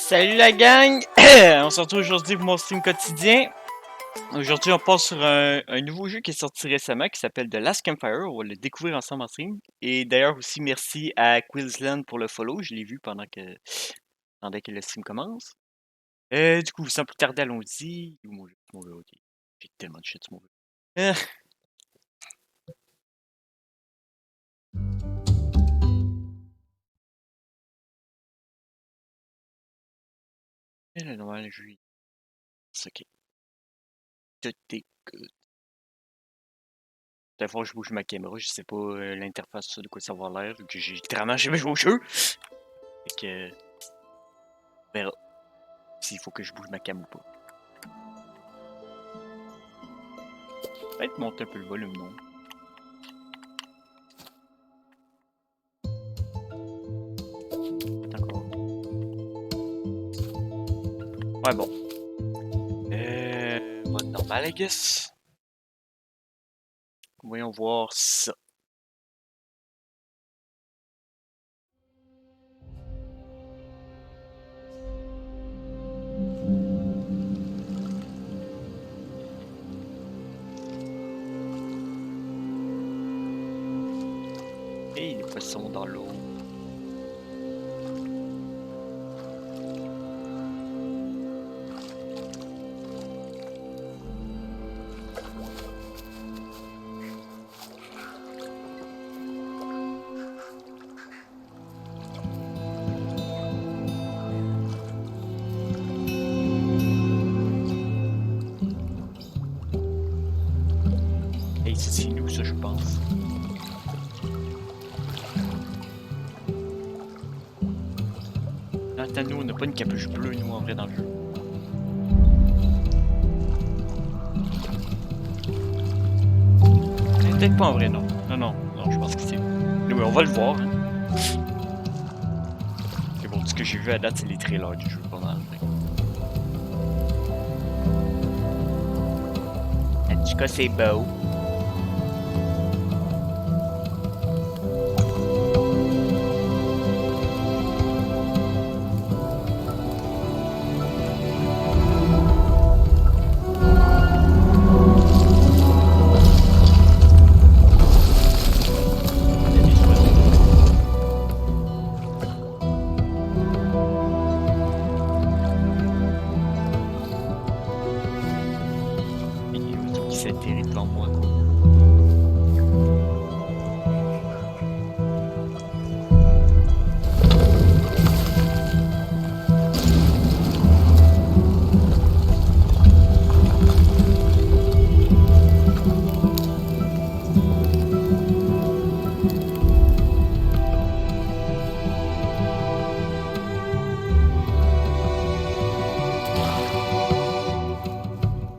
Salut la gang! On se retrouve aujourd'hui pour mon stream quotidien. Aujourd'hui, on passe sur un nouveau jeu qui est sorti récemment qui s'appelle Campfire. On va le découvrir ensemble en stream. Et d'ailleurs aussi, merci à Queensland pour le follow. Je l'ai vu pendant que le stream commence. Du coup, sans plus tarder, allons-y. Où mon jeu, ok. J'ai tellement de shit sur mon jeu. Euh, le normal, je lui. C'est ok. Tout est good. Des fois, je bouge ma caméra, je sais pas l'interface de quoi ça va avoir l'air, vu que j'ai littéralement jamais joué au jeu. Fait que. On verra s'il faut que je bouge ma cam ou pas. Peut-être monter un peu le volume, non? Peut-être encore. Ouais, bon. Mode normal, I guess. Voyons voir ça. Et les poissons dans l'eau. Hey, c'est nous, ça, je pense. Attends, nous, on n'a pas une capuche bleue, nous, en vrai, dans le jeu. Peut-être pas en vrai, non. Non, je pense que c'est. Oui, on va le voir, hein. C'est bon, ce que j'ai vu à date, c'est les trailers du jeu, pas mal. En tout cas, c'est beau. Devant moi.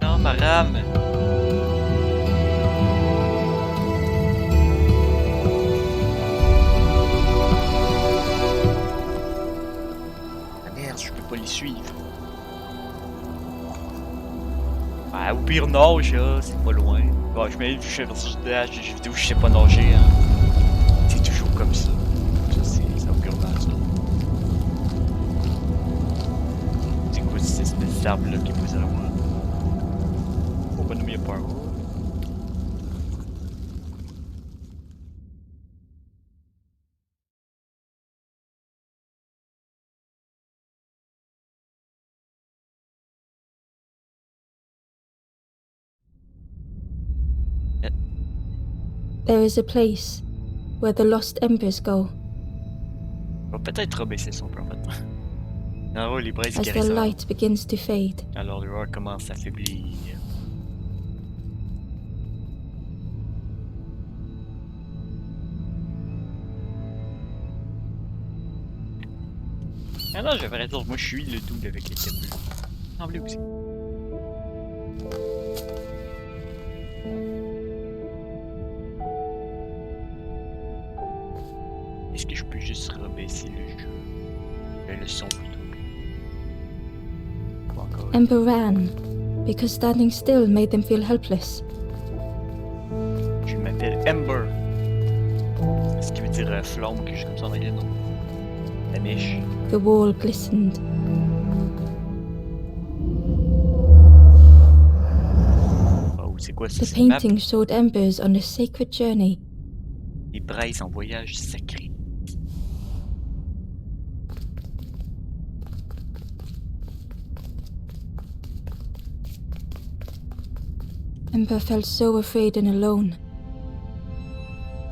Non, ma rame. Je peux pas les suivre. Ah, au pire, nage, là, c'est pas loin. Bon, je mets vu que je suis des jeux vidéo, je sais pas nager, hein. C'est toujours comme ça. Ça, c'est au pire nage, ça. C'est quoi cette espèce d'arbre là qui est posé à moi? Pourquoi nous il pas un mot? There is a place where the lost embers go. On va peut-être rebaisser son peu en fait. En haut, les braises As qui the light begins to fade. Alors le rock commence à faiblir. Ah non, je vais dire, moi je suis le dude avec les capuches. Semblait aussi. Est-ce que je peux juste rebaisser le jeu? Le son plutôt. Encore. Ember ran because standing still made them feel helpless. Je m'appelle Ember. Ce qui veut dire flamme, quelque chose comme ça en anglais, non? La mèche. The wall glistened, c'est quoi ça? The C'est une map? painting showed embers on a sacred journey. Les braises en voyage sacré. Ember felt so afraid and alone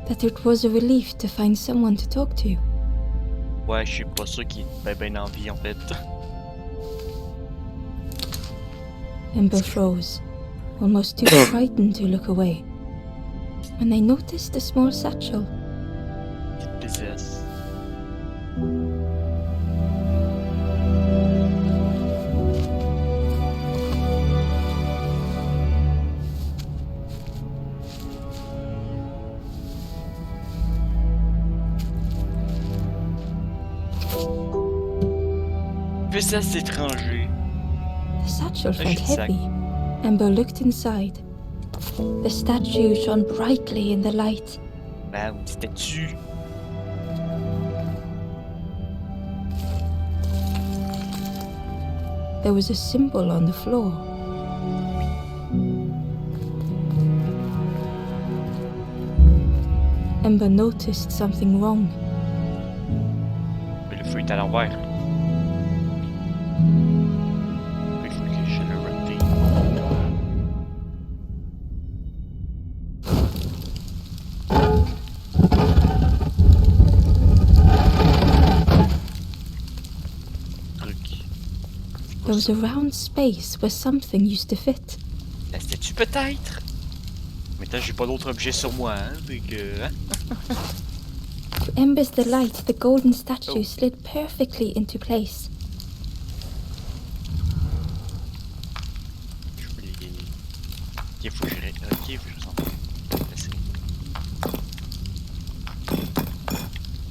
that it was a relief to find someone to talk to. Ouais, je suis pas sûr qu'il ait ben envie en fait. Ember froze, almost too frightened to look away, when they noticed a small satchel. Petite pièce. Pièce étranger. The satchel Ah, felt j'ai sac. heavy. Ember looked inside. The statue shone brightly in the light. Ben, une statue. There was a symbol on the floor. Ember noticed something wrong. Le feu est à l'envers. Il faut que je le rotate. Truc. There was a round space where something used to fit. La statue peut-être? Maintenant j'ai pas d'autres objets sur moi, hein, donc hein? To Ember's delight, the golden statue Oh. slid perfectly into place. Je voulais... Ok, faut que je ressemble.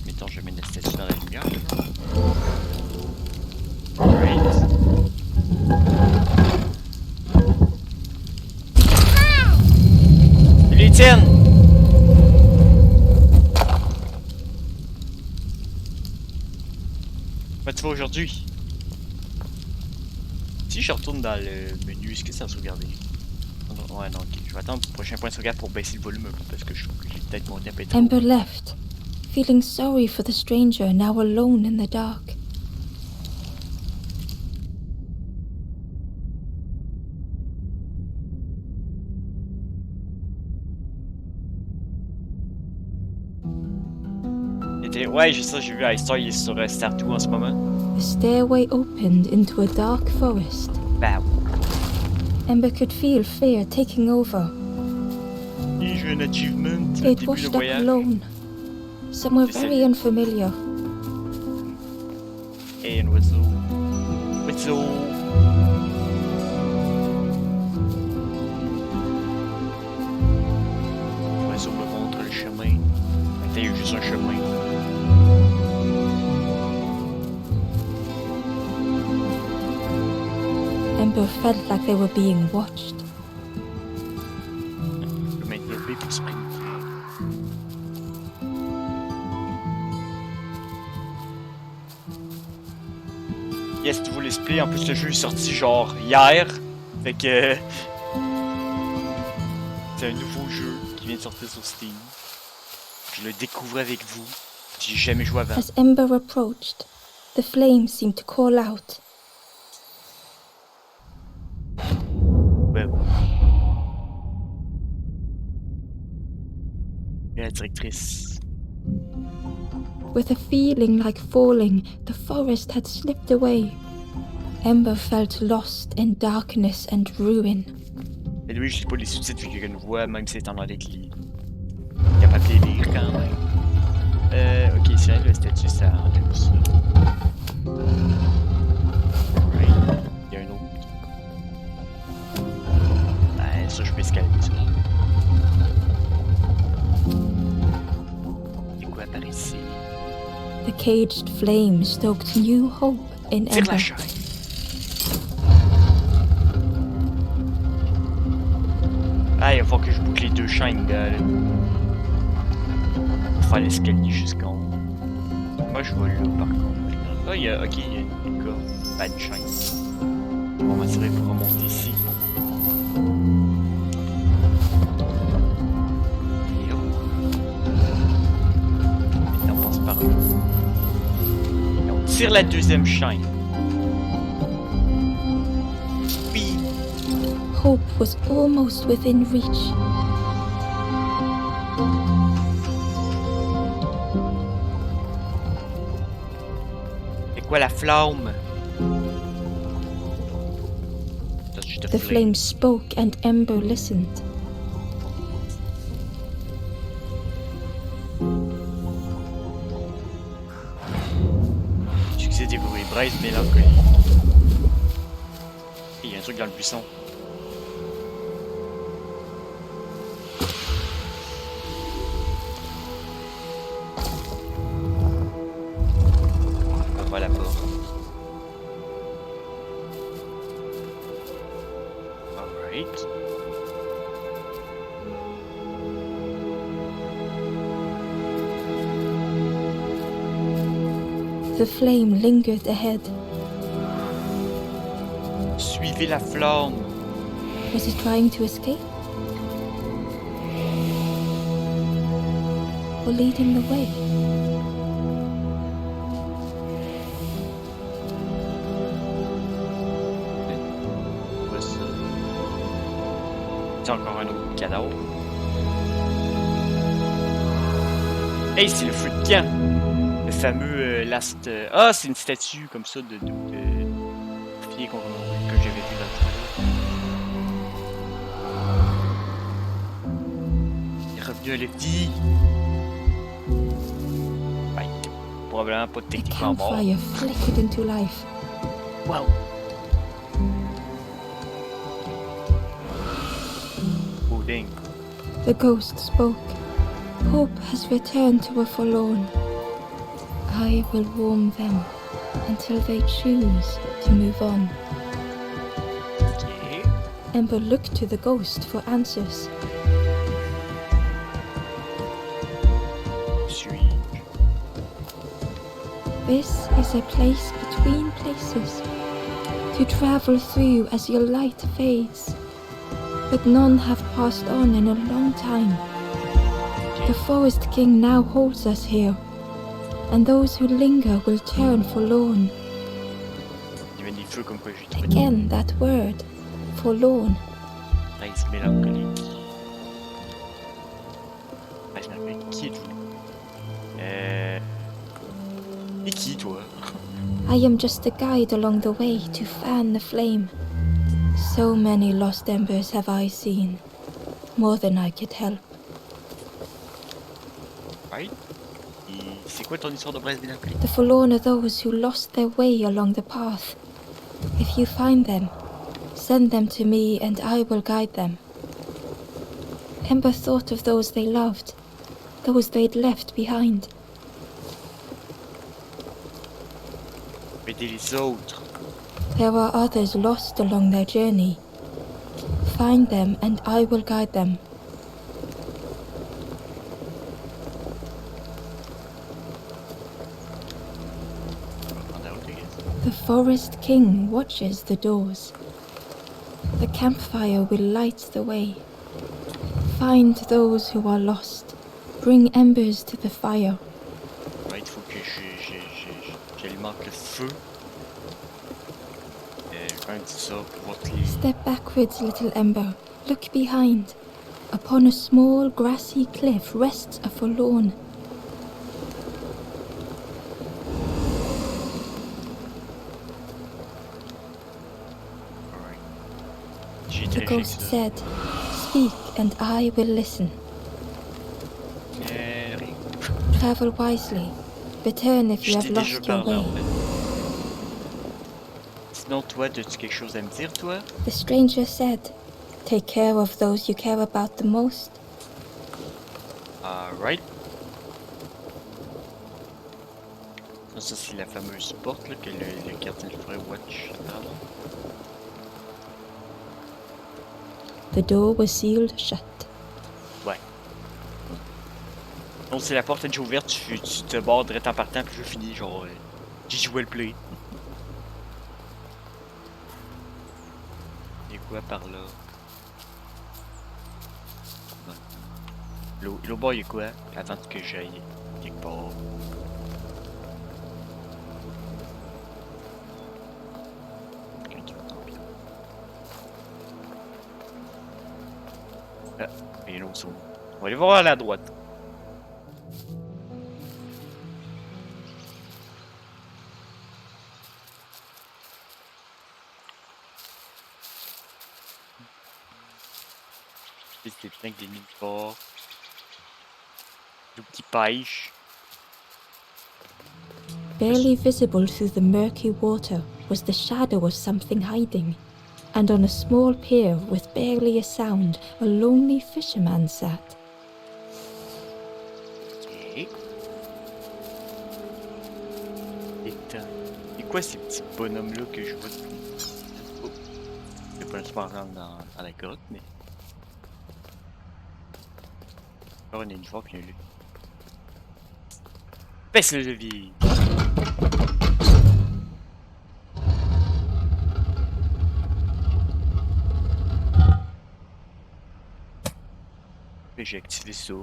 Mettons, je mets la statue dans la lumière. Alright. Salut Étienne! Comment tu vas aujourd'hui? Si je retourne dans le menu, est-ce que ça va sauvegarder? Ouais, non, ok. Je vais attendre le prochain point de sauvegarde pour baisser le volume un peu parce que je trouve que j'ai peut-être monté un peu trop. Ember left, feeling sorry for the stranger now alone in the dark. Ouais, j'ai ça, j'ai vu Star, il est sur Stardew en ce moment. The stairway opened into a dark forest. Bah Ember could feel fear taking over. oui, j'ai un achievement. They'd Début de washed up voyage. alone, somewhere C'est very ça. unfamiliar. Et un oiseau. Oiseau. L'oiseau me montre le chemin. Attends, il y a juste un chemin. Ember felt like they were being watched. Je peux maintenir B pour sprint. Yes, tu vois les splits. En plus, le jeu est sorti genre hier. Fait que. C'est un nouveau jeu qui vient de sortir sur Steam. Je le découvre avec vous. J'ai jamais joué avant. As Ember approached, the flames seemed to call out. Ouais. Et la directrice. With a feeling like falling, the forest had slipped away. Ember felt lost in darkness and ruin. Et lui, je lis pas les sous-titres vu qu'il y a une voix, même si c'est en anglais qu'il est capable de les lire quand même. Ok, c'est vrai, le statut, ça enlève ça. Right. Il y a un autre. Ben, ça, je peux escalader ça. C'est quoi par ici? The caged flame stoked new hope in Tire la Ember. chaîne. Ah, il va falloir que je boucle les deux chaînes, gars, là. Pour faire l'escalier jusqu'en haut. Moi, je vais là, par contre. Ah, il y a... Ok, il y a une corde. Pas une chaîne. On va tirer pour remonter ici. tire la deuxième chaîne. Puis, Hope was almost within reach. c'est quoi la flamme? Touch The flame spoke and Ember listened. Succès découvrir braise mélancolie. Il y a un truc dans le buisson. On va à la porte. Alright. The flame lingered ahead. Suivez la flamme. Was it trying to escape? Or leading the way? Quoi ça? C'est encore un autre cadavre. Hey, c'est le feu de camp! Le fameux last... Ah, c'est une statue comme ça de fille que j'avais vu dans le trailer. Il est revenu à l'FD. Ouais, probablement pas The techniquement mort. campfire flickered into life. Wow! Oh, dang. The ghost spoke. Hope has returned to a forlorn. I will warm them until they choose to move on. Ok. Ember looked to the ghost for answers. Suis-je? This is a place between places to travel through as your light fades. But none have passed on in a long time. The Forest King now holds us here, and those who linger will turn forlorn. Il y a des feux comme quoi j'ai trouvé. Again, that word, forlorn. Braise mélancolique. Braise mélancolique. Qui êtes-vous? Et qui, toi? I am just a guide along the way to fan the flame. So many lost embers have I seen, more than I could help. Right? Et c'est quoi ton histoire de braise mélancolique? The forlorn are those who lost their way along the path. If you find them, send them to me and I will guide them. Ember thought of those they loved, those they'd left behind. Aider les autres. There are others lost along their journey. Find them and I will guide them. The Forest King watches the doors. The campfire will light the way. Find those who are lost. Bring embers to the fire. Ouais, il faut que j'alimente le feu. Quand même dit ça pour voir que les... Step backwards, little ember. Look behind. Upon a small grassy cliff rests a forlorn. J'ai The été ghost réfléchi. said, "Speak and I will listen. Rien. Travel wisely. Return if you Je have t'ai déjà lost your parlé en way." fait. Sinon, toi, as-tu quelque chose à me dire, toi? The stranger said, "Take care of those you care about the most." Alright. Ça, c'est la fameuse porte là, que le gardien de forêt watch. The door was sealed shut. Ouais. Donc, si la porte est déjà ouverte, tu te barres direct en partant, puis je finis, genre, j'ai joué le play. Il y a quoi par là? L'autre bord, il y a quoi? Avant que j'aille quelque part. Ah, il y a une autre zone. On va aller voir à la droite. C'est plein que des nulle des petits pêches. Barely visible through the murky water was the shadow of something hiding, and on a small pier with barely a sound, a lonely fisherman sat. Ok. Et quoi ces petits bonhommes-là que je vois depuis... Oh. Je vais pas nécessairement rentrer dans la grotte, mais... Encore une fois puis un lui. Baisse le levier! Et j'ai activé ça.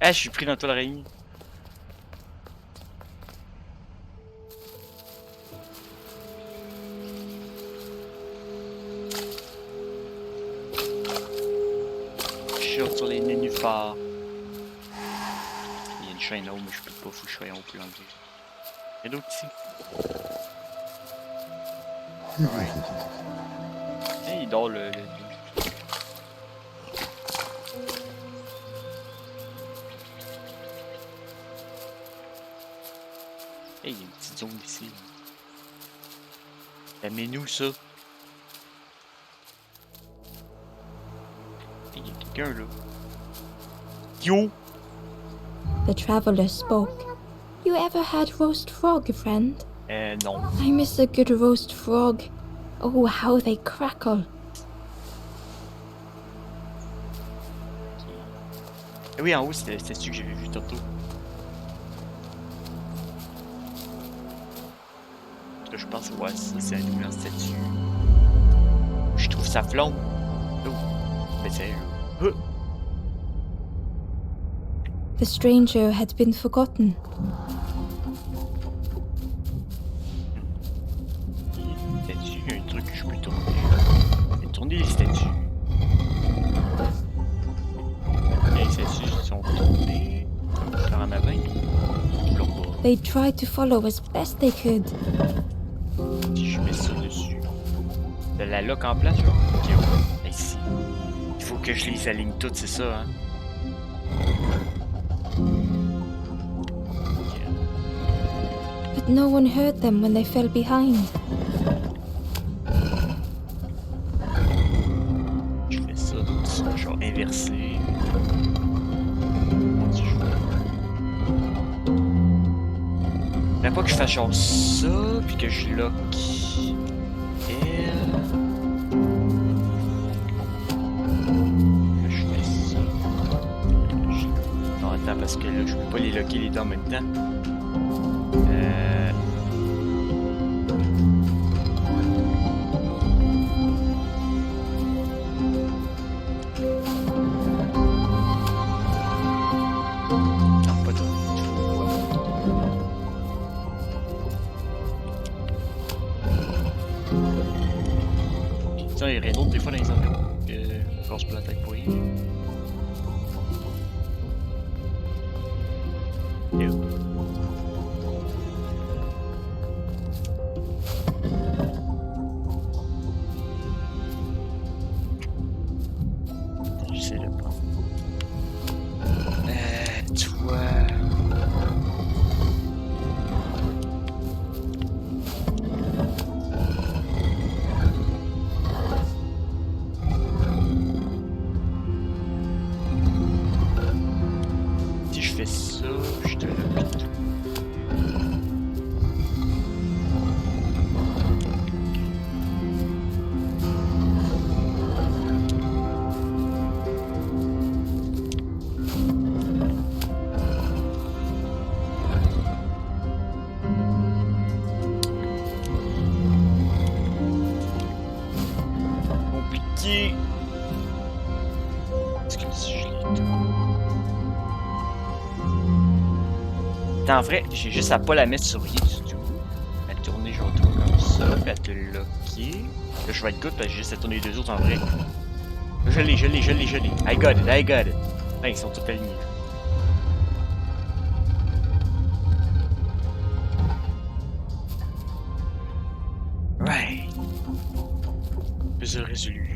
Ah, je suis pris dans toi l'araignée. Je saute sur les nénuphars. Il y a une chaîne là-haut, mais je peux pas, faut que je sois en haut pour l'enlever. Il y a d'autres ici. Hey, il dort le... Hey, il y a une petite zone ici. La menu, ça. Hey, il y a quelqu'un là. Yo! The traveller spoke. You ever had roast frog, friend? Non. I miss a good roast frog. Oh, how they crackle. Ah oui, en haut, c'était celui que j'avais vu tantôt. Là, je pense, ouais, ça, c'est un nouvel statue. Je trouve ça flambe. Oh, mais c'est... The stranger had been forgotten. Les statues, un truc que je peux tourner. Je vais tourner les statues. Les statues sont tournées. Par en avant. They tried to follow as best they could. Si je mets ça dessus. De la lock en place, genre. Ok, ouais. Ici. Il faut que je les aligne toutes, c'est ça, hein. But no one heard them when they fell behind. Je fais ça, donc ça, genre inversé. Mon Dieu, je pas que je fasse genre ça, puis que je lock elle. Là, je fais ça. Non, attends, parce que là, je peux pas les locker les deux en même temps. Il y a rien d'autre des fois dans les environs que je casse pas la tête pour rien. Et où? J'essaie de prendre. Toi. Ça, je te le pète. Compliqué. Est-ce que si je l'ai tout? En vrai, j'ai juste à pas la mettre sur rien du tout. À tourner genre tout comme ça, puis à te locker. Là, je vais être good parce que j'essaie de tourner les deux autres en vrai. Je l'ai. I got it. Là, ils sont tous alignés. Right. Puzzle résolu.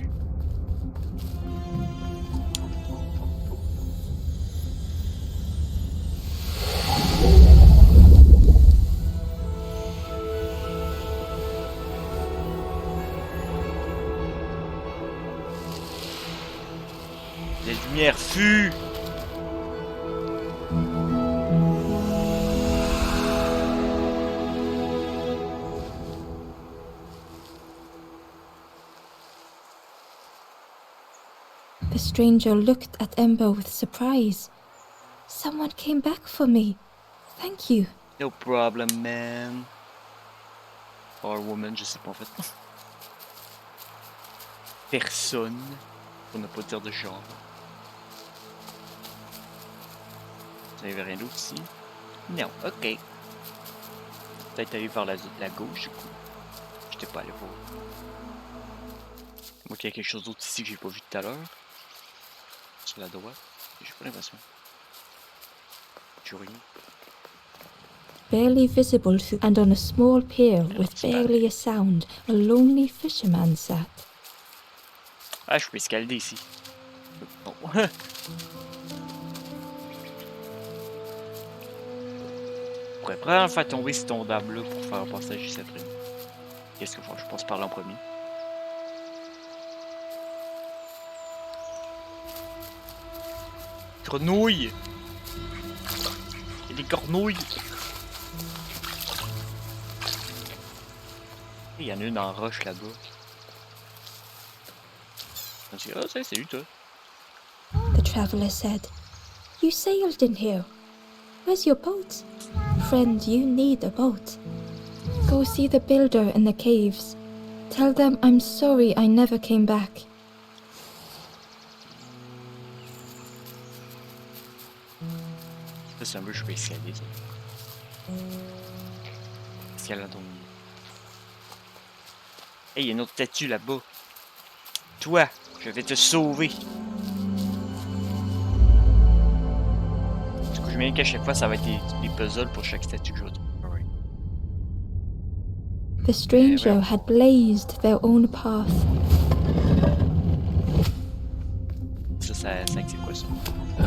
La lumière fut. The stranger looked at Ember with surprise. Someone came back for me. Thank you. No problem, man. Or woman, je sais pas en fait. Personne. Pour ne pas dire de genre. Vous n'avez rien d'autre ici? Non, ok. Peut-être aller vers la gauche du coup. J'étais pas allé voir. Moi qu'il y a quelque chose d'autre ici que j'ai pas vu tout à l'heure. Sur la droite. J'ai pas l'impression. J'ai rien. Barely visible and on a small pier with barely a sound, a lonely fisherman sat. Ah, je peux escalader ici. Bon. Je pourrais probablement faire tomber ce tombe-là pour faire un passage ici après. Qu'est-ce qu'il faut? Je passe par là en premier. Grenouilles! Il y a des cornouilles! Il y en a une en roche là-bas. On dit, ah, salut toi! The traveler said, "You sailed in here. Where's your boat? Friend, you need a boat. Go see the builder in the caves. Tell them I'm sorry I never came back." Ça, c'est un peu, je peux escalader ça. Escalade dans ton milieu. Hey, il y a une autre statue là-bas. Toi, je vais te sauver. Du coup, je me dis qu'à chaque fois, ça va être des puzzles pour chaque statue que je vais trouver. Alright. The stranger had blazed their own path. Ça active quoi ça?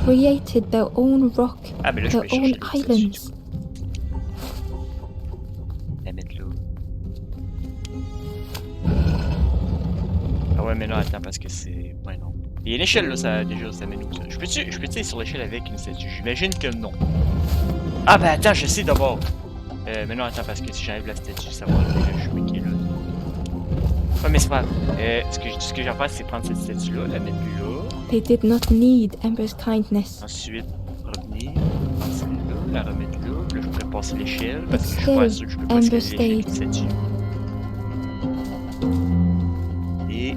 Created their own rock, Ah, mais là, je their peux own chercher les islands. statues. La mettre là. Ah ouais, mais là, attends, parce que c'est... Ouais, non. Il y a une échelle, là, ça, déjà, ça mène où, ça? Je peux-tu aller sur l'échelle avec une statue? J'imagine que non. Ah, ben attends, je sais d'abord. Mais non, attends, parce que si j'enlève la statue, ça va enlever le chemin qui est là. Ouais, mais c'est pas grave. Ce que j'ai à faire, c'est prendre cette statue-là, la mettre là. They did not need Ember's kindness. Ensuite, revenir, prendre celle-là, la remettre là. Puis là, je pourrais passer l'échelle, parce que je suis Still, pas sûr que je peux pas Amber escalader l'échelle stayed. qui statue. Et...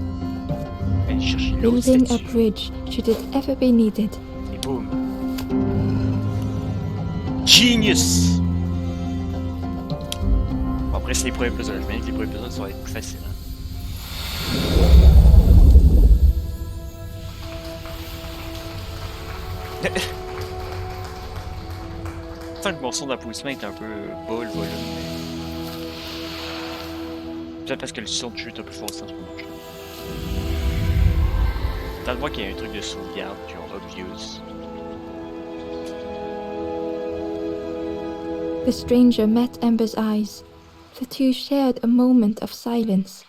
aller chercher l'autre Building a statue. bridge should it ever be needed. Et boum. Genius! Bon, après, c'est les premiers puzzles. Je me dis que les premiers puzzles, ça va être plus facile. Hein? Tant que mon son d'applaudissement est un peu bas, le volume, mais... Peut-être parce que le son de jeu est un peu fort en ce moment. T'as le voir qu'il y a un truc de sauvegarde, genre obvious. The stranger met Ember's eyes. The two shared a moment of silence.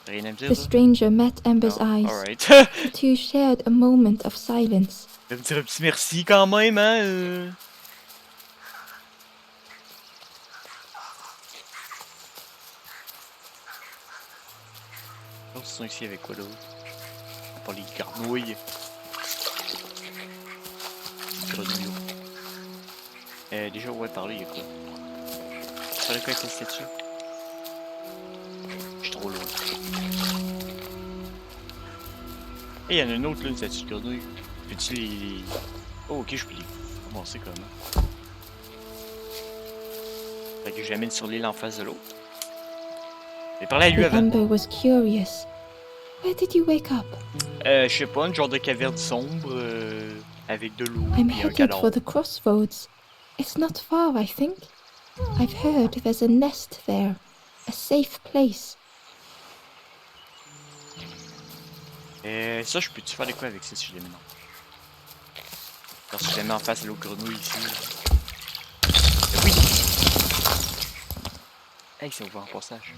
Rien à me dire, The là? stranger met Ember's Non? eyes. Alright. The two shared a moment of silence. Je vais me dire un petit merci quand même, hein? Oh, ils sont ici avec quoi d'autre? À part les garnouilles. Grenouilles. Déjà, ouais, par là, il y a quoi? Ça va quoi avec la statue? Je suis trop loin. Et il y en a une autre là, une statue de grenouille. Peux-tu les... Oh, ok, je peux les commencer comment? Fait que je l'amène sur l'île en face de l'autre. J'ai parlé à lui The avant. Ember was curious. Where did you wake up? Je sais pas, une genre de caverne sombre avec de l'eau I'm et un headed cadavre. for the crossroads. It's not far, I think. I've heard there's a nest there. A safe place. Ça, je peux-tu faire de quoi avec ça si je les mets non? Alors si je les mets en face à l'autre grenouille ici. Oui! Hey, c'est ouvert en passage.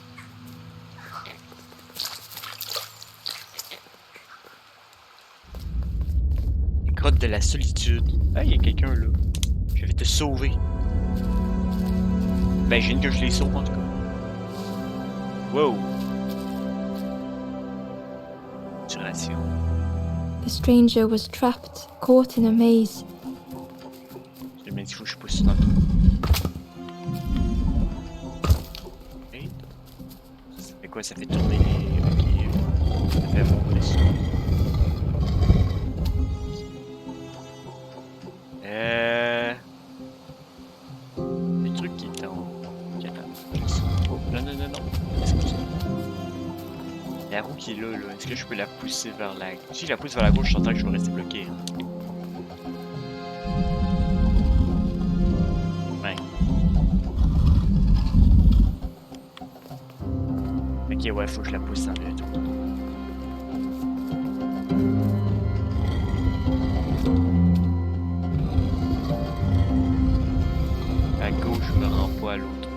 Grotte de la solitude. Ah, il y a quelqu'un là. Je vais te sauver. Ben, j'ai une que je les sauve en tout cas. Wow! Duration. The stranger was trapped, caught in a maze. Je me dis, faut que je pousse dans le trou. Hey. Ça fait quoi? Ça fait tourner les. Ok. Ça fait monter ça. Le truc qui est en haut. Ok, attends. Oh, non, non, non, non. Qu'est-ce que c'est? La roue qui est là, est-ce que je peux la pousser vers la... Si je la pousse vers la gauche, je s'entend que je vais rester bloqué. Hein. Ouais. Ok, ouais, faut que je la pousse dans le trou. À gauche, je me rends pas à l'autre.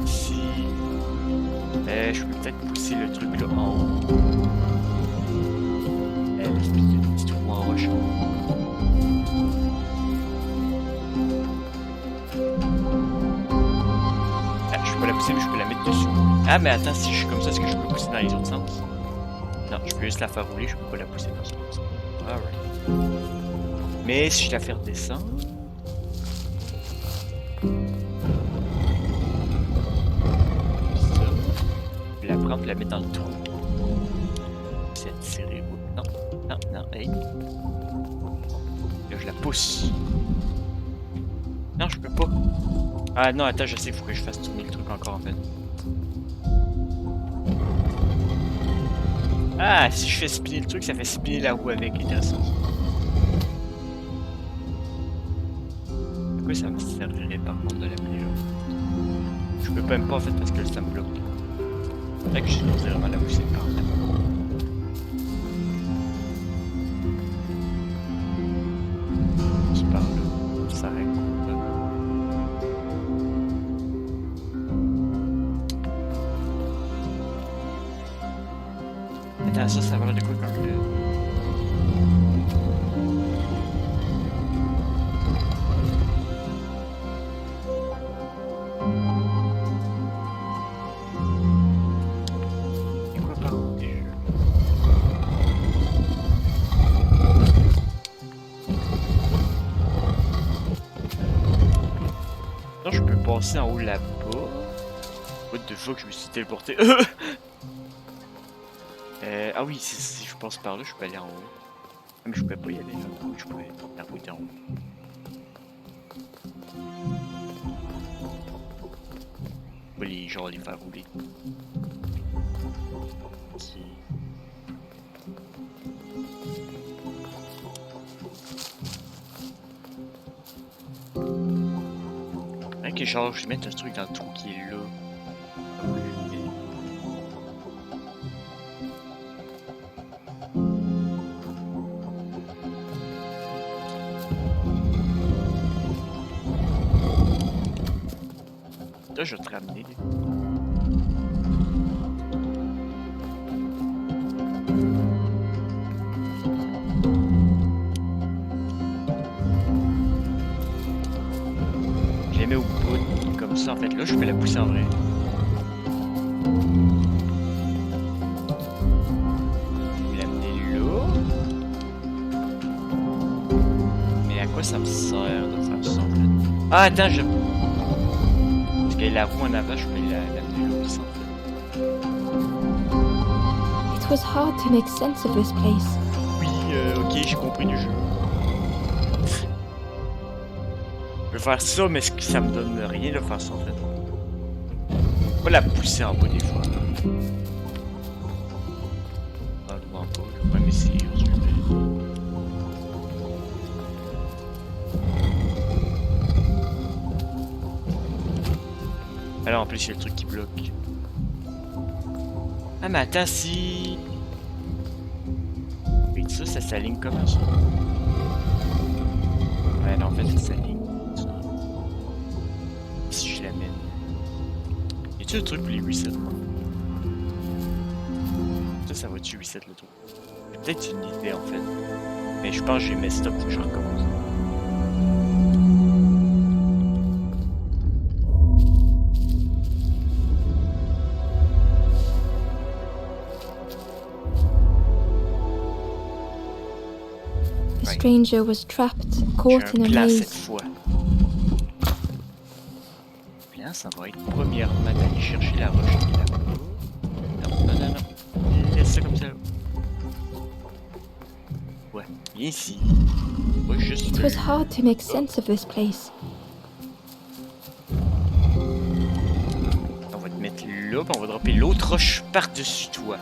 Ici. Je peux peut-être pousser le truc là en haut. L'espèce de petit trou en roche. Ah, je peux pas la pousser, mais je peux la mettre dessus. Ah, mais attends, si je suis comme ça, est-ce que je peux pousser dans les autres sens? Non, je peux juste la faire rouler, je peux pas la pousser dans ce sens. Alright. Mais si je la fais redescendre... Ça. Je la prends et la mettre dans le trou. C'est attiré. Non, non, non, hey. Là, je la pousse. Non, je peux pas. Ah non, attends, je sais, il faut que je fasse tourner le truc encore en fait. Ah, si je fais spinner le truc, ça fait spinner la roue avec, intéressant. Pourquoi ça me servirait par contre de l'amener là? Je peux même pas en fait parce que ça me bloque. Fait que je dois vraiment la pousser par là. C'est par là, ça règle. Attends, ça va l'air de quoi quand le... Et quoi par où déjà? Non, je peux passer en haut là-bas. What the fuck, je me suis téléporté. Ah oui, si je passe par là, je peux aller en haut. Mais je pouvais pas y aller là. Oui, je pouvais. La route est en haut. Oui, genre les faire rouler. Ok. Ok, genre, je vais mettre un truc dans le trou qui est là. Là, je vais te ramener. Je les mets au bout, comme ça. En fait, là, je peux la pousser en vrai. Je vais l'amener là. Mais à quoi ça me sert de faire ça, en fait? Ah, attends, je... Parce que la roue en avant, je peux l'amener là aussi, en fait. It was hard to make sense of this place. Oui, ok, j'ai compris du jeu. peux faire ça, mais ça me donne rien de faire ça en fait. On va la pousser en bas des fois. Ah, je vois pas, je vais même essayer. Alors en plus, il y a le truc qui bloque. Ah, mais attends, si. Et ça s'aligne comment ça? Ouais, non, en fait, ça s'aligne. Si je l'amène. Y a-tu un truc pour les resets? Ça va-tu reset le truc? J'ai peut-être une idée en fait. Mais je pense que j'ai messed up, faut que je recommence. The stranger was trapped, caught in a plan cette maze. fois. Le plan, ça va être premièrement d'aller chercher la roche qui est là-bas. Non. Laisse ça comme ça. Ouais, viens ici. Ouais, juste. It was hard to make sense of this place. On va te mettre là, puis on va dropper l'autre roche par-dessus toi.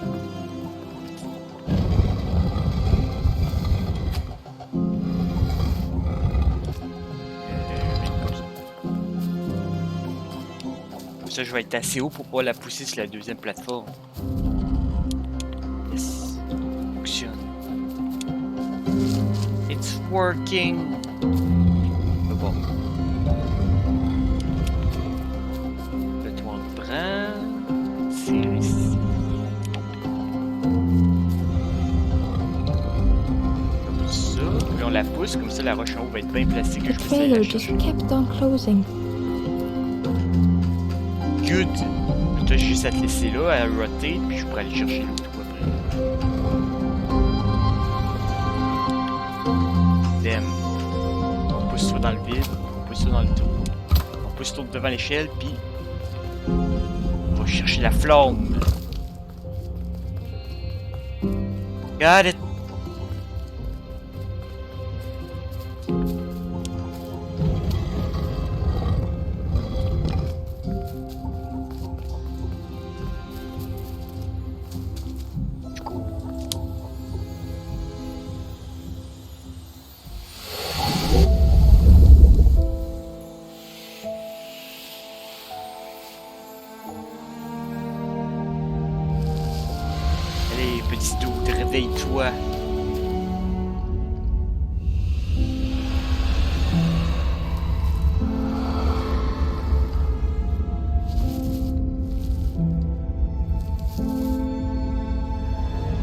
Ça, je vais être assez haut pour pouvoir la pousser sur la deuxième plateforme. Yes. Fonctionne. It's working. Mais bon. Le toit on le prend. C'est ici. Comme ça. Puis on la pousse, comme ça la roche en haut va être bien placée que The je vais essayer de trail la just chercher. kept on closing. Good! T'as juste à te laisser là, à rotate, puis je pourrais aller chercher l'autre trou après. Damn. On pousse ça dans le vide, on pousse ça dans le trou. On pousse ça devant l'échelle, puis on va chercher la flamme. Got it! Allez, petit doute, réveille-toi.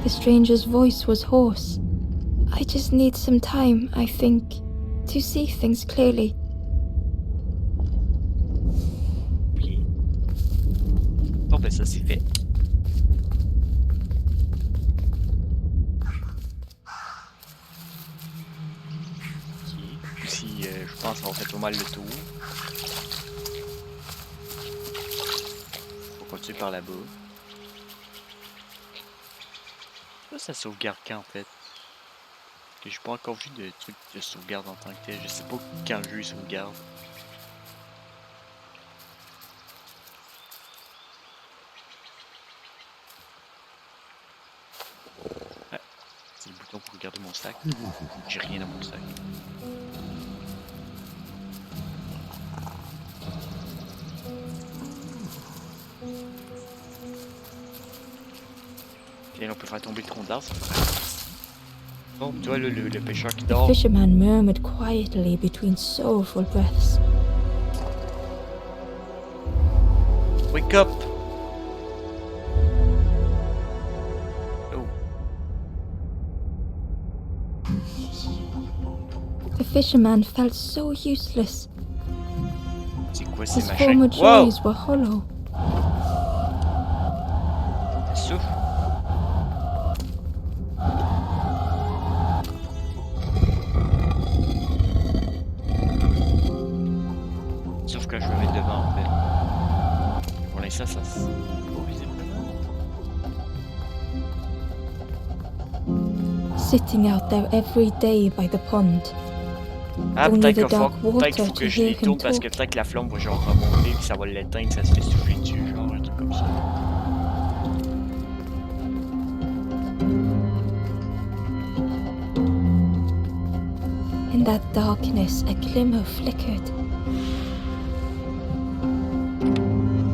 The stranger's voice was hoarse. I just need some time, I think, to see things clearly. Ok. Bon, ben ça, c'est fait. Ok. Ici, je pense qu'on va faire pas mal le tour. Faut continuer par là-bas. Ça sauvegarde quand en fait? Que j'ai pas encore vu de truc de sauvegarde en tant que tel. Je sais pas quand le jeu il sauvegarde. Ah, c'est le bouton pour regarder mon sac. J'ai rien dans mon sac. Et là, on peut faire tomber le tronc d'arbre. Bon, toi, là, le pêcheur qui The dort. fisherman murmured quietly between sorrowful breaths. Wake up! Oh. The fisherman felt so useless. C'est quoi ces His machins? former Wow! joys were hollow. Souffle. Sauf quand je vais mettre devant en fait. Pour l'instant, ça c'est pas visiblement. Sitting out there every day by the pond, Ah, Only peut-être the dark qu'il water faut to que je hear les him tourne parce que talk. peut-être que la flamme va genre remonter puis ça va l'éteindre, ça se fait souffler dessus, genre un truc comme ça. In that darkness, a glimmer flickered.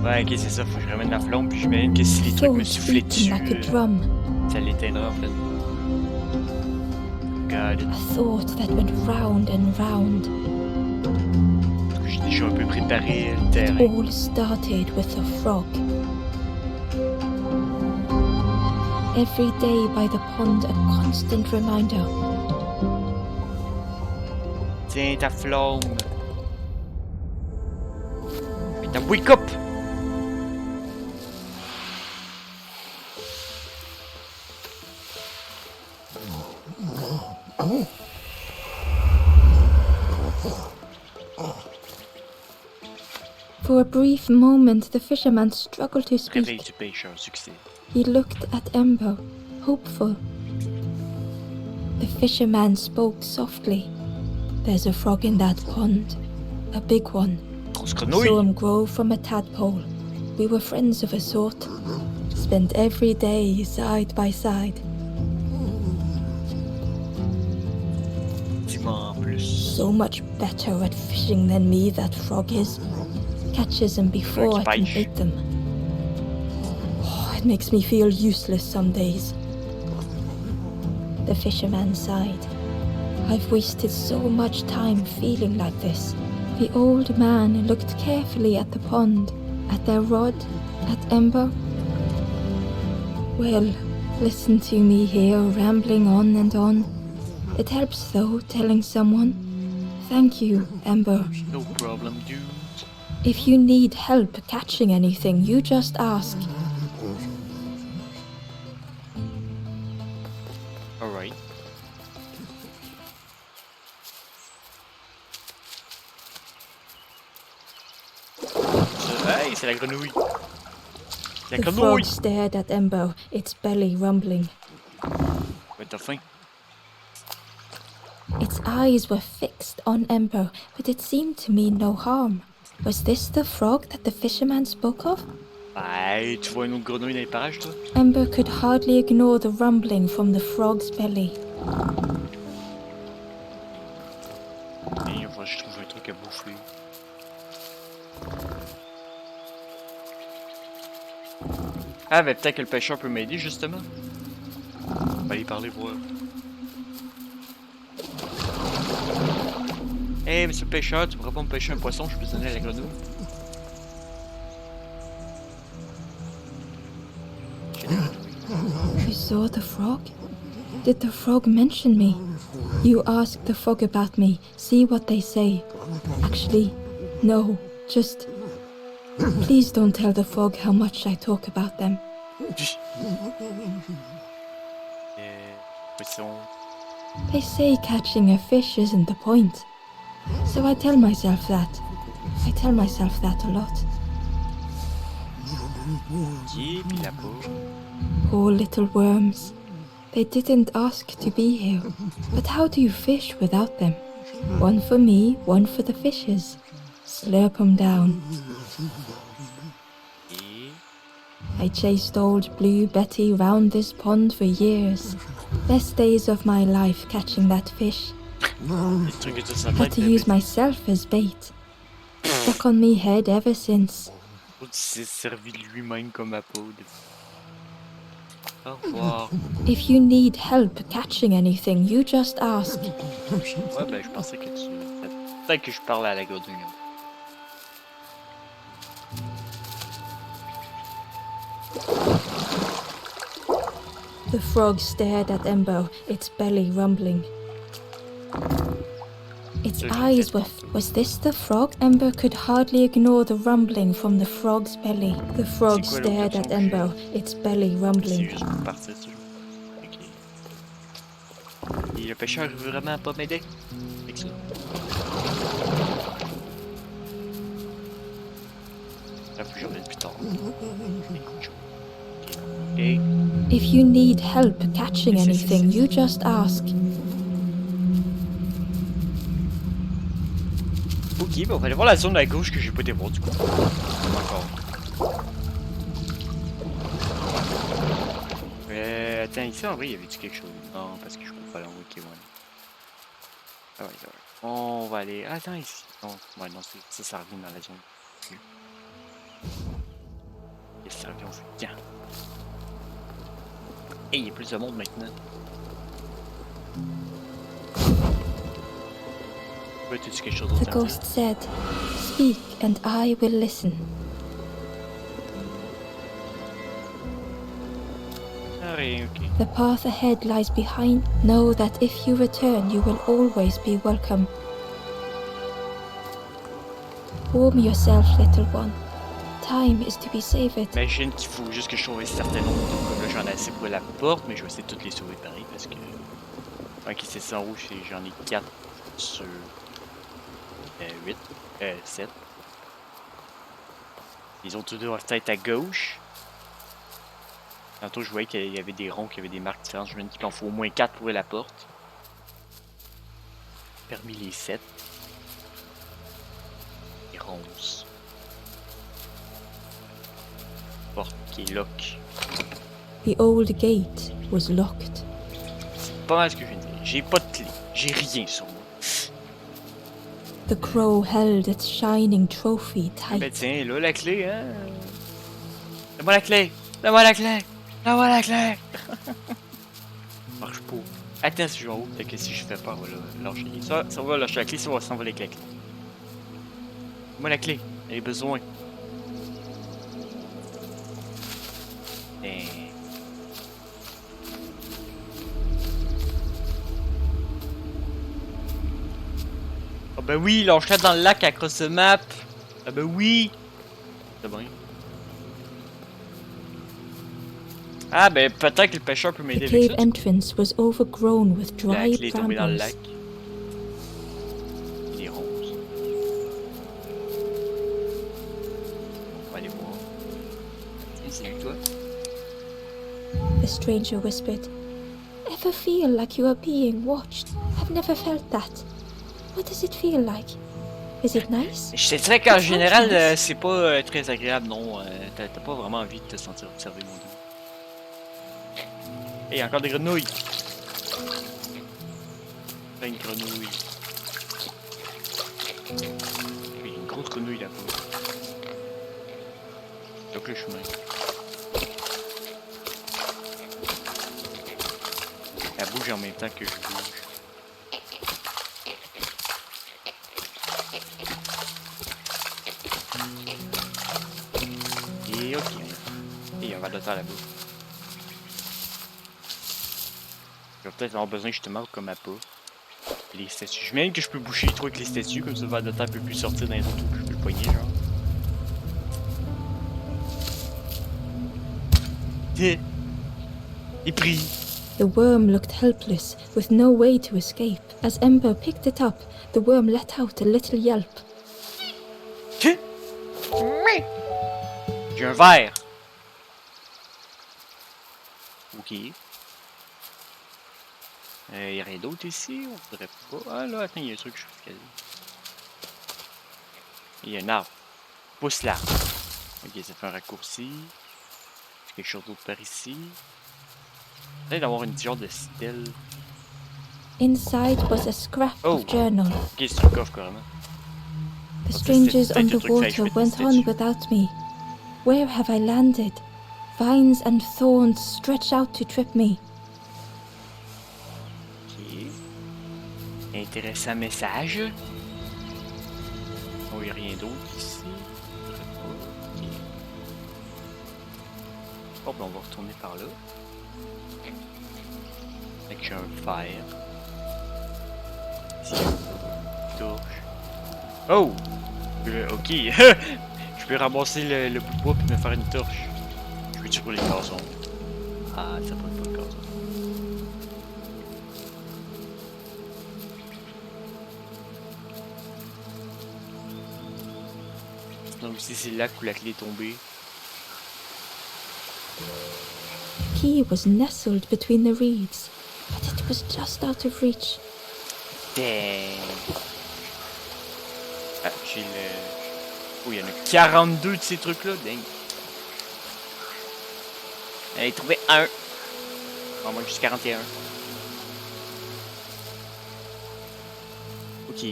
Ouais, ok, c'est ça, faut que je ramène la flamme puis j'imagine que si les trucs me Thoughts soufflaient beating dessus, like a drum. ça l'éteindra en fait. Got it. A thought that went round and round. J'ai déjà un peu préparé le terrain. All started with a frog. Every day by the pond, a constant reminder. Tiens ta flamme. Putain, wake up! For a brief moment, the fisherman struggled to Réveil speak. du pêcheur, succès. He looked at Ember, hopeful. The fisherman spoke softly. There's a frog in that pond, a big one. Grosse Saw grenouille! him grow from a tadpole. We were friends of a sort. Spent every day side by side. Dis-moi en plus. So much better at fishing than me, that frog is. Catches them before I can bait them. Oh, it makes me feel useless some days. The fisherman sighed. I've wasted so much time feeling like this. The old man looked carefully at the pond, at their rod, at Ember. Well, listen to me here rambling on and on. It helps though, telling someone. Thank you, Ember. No problem, dude. If you need help catching anything, you just ask. Alright. Hey, c'est la grenouille. La The grenouille! frog stared at Ember, its belly rumbling. Ouais, t'as faim. Its eyes were fixed on Ember, but it seemed to mean no harm. Was this the frog that the fisherman spoke of? Ouais, tu vois une autre grenouille dans les parages, toi? Ember could hardly ignore the rumbling from the frog's belly. Et on va je trouve un truc à bouffer. Ah, ben peut-être que le pêcheur peut m'aider, justement. On va aller parler voir. Hey, monsieur le pêcheur, tu pourrais pas me pêcher un poisson, je peux te donner à la grenouille? You saw the frog? Did the frog mention me? You ask the frog about me, see what they say. Actually, no, just... Please don't tell the frog how much I talk about them. Poisson. They say catching a fish isn't the point. So I tell myself that. I tell myself that a lot. Qui puis la peau. Poor little worms. They didn't ask to be here. But how do you fish without them? One for me, one for the fishes. Slurp 'em down. Et... I chased old Blue Betty round this pond for years. Best days of my life catching that fish. Les trucs que tu sens Had to use myself as bait. Stuck on me head ever since. Il s'est servi de lui-même comme à peau. Au revoir. If you need help catching anything, you just ask. Ouais, ben je pensais que tu... Peut-être que je parle à la grenouille. The frog stared at Ember, its belly rumbling. Its eyes were... Was this the frog? Ember could hardly ignore the rumbling from the frog's belly. The frog stared at Ember, its belly C'est rumbling. juste pour partir toujours. Ok. Et le pêcheur veut vraiment pas m'aider avec ça. Là, faut que je revienne plus tard. Ok. If you need help catching anything, you just ask. Ok, ben on va aller voir la zone à gauche que j'ai pas été voir du coup. Encore. Attends, ici en vrai, il y avait-tu quelque chose? Non, parce que je peux pas l'envoyer. Ok, ouais. Ah ouais, ouais. On va aller. Ah, attends, ici. Non, ouais, non, ça revient dans la zone. Yes, ça revient, on fait quand? Hey, il y a plus de monde maintenant. Ouais, t'as-tu quelque chose d'autre The à me dire? ghost said, "Speak and I will listen." Ah, rien, ok. The path ahead lies behind. Know that if you return, you will always be welcome. Warm yourself, little one. Time is to be savored. Imagine qu'il faut juste que je sauve un certain nombre. Donc, comme là, j'en ai assez pour la porte, mais je vais essayer de toutes les sauver pareil parce que. Ok, c'est ça en rouge, j'en ai 4 sur 8, 7. Les autres deux doivent être à gauche. Tantôt, je voyais qu'il y avait des ronds, qu'il y avait des marques différentes. Je me dis qu'il en faut au moins 4 pour ouvrir la porte. Parmi les 7. Les ronces. Porte qui est lock. The old gate was locked. C'est pas mal ce que je viens de dire. J'ai pas de clé. J'ai rien sur moi. The crow held its shining trophy Ben tight. tiens, là la clé, hein. Donne-moi la clé. Donne-moi la clé. Donne-moi la clé. Marche pas. Attends, si je vais en haut, peut-être que si je fais peur, on va lâcher. Ça va lâcher la clé, ça va s'envoler avec la clé. Donne-moi la clé. J'ai besoin. Ah ben oui, lâche-la dans le lac à cross the map. Ah ben oui. C'est bon. Ah ben peut-être que le pêcheur peut The m'aider avec cave ça. entrance was overgrown with La dry clé est tombée dans le lac. brambles. Il est rose. On va aller voir. C'est lui toi? The stranger whispered, "Ever feel like you are being watched? I've never felt that. What does it feel like? Is it nice?" Je te dirais qu'en It's général, nice. c'est pas très agréable, non. T'as pas vraiment envie de te sentir observé, mon dieu. Hey, encore des grenouilles! Plein de grenouilles. Il y a une grosse grenouille là-bas. Donc le chemin. Elle bouge en même temps que je bouge. Et ok. Et on va de terre là-bas. Je vais peut-être avoir besoin justement comme appât. Les statues. Je mets que je peux boucher les trous avec les statues, comme ça le ver de terre peut plus sortir dans les autres trous que je peux le poigner, genre. Et pris. The worm looked helpless, with no way to escape. As Ember picked it up, the worm let out a little yelp. J'ai un verre. Ok. Y'a rien d'autre ici? On voudrait pas. Ah là, attends, y'a un truc que je peux caler. Il y a un arbre. Pousse l'arbre. Ok, ça fait un raccourci. Quelque chose d'autre par ici. Peut-être d'avoir une genre de stèle. Inside was a scrap of journal. Ok, c'est un coffre carrément. The strangers on the water went on without me. Where have I landed? Vines and thorns stretch out to trip me. Ok. Intéressant message. Oh, y'a rien d'autre ici. Ok. Oh, ben on va retourner par là. Avec j'ai un fer. Ici, une torche. Oh! Ok. Je peux ramasser le bout de bois et me faire une torche. Je peux-tu pour les gazons? Ah, ça prend pas le gazon. Donc ici c'est le lac où la clé est tombée. The key was nestled between the reeds, but it was just out of reach. Dang. Ah, j'ai le... Oh, il y en a 42 de ces trucs-là, dingue. J'en ai trouvé un. Oh, moi, juste 41. Ok,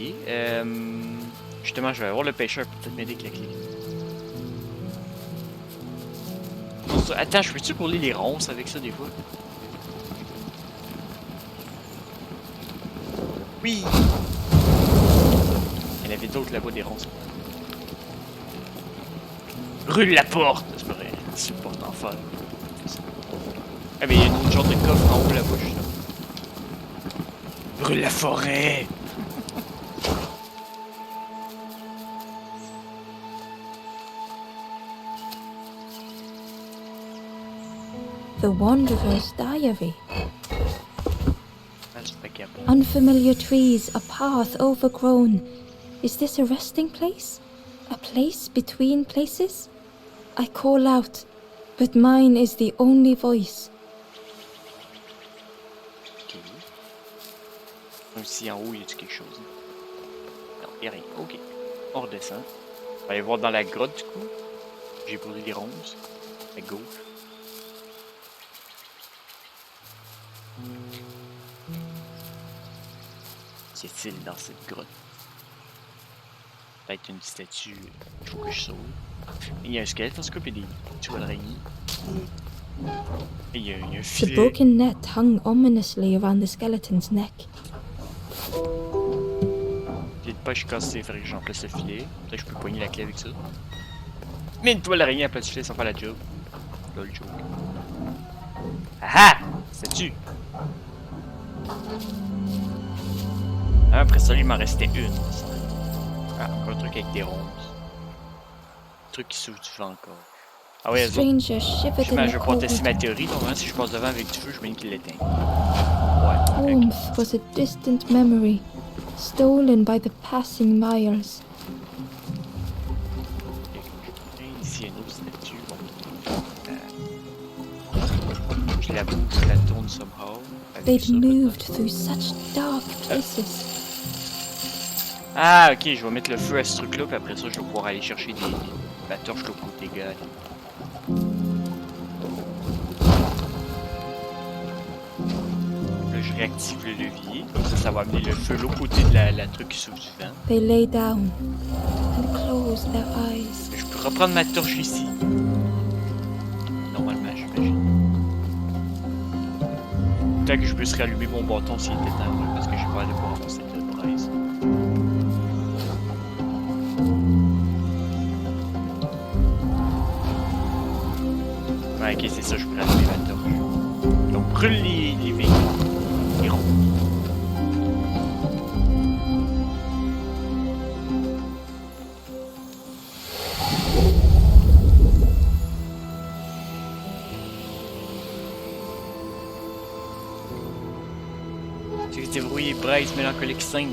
justement, je vais avoir le pêcheur pour peut-être m'aider avec la clé. Attends, je peux-tu brûler les ronces avec ça des fois? Oui! Il y en avait d'autres là-bas, des ronces. Brûle la porte! C'est pas vrai, c'est une porte en fer. Ah, mais il y a une autre genre de coffre en haut là-bas, justement. Brûle la forêt! The Wanderer's Diary. Ah, c'est pas capable. Unfamiliar trees, a path overgrown. Is this a resting place? A place between places? I call out, but mine is the only voice. Ok. Même si en haut, il y a quelque chose. Non, il n'y a rien. Ok. On redescend. On va aller voir dans la grotte, du coup. J'ai brûlé les ronces. À gauche. Qu'y a-t-il dans cette grotte? Peut-être une statue. Il faut que je sauve. Il y a un squelette, en tout cas, puis des toiles d'araignée. Et il y a un The filet. broken net hung ominously around the skeleton's neck. Filet de pêche cassé, il faudrait que j'en place le filet. Peut-être que je peux poigner la clé avec ça. Mais une toile d'araignée à place du filet sans faire la job. Là, le joke. Ah ah! Statue! Ah, après ça, il m'en restait une. Ah, encore un truc avec des ronces. Un truc qui s'ouvre du vent encore. Ah ouais, The stranger shivered justement, in je the vais pouvoir tester ma cold. théorie. Normalement, si je passe devant avec du feu, je mets qu'il l'éteint. Ouais. Ok. Warmth was a distant memory, stolen by the passing miles. Ici, il y a une autre statue. Je la bouge, je la tourne somehow. Avec They'd ça, moved peut-être. through such dark places. Ah, ok, je vais mettre le feu à ce truc-là, puis après ça, je vais pouvoir aller chercher la torche de l'autre côté, gars. Là, je réactive le levier, comme ça va amener le feu de l'autre côté de la truc qui s'ouvre du vent. They lay down and closed their eyes. Je peux reprendre ma torche ici. Normalement, j'imagine. Peut-être que je puisse rallumer mon bâton s'il était temps, parce que j'ai pas de voir dans cette braise. Ouais, ok, c'est ça, je peux rallumer ma torche. Donc, brûle les vignes. Les ronds. Sécurité brouillée, braise, mélancolique 5.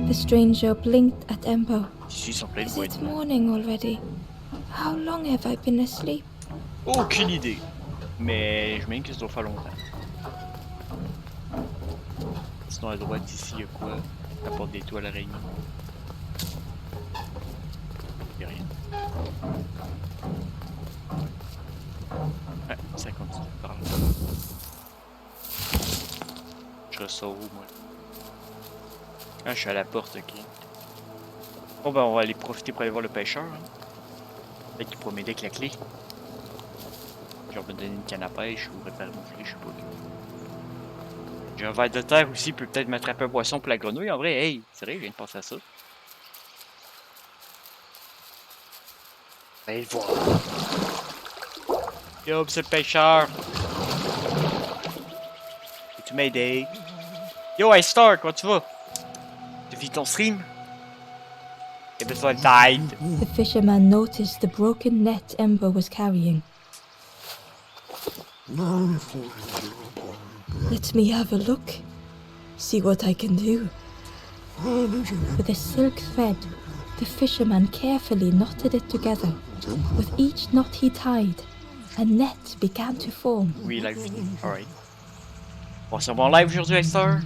The stranger blinked at Ember. Ici, ils sont pleins de Is bois. it morning already? How long have I been asleep? Aucune idée. Mais je m'inquiète que ça doit faire longtemps. Sinon, à droite, ici, il y a quoi? La porte des toiles araignées. Il n'y a rien. Ouais, ça continue par là. Je ressors où, moi? Ah, je suis à la porte, ok. Bon, ben, on va aller profiter pour aller voir le pêcheur. Hein. Peut-être qu'il pourra m'aider avec la clé. Genre me donner une canne à pêche ou réparer mon filet, je sais pas. J'ai un verre de terre aussi, il peut peut-être m'attraper un poisson pour la grenouille. En vrai, hey, c'est vrai, je viens de penser à ça. Allez le voir. Yo, c'est le pêcheur. Peux-tu m'aider? Yo, hey Star, comment tu vas? Tu vis ton stream? J'ai besoin d'aide. The fisherman noticed the broken net Ember was carrying. Let me have a look. See what I can do. With a silk thread, The fisherman carefully knotted it together. With each knot he tied, a net began to form. Oui, live. Alright. On va se voir en live aujourd'hui, Esther.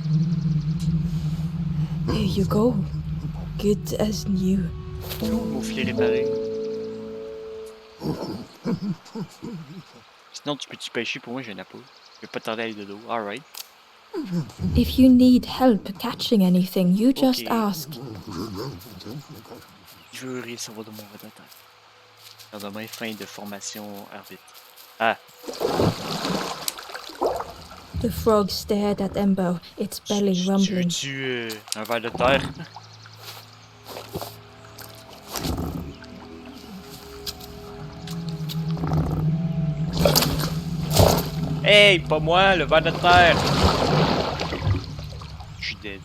Here you go. Good as new. Tout mon filet réparé. Sinon, tu peux-tu pêcher pour moi? J'ai un appel. Je vais pas tarder à aller de dos. Alright. If you need help catching anything, you just Okay. ask. Je veux rien savoir de mon rédacteur. Lendemain, fin de formation arbitre. Ah, The frog stared at Embo, its belly tu rumbling. veux-tu un verre de terre? Hey, pas moi, le verre de terre! Je suis dead.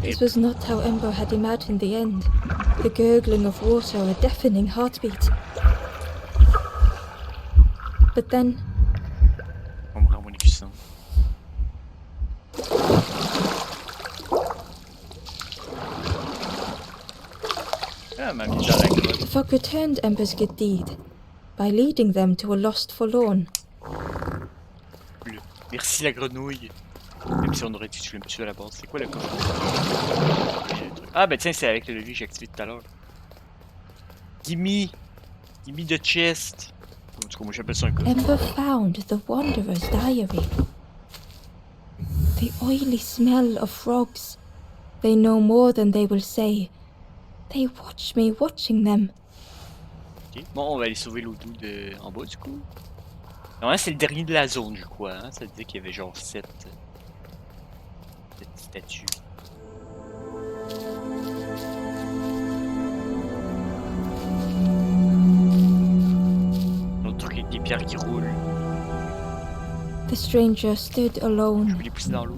This was not how Embo had imagined the end. The gurgling of water, a deafening heartbeat. But then, On me rend mon écusson. Ah, m'a mis dans la grotte. the frog returned Embo's good deed by leading them to a lost forlorn. Cool. Merci la grenouille. Même si on aurait dit que je vais me tuer à la base. C'est quoi le coffre? Ah, ben tiens, c'est avec le levier que j'ai activé tout à l'heure. Gimme! Gimme the chest! En tout cas, moi j'appelle ça un coffre. Embo found the wanderer's diary. The oily smell of frogs. They know more than they will say. They watch me watching them. Ok. Bon, on va aller sauver l'eau doux de... en bas du coup. Non, c'est le dernier de la zone, je crois. Hein? Ça dit qu'il y avait genre 7 statues. L'autre truc avec des pierres qui roulent. The stranger stood Je alone. vais les pousser dans l'eau.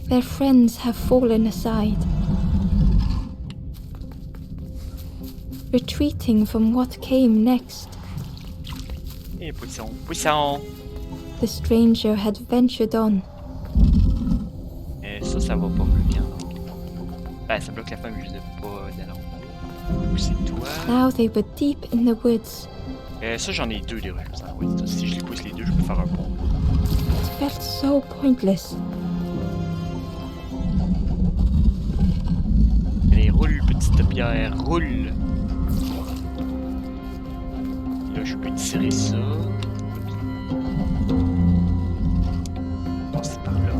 Their friends have fallen aside, retreating from what came next. Et poisson, poisson! The stranger had ventured on. Ça va pas plus bien. Ben, ça bloque la fin, mais je sais pas d'allons. C'est toi. Now they were deep in the woods. Ça, j'en ai deux des rues. Oui, si je les pousse les deux, je peux faire un pont. It felt so pointless. Allez, roule, petite pierre, roule! Et là, je peux tirer ça. Non, c'est par là.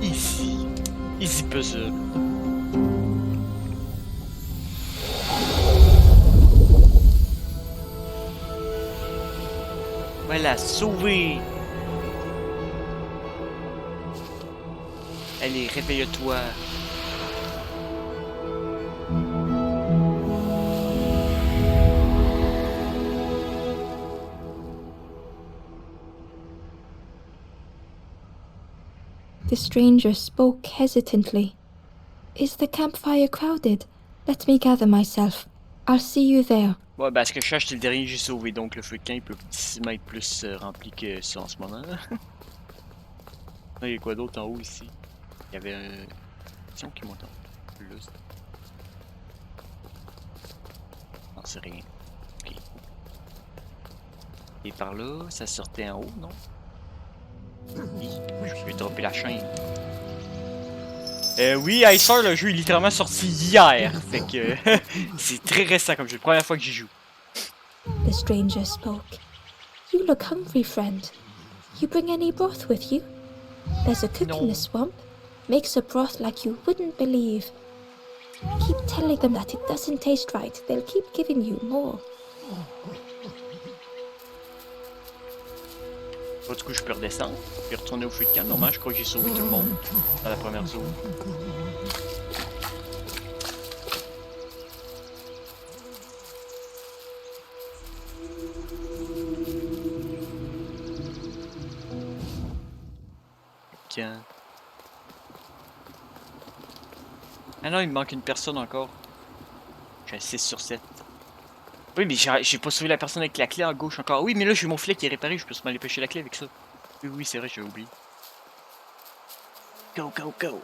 Easy. Easy puzzle. Voilà, sauvé! Allez, réveille-toi! The stranger spoke hesitantly. Is the campfire crowded? Let me gather myself. I'll see you there. Ouais, ben, ce que je cherche, c'est le dernier que j'ai sauvé, donc le feu de camp, il peut difficilement être plus rempli que ça en ce moment. Là, il y a quoi d'autre en haut ici? Il y avait un... Sion qui monte en haut. Là, non, c'est rien. Ok. Et par là, ça sortait en haut, non? Oui, je vais dropper la chaîne. Oui, Icer, le jeu est littéralement sorti hier. Fait que c'est très récent comme jeu. La première fois que j'y joue. The stranger spoke. You look hungry, friend. You bring any broth with you? There's a cook No. in the swamp. Makes a broth like you wouldn't believe. Keep telling them that it doesn't taste right. They'll keep giving you more. Bon, du coup, je peux redescendre. Puis retourner au feu de camp. Normalement, je crois que j'ai sauvé tout le monde dans la première zone. Camp. Ah non, il me manque une personne encore. J'ai un 6 sur 7. Oui, mais j'ai pas sauvé la personne avec la clé à gauche encore. Oui, mais là, j'ai mon filet qui est réparé. Je peux sûrement aller pêcher la clé avec ça. Oui, oui, c'est vrai, j'ai oublié. Go, go, go!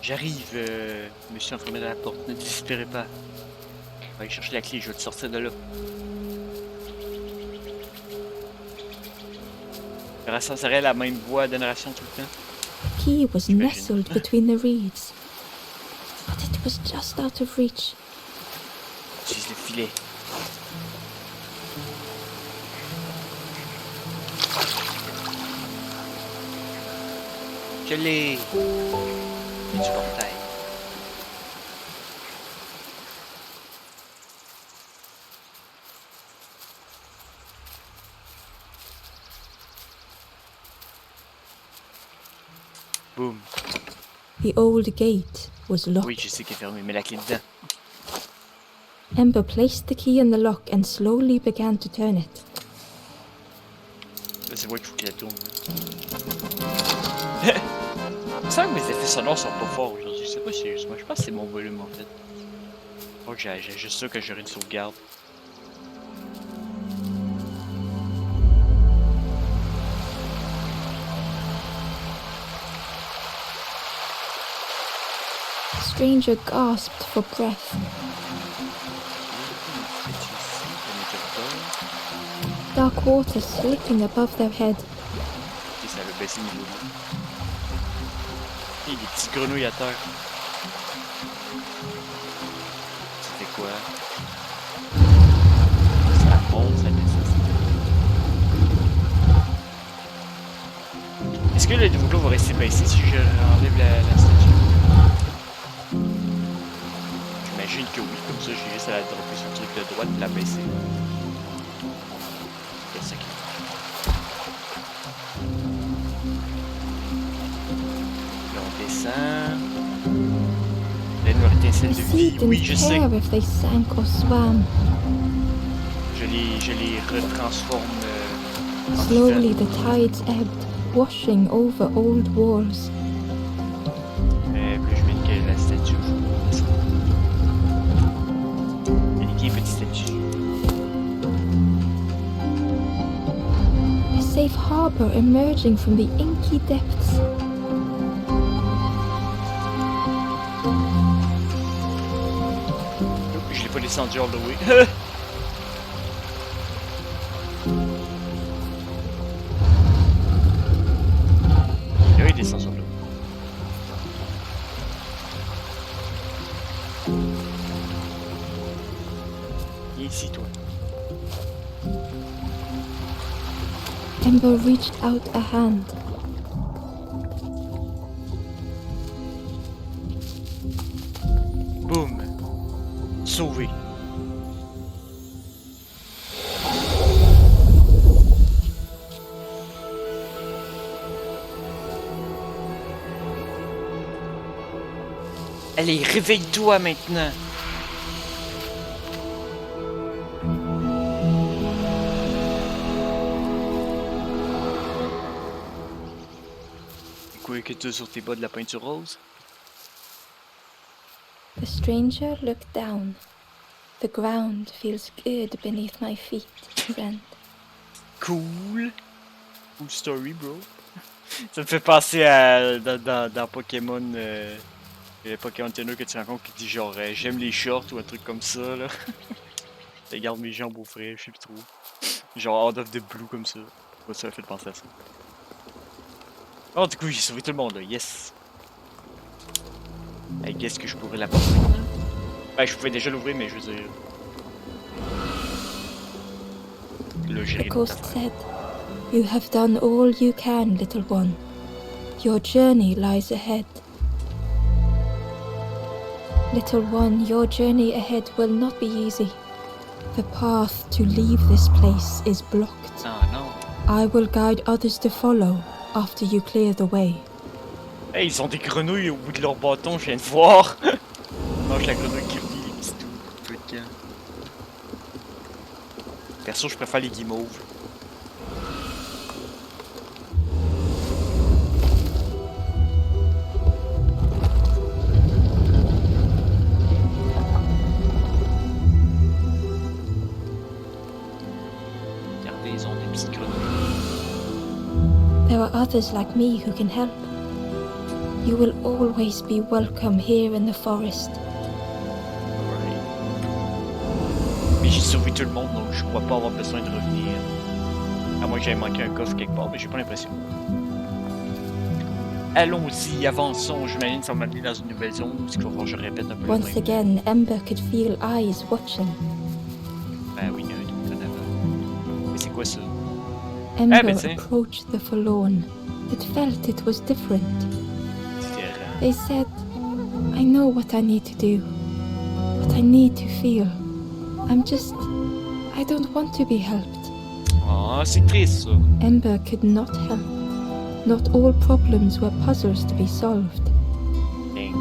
J'arrive, monsieur enfermé dans la porte. Ne désespérez pas. On va aller chercher la clé, je vais te sortir de là. Ça serait la même voix de narration tout le temps. The key was J'imagine. nestled between the reeds, but it was just out of reach. Utilise le filet. Je l'ai. Et du portail. Boum. The old gate was locked. Oui, je sais qu'elle est fermée, mais la clé dedans. Ember placed the key in the lock and slowly began to turn it. Là, c'est moi qu'il faut qu'il la tourne. Il me semble que mes effets sonores sont pas forts aujourd'hui. Je sais pas sérieusement. Je pense que c'est mon volume en fait. Je crois que j'ai juste ça que j'aurai une sauvegarde. The stranger gasped for breath. Dark water slipping above their head. Ok, ça avait baissé le niveau. Il y a des petites grenouilles à terre. C'était quoi? Ça monte, ça descend. Est-ce que le niveau va rester baissé si je enlève la statue? J'imagine que oui, comme ça j'ai juste à la dropper sur le truc de droite et la baisser. C'est ça qui là on descend. La noire étincelle The de sea vie, didn't oui je sais. care if they sank or swam. Je les retransforme en Slowly vivants. the tides ebbed, washing over old walls. Puis je mets que la statue. Elle est qui petite statue? A safe harbor emerging from the inky depths. Oh, je l'ai pas descendu all the way. Là, il descend sur l'eau. Viens ici, toi. Ember reached out a hand. Boum. Sauvé. Allez, réveille-toi maintenant. C'est quoi que tu as sur tes bas de la peinture rose? The stranger looked down. The ground feels good beneath my feet, friend. Cool. Cool story, bro. Ça me fait penser à dans Pokémon, le Pokémon Trainer que tu rencontres qui dit genre j'aime les shorts ou un truc comme ça là. Regarde mes jambes au frais, je sais plus trop. Genre out of the blue comme ça. Ouais, ça m'a fait penser à ça. Oh du coup j'ai sauvé tout le monde là, yes. I guess que je pourrais la porter maintenant. Ben je pouvais déjà l'ouvrir mais je veux dire. Là j'ai The rien ghost d'autre à faire. said, "You have done all you can, little one. Your journey lies ahead. Little one, your journey ahead will not be easy. The path to leave this place is blocked. Ah non. I will guide others to follow after you clear the way." Hey, ils ont des grenouilles au bout de leur bâton, je viens de voir. Mange la grenouille qui vit, les petits tout de camp. Perso, je préfère les guimauves. Regardez, ils ont des petites grenouilles. There are others like me who can help. You will always be welcome here in the forest. Ouais. Mais j'ai sauvé tout le monde, donc je crois pas avoir besoin de revenir. À moins que j'aie manqué un coffre quelque part, mais j'ai pas l'impression. Allons-y, avançons. J'imagine que ça va m'amener dans une nouvelle zone, parce qu'il va falloir que je répète un peu. Once again, Ember could feel eyes watching. Ben oui, il y a un truc en avant. Mais c'est quoi ça? Ember ben tiens. approached the forlorn. It felt it was different. Différent. They said, I know what I need to do. What I need to feel. I don't want to be helped. Ah, c'est triste ça. Ember could not help. Not all problems were puzzles to be solved. Dang.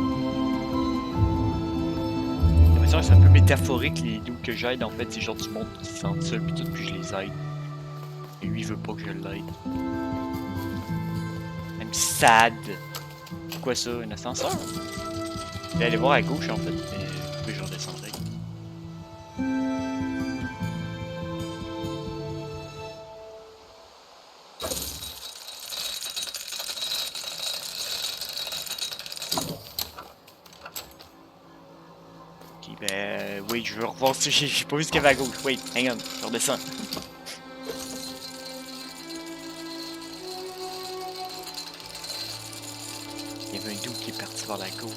J'ai l'impression que c'est un peu métaphorique les loups que j'aide. En fait, c'est genre du monde qui se sentent seuls pis tout, puis je les aide. Et lui, il veut pas que je l'aide. I'm sad. C'est quoi ça? Un ascenseur? Je vais aller voir à gauche en fait, mais pourquoi je redescendrai? Ok, ben, oui, je veux revoir si j'ai pas vu ce qu'il y avait à gauche. Wait, hang on, je redescends. Il y avait un doux qui est parti vers la gauche.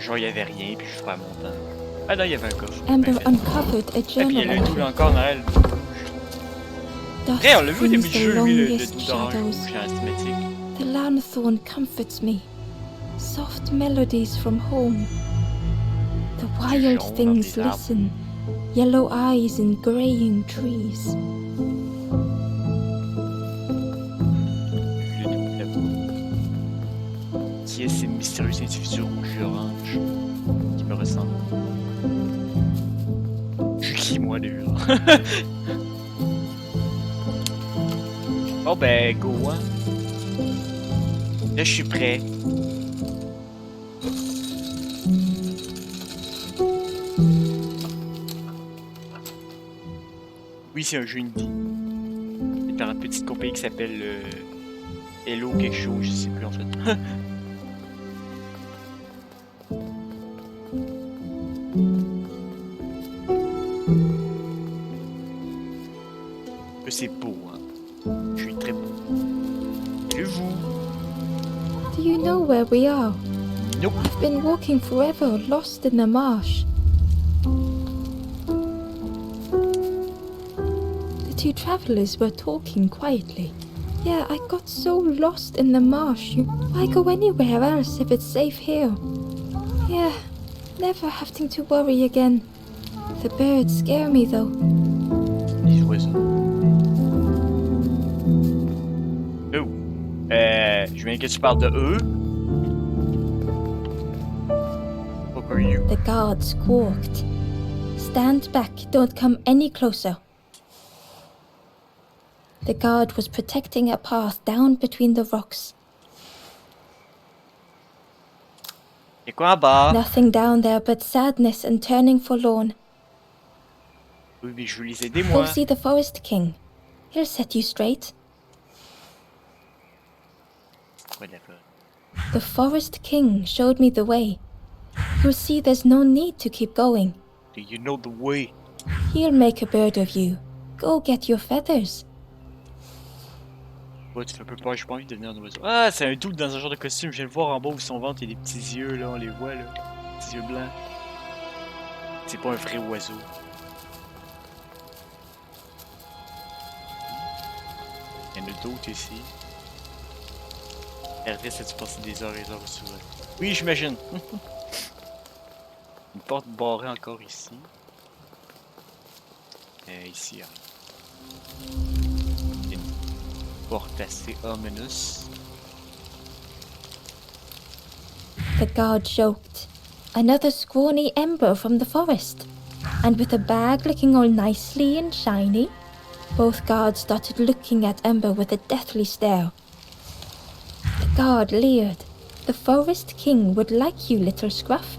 Genre, il y avait rien, puis je ferai mon temps. Ah non, il y avait un coffre. Ember uncovered a Ah, puis journal il y a le doux entry. encore dans elle. Dusk Hey, on l'a vu au début du brings the jeu, lui, le longest doux d'orange shadows. rouge dans la cinématique. The lanthorn comforts me. Soft melodies from home. The wild Jaune dans things des arbres. listen. Yellow eyes in graying trees. Le doux là-bas. Qui est ces mystérieux individus rouges et oranges qui me ressemblent? Je suis qui, moi, déjà? Oh ben, go, hein? Là, je suis prêt. Oui, c'est un jeu indie. C'est dans une petite compagnie qui s'appelle Hello quelque chose, je sais plus en fait. C'est beau, hein? Je suis très beau. Et vous? Do you know where we are? Nope. I've been walking forever, lost in the marsh. The two travelers were talking quietly. Yeah, I got so lost in the marsh. Why go anywhere else if it's safe here? Yeah, never having to worry again. The birds scare me though. Les oiseaux. Oh. Je viens que tu parles de eux. What are you? The guard squawked. Stand back, don't come any closer. The guard was protecting a path down between the rocks. Y'a quoi en bas? Nothing down there but sadness and turning forlorn. Oui, mais je veux les aider, Go moi. see the Forest King. He'll set you straight. Whatever. The Forest King showed me the way. You'll see there's no need to keep going. Do you know the way? He'll make a bird of you. Go get your feathers. Ouais, tu fais un peu peur, j'ai pas envie de devenir un oiseau. Ah, c'est un doute dans un genre de costume. Je viens de voir en bas où son ventre, il y a des petits yeux, là, on les voit, là. Des petits yeux blancs. C'est pas un vrai oiseau. Il y en a d'autres ici. Hervé, ça tu passé des heures et des heures sur elle? Oui, j'imagine. Une porte barrée encore ici. Ici, une porte assez ominous. The guard joked. Another scrawny ember from the forest. And with a bag looking all nicely and shiny, both guards started looking at Ember with a deathly stare. The guard leered. The Forest King would like you, little scruff.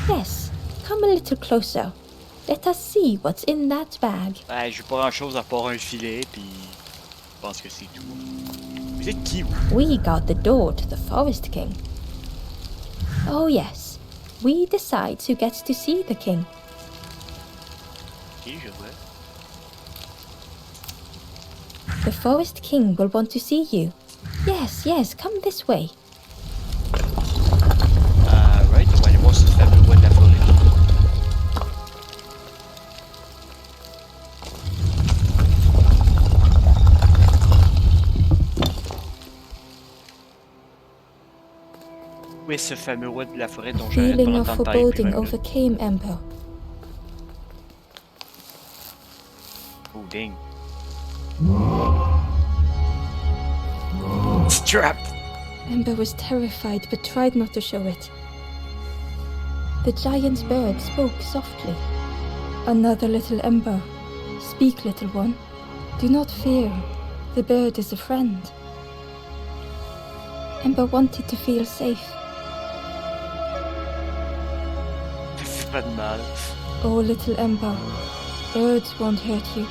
Yes, come a little closer. Let us see what's in that bag. J'ai pas grand chose à part un filet, puis je pense que c'est tout. Vous êtes qui, vous? We guard the door to the Forest King. Oh yes, we decide who gets to see the king. Ok, je vois. The Forest King will want to see you. Yes, yes, come this way. Right, on va aller voir ce fameux roi de la forêt. Où est ce fameux roi de la forêt dont j'arrête pas Feeling of d'entendre parler depuis foreboding 20 minutes? overcame Ember. Oh, dang. It's trapped! Ember was terrified but tried not to show it. The giant bird spoke softly. Another little Ember. Speak, little one. Do not fear. The bird is a friend. Ember wanted to feel safe. Ça fait pas de mal. Oh, little Ember. Birds won't hurt you.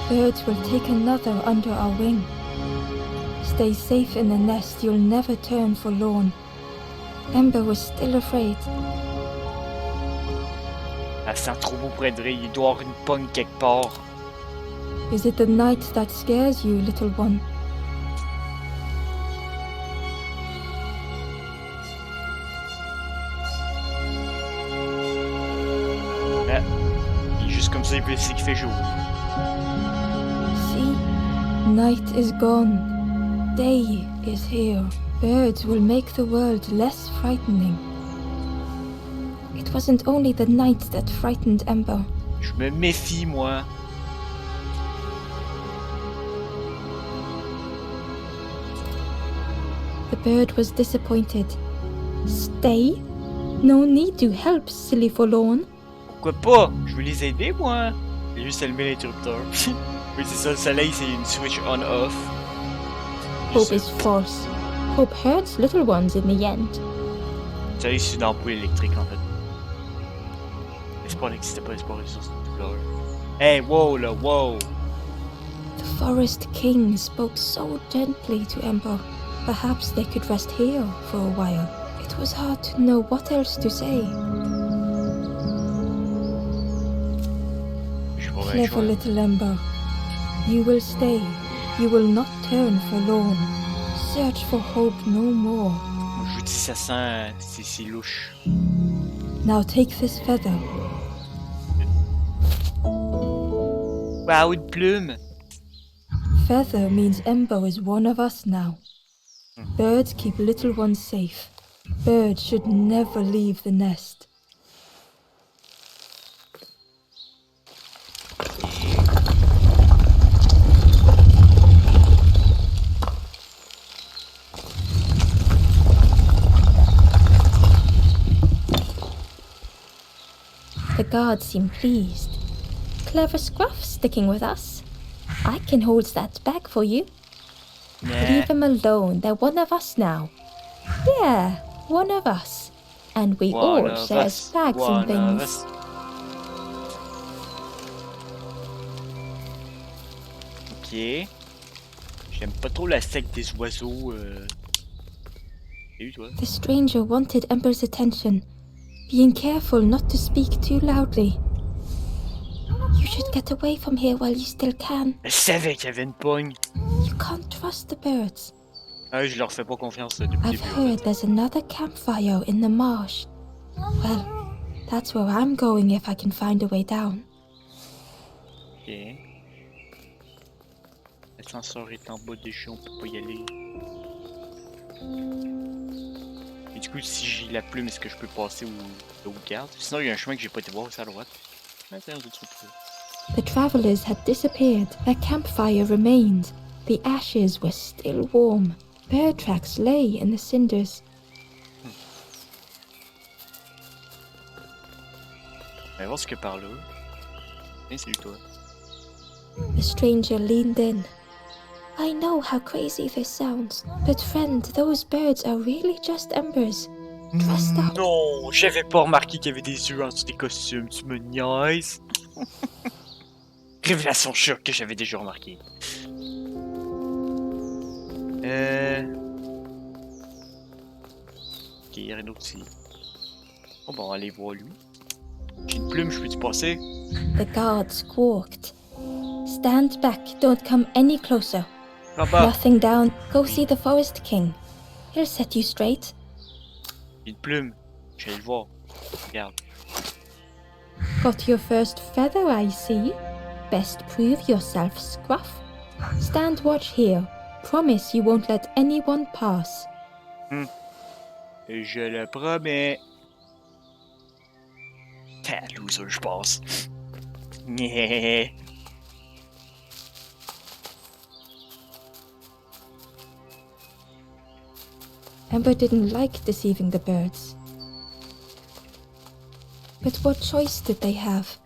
Birds will take another under our wing. Stay safe in the nest, you'll never turn forlorn. Ember was still afraid. Elle sent trop beau pour être vrai, il doit y avoir une pogne quelque part. Is it the night that scares you, little one? Ah, il est juste comme ça, il peut essayer qu'il fait jour. See? Night is gone. Day is here. Birds will make the world less frightening. It wasn't only the night that frightened Ember. Je me méfie, moi. The bird was disappointed. Stay? No need to help, silly forlorn. Pourquoi pas? Je veux les aider, moi. J'ai juste allumé l'interrupteur. Oui, c'est ça, le soleil, c'est une switch on-off. Hope is false. Hope hurts little ones in the end. Le soleil, c'est une ampoule électrique, en fait. L'espoir n'existait pas, l'espoir est sur cette douleur. Hey, wow, là, wow! The Forest King spoke so gently to Ember. Perhaps they could rest here for a while. It was hard to know what else to say. Je vois bien le Clever choix. little Ember. You will stay. You will not turn forlorn. Search for hope no more. Moi, je vous dis, ça sent... c'est louche. Now take this feather. Waouh, une plume! Feather means Ember is one of us now. Birds keep little ones safe. Birds should never leave the nest. The guards seem pleased. Clever Scruff sticking with us. I can hold that bag for you. Nah. Leave them alone. They're one of us now. Yeah, one of us. And we One all of share us. bags One and of things. us. Ok. J'aime pas trop la secte des oiseaux. T'as eu, toi? The stranger wanted Ember's attention, being careful not to speak too loudly. You should get away from here while you still can. Je savais qu'il y avait une pogne. You can't trust the birds. Ah, je leur fais pas confiance depuis le I've début. En heard fait. there's another campfire in the marsh. Well, that's where I'm going if I can find a way down. Ok. L'ascenseur est en bas déjà, on peut pas y aller. Et du coup, si j'ai la plume, est-ce que je peux passer au garde? Sinon, il y a un chemin que j'ai pas été voir aussi à droite. Ah, tiens, on est trop. The travelers had disappeared. Their campfire remained. The ashes were still warm. Bird tracks lay in the cinders. On va voir ce que par là. Hey, salut toi. The stranger leaned in. I know how crazy this sounds, but friend, those birds are really just embers. Dressed up. Non, j'avais pas remarqué qu'il y avait des yeux en dessous des costumes, tu me niaises. Révélation sûre que j'avais déjà remarqué. Ok, il y a rien d'autre ici. Oh, bon, on va aller voir lui. J'ai une plume, je peux-tu passer? The guard squawked. Stand back, don't come any closer. En bas! Nothing down, go Oui. see the Forest King. He'll set you straight. J'ai une plume. Je vais aller le voir. Regarde. Got your first feather, I see. Best prove yourself, Scruff. Stand watch here. Promise you won't let anyone pass. Je le promets. Ta loser, je passe. Nyeh. Ember didn't like deceiving the birds. But what choice did they have?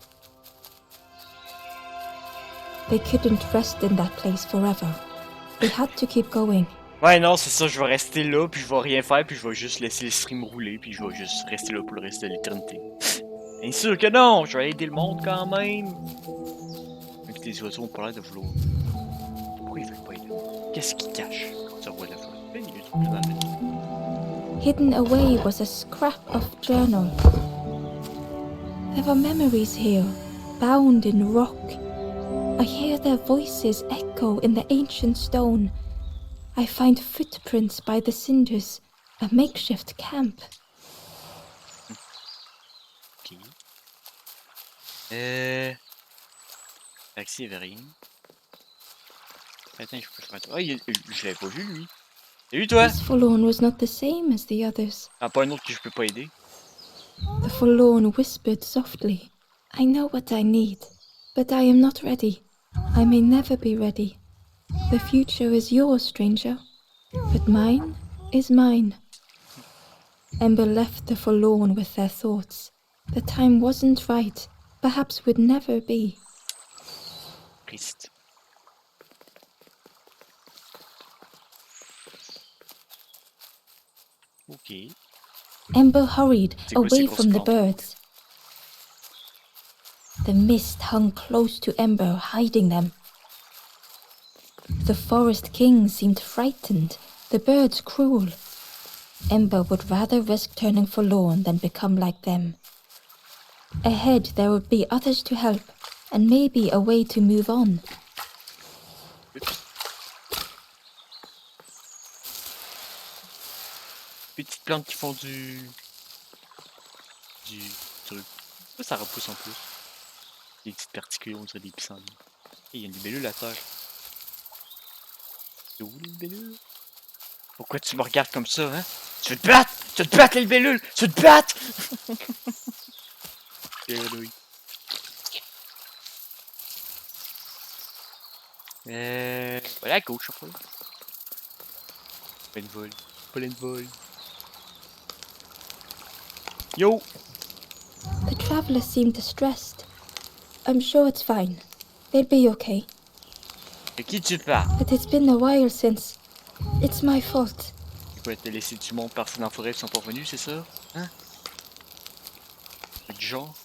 They couldn't rest in that place forever. They had to keep going. Ouais, non, c'est ça, je vais rester là, puis je vais rien faire, puis je vais juste laisser le stream rouler, puis je vais juste rester là pour le reste de l'éternité. Bien sûr que non, je vais aider le monde quand même. Même si les oiseaux ont pas l'air de vouloir. Pourquoi ils veulent pas aider? Qu'est-ce qu'ils cachent quand tu revois la forêt? Il y a du plus dans la maison. Hidden away was a scrap of journal. There were memories here, bound in rock. I hear their voices echo in the ancient stone. I find footprints by the cinders, a makeshift camp. Ok. Taxi, il y avait rien. Attends, je peux faire toi. Ah, je l'avais pas vu, lui. Salut, toi! This forlorn was not the same as the others. Ah, pas un autre que je peux pas aider. The forlorn whispered softly, I know what I need, but I am not ready. I may never be ready. The future is yours, stranger, but mine is mine. Ember left the forlorn with their thoughts. The time wasn't right, perhaps would never be. Triste. Ok. Ember hurried quoi ces away grosses from the plantes? birds. The mist hung close to Ember, hiding them. The Forest King seemed frightened, the birds cruel. Ember would rather risk turning forlorn than become like them. Ahead there would be others to help, and maybe a way to move on. Petites plantes qui font du truc. Ça repousse en plus. Des petites particules, on dirait des pissenlits. Il y a une libellule à terre. C'est où les libellules? Pourquoi tu me regardes comme ça, hein? Tu veux te battre! Tu veux te battre, les libellules! Tu veux te battre! Oui. Voilà à gauche, après. Plein de vol. Plein de vol. Yo! The traveler seemed distressed. I'm sure it's fine. They'll be okay. De qui tu parles? But it's been a while since. It's my fault. C'est quoi, t'as laissé du monde partir dans la forêt et ils sont pas revenus, c'est ça? Hein? Du genre?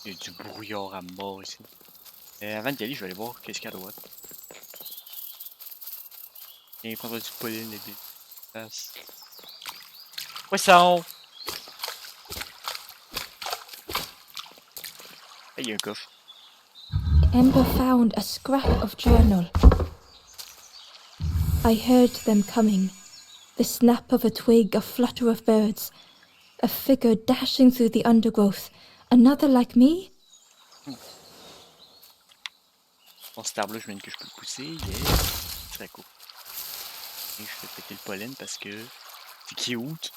Il y a du brouillard à mort ici. Avant d'y aller, je vais aller voir qu'est-ce qu'il y a à droite. Et prendre du pollen, les billes. Poisson! Ah, il y a un coffre. Ember found a scrap of journal. I heard them coming. The snap of a twig, a flutter of birds. A figure dashing through the undergrowth. Another like me? Bon, cet arbre-là, je viens que je peux le pousser. Yeah. Très cool. Et je fais péter le pollen parce que c'est cute.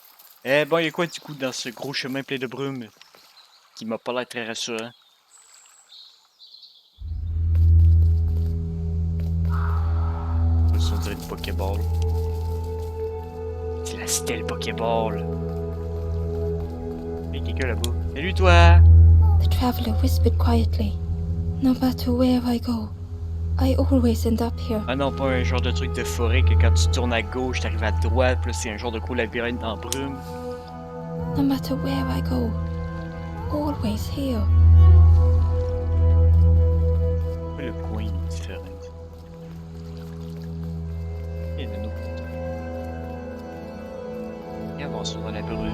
Bon, il y a quoi du coup dans ce gros chemin plein de brume qui m'a pas l'air très rassurant? On dirait une Pokéball. C'est la stèle Pokéball. Il y a quelqu'un là-bas. Salut toi! The traveler whispered quietly. No matter where I go, I always end up here. Ah non, pas un genre de truc de forêt que quand tu tournes à gauche, t'arrives à droite, puis là c'est un genre de gros labyrinthe en brume. No matter where I go, always here. Le coin il est différent. morceaux dans la brume.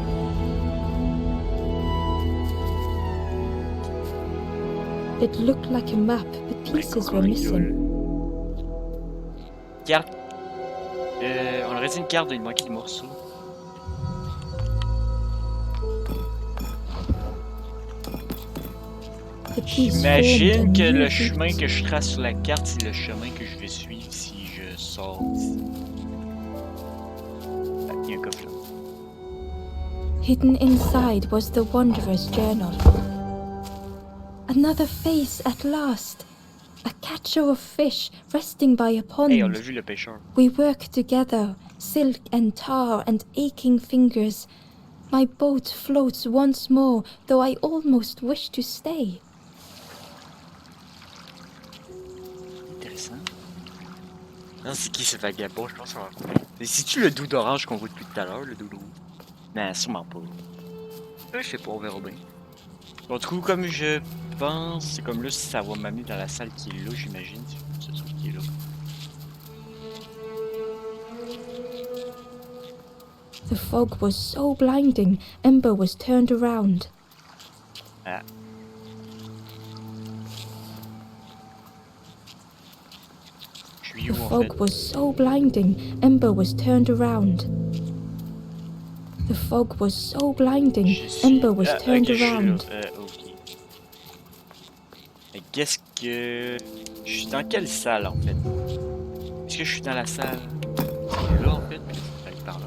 It looked like a map, but pieces were missing. Carte. On aurait dit une carte, il manquait des morceaux. J'imagine que le chemin que je trace sur la carte, c'est le chemin que je vais suivre si je sors d'ici. Ah, il y a un coffre là. Hidden inside was the Wanderer's journal. Another face at last. A catcher of fish resting by a pond. Hey, on l'a vu le pêcheur. We work together, silk and tar and aching fingers. My boat floats once more, though I almost wish to stay. Intéressant. Non, c'est qui ce vagabond? Je pense qu'on va... C'est-tu le doux d'orange qu'on voit depuis tout à l'heure, le doudou? Non, sûrement pas. Je sais pas, on verra bien. Bon, du coup, comme je pense, c'est comme là, si ça va m'amener dans la salle qui est là, j'imagine. C'est ce truc qui est là. The fog was so blinding, Ember was turned around. Ah. Je suis The où, en fog fait? was so blinding, Ember was turned around. The fog was so blinding, Ember was turned around. Ok. Mais qu'est-ce que... Je suis dans quelle salle, en fait? Est-ce que je suis dans la salle? C'est là, en fait? Mais faut aller par là.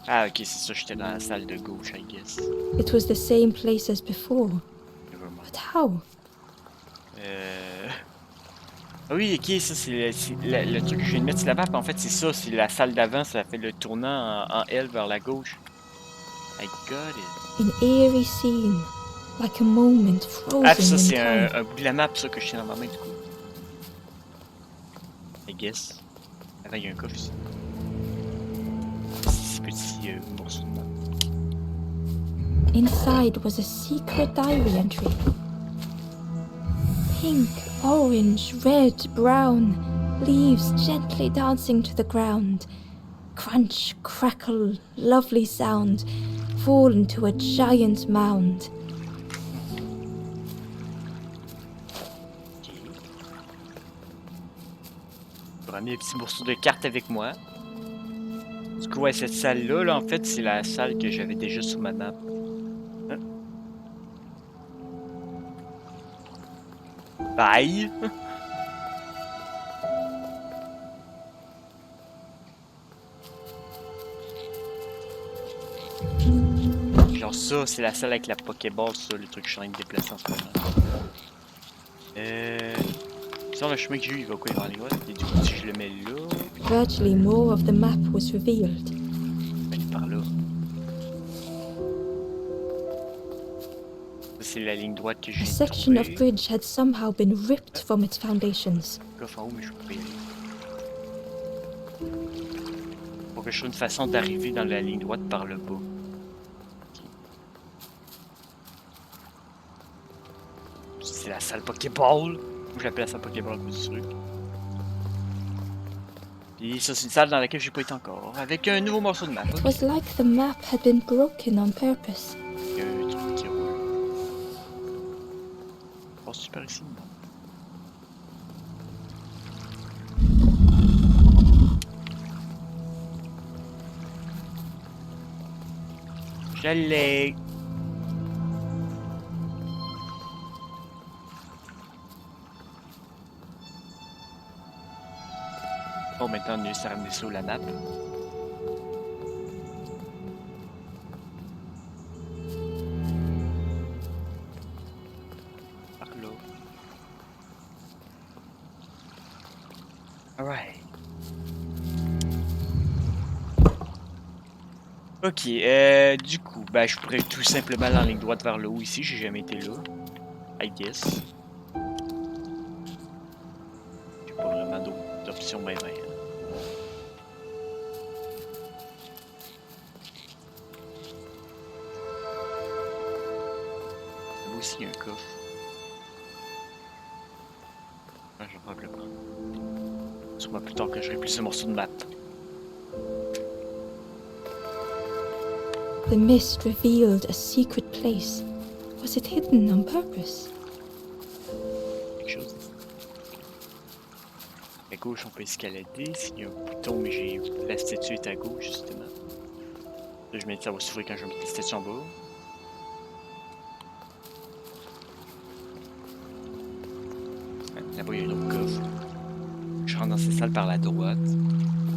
Ah, ok, c'est ça, j'étais dans la salle de gauche, I guess. It was the same place as before. Nevermind. But how? Ah oui, ok, ça c'est le truc que je viens de mettre sur la map. En fait, c'est ça, c'est la salle d'avant, ça fait le tournant en L vers la gauche. I got it. An eerie scene, like a moment frozen Ah, puis ça, in c'est time. un bout de la map, ça, que je tiens dans ma main, du coup. I guess. Avant, il y a un coffre ici. Ce petit morceau de map. Inside was a secret diary entry. Pink, orange, red, brown, leaves gently dancing to the ground. Crunch, crackle, lovely sound, fall into a giant mound. Ok. Je vais ramener des petits morceaux de carte avec moi. Du coup, ouais, cette salle-là, là, en fait, c'est la salle que j'avais déjà sur ma map. Hein? Bye! Genre ça, c'est la salle avec la Pokéball, ça, le truc que je suis en train de déplacer en ce moment. Sur le chemin que j'ai eu, il va quoi dans les droites? Et du coup, si je le mets là, Gradually, more of the map was revealed. je vais aller par là. Ça, c'est la ligne droite que je A viens de section of trouver. bridge had somehow been ripped from its foundations. Coffre en haut, mais je peux pas y aller. Faut que je trouve une façon d'arriver dans la ligne droite par le bas. Ok. C'est la salle Pokéball. Moi, je l'appelle la salle Pokéball à cause du truc. Et ça, c'est une salle dans laquelle j'ai pas été encore. Avec un nouveau morceau de map. It was like the map had been broken on purpose. Il y a un truc qui roule. Je passe super ici, non? Je l'ai. Bon, maintenant, on a juste à ramener ça sur la map. Par là. Alright. Ok, du coup, ben, je pourrais tout simplement aller en ligne droite vers le haut ici. J'ai jamais été là. I guess. J'ai pas vraiment d'autres options, ben, ben. Là aussi, il y a un coffre. Ah, je vais pas le prendre. Sûrement plus tard que j'aurai plus de morceaux de map. The mist revealed a secret place. Was it hidden on purpose? Quelque chose ici. À gauche, on peut escalader. S'il y a un bouton, mais j'ai la statue est à gauche, justement. Là, je me dis que ça va s'ouvrir quand je vais mettre la statue en bas. Là-bas, il y a un autre coffre. Je rentre dans cette salle par la droite.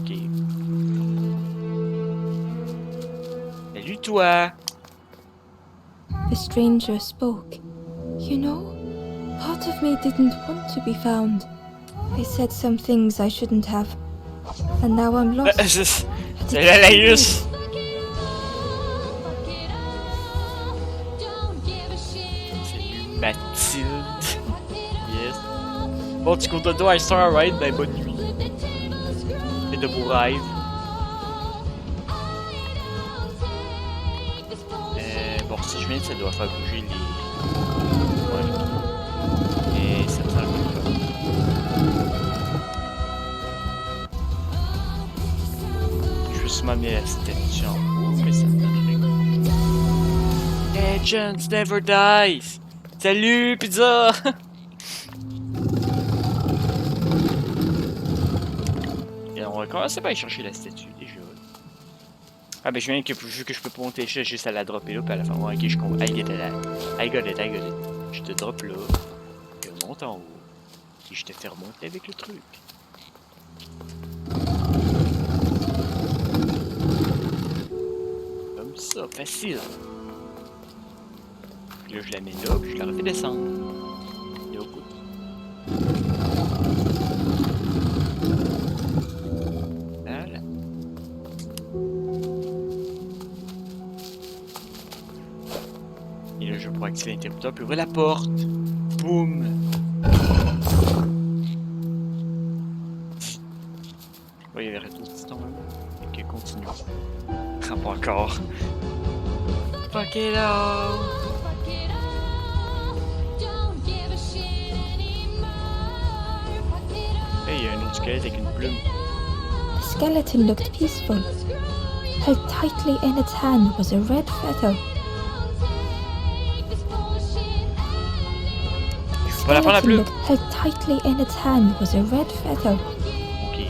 Ok. Salut, toi! The stranger spoke. You know, part of me didn't want to be found. I said some things I shouldn't have. And now I'm lost. C'est la Laïus! Salut, Mathilde. Yes. Bon, tu comptes toi, I start alright, ben bonne nuit. Et de beaux rêves. Bon, si je viens, ça doit faire bouger les... Ouais. Et ça me sert pas. Je vais sûrement amener la statue en haut, mais ça me donnerait quoi. Legends never dies! Salut, pizza! Et on va commencer par aller chercher la statue déjà. Ah ben je viens que vu que je peux pas monter juste à la dropper là, puis à la fin, ouais, ok, je comprends. I get it. Je te drop là, je monte en haut, et je te fais remonter avec le truc. Comme ça, facile. Puis là je la mets là, puis je la refais descendre. Et au bout. Voilà. Et là, je vais pouvoir activer l'interrupteur puis ouvrir la porte. Boum! Oui, il y avait tout petit ton même. Ok, continue. Ah, pas encore. Fuck it all! Hey, il y a un autre squelette avec une plume. The skeleton looked peaceful. Held tightly in its hand was a red feather. Voilà, prends la plume. Held tightly in its hand was a red feather. Ok.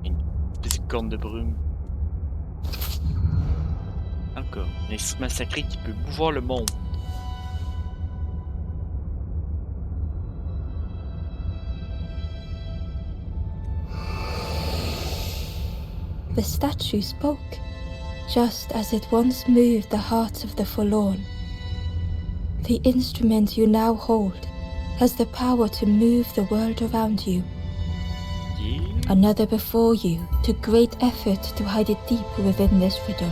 Une petite corne de brume. Encore. Un instrument sacré qui peut mouvoir le monde. The statue spoke, just as it once moved the hearts of the forlorn. The instrument you now hold has the power to move the world around you. Yeah. Another before you took great effort to hide it deep within this riddle.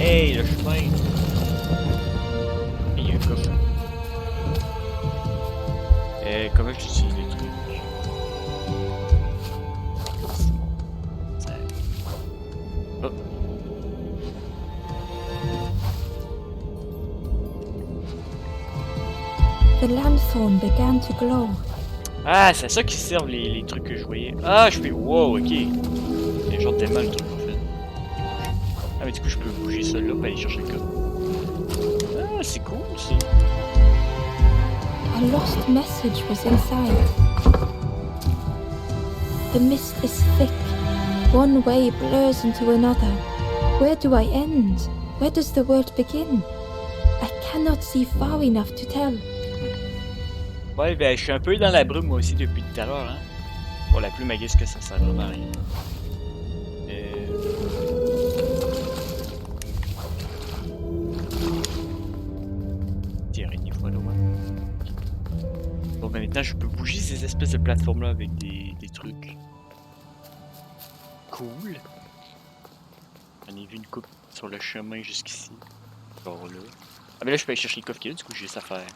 Hey, le chemin! Il y a un coffre. Comment j'utilise les trucs? C'est bon. Ça... Oh. The lanthorn began to glow. Ah, c'est à ça qui servent les trucs que je voyais. Ah, je fais... Wow, ok. C'est genre tellement le truc en fait. Ah, mais du coup, je peux bouger ça là pour aller chercher le code. Ah, c'est cool ça. A lost message was inside. The mist is thick. One way blurs into another. Where do I end? Where does the world begin? I cannot see far enough to tell. Ouais, ben je suis un peu dans la brume moi aussi depuis tout à l'heure, hein. Bon, la plume, qu'est-ce que ça sert vraiment à rien. Dernier fois, là, ouais. Bon, ben maintenant, je peux bouger ces espèces de plateformes-là avec des trucs. Cool. J'en ai vu une coupe sur le chemin jusqu'ici. Genre là. Ah, ben là, je peux aller chercher le coffre qu'il y a, du coup, j'ai ça à faire.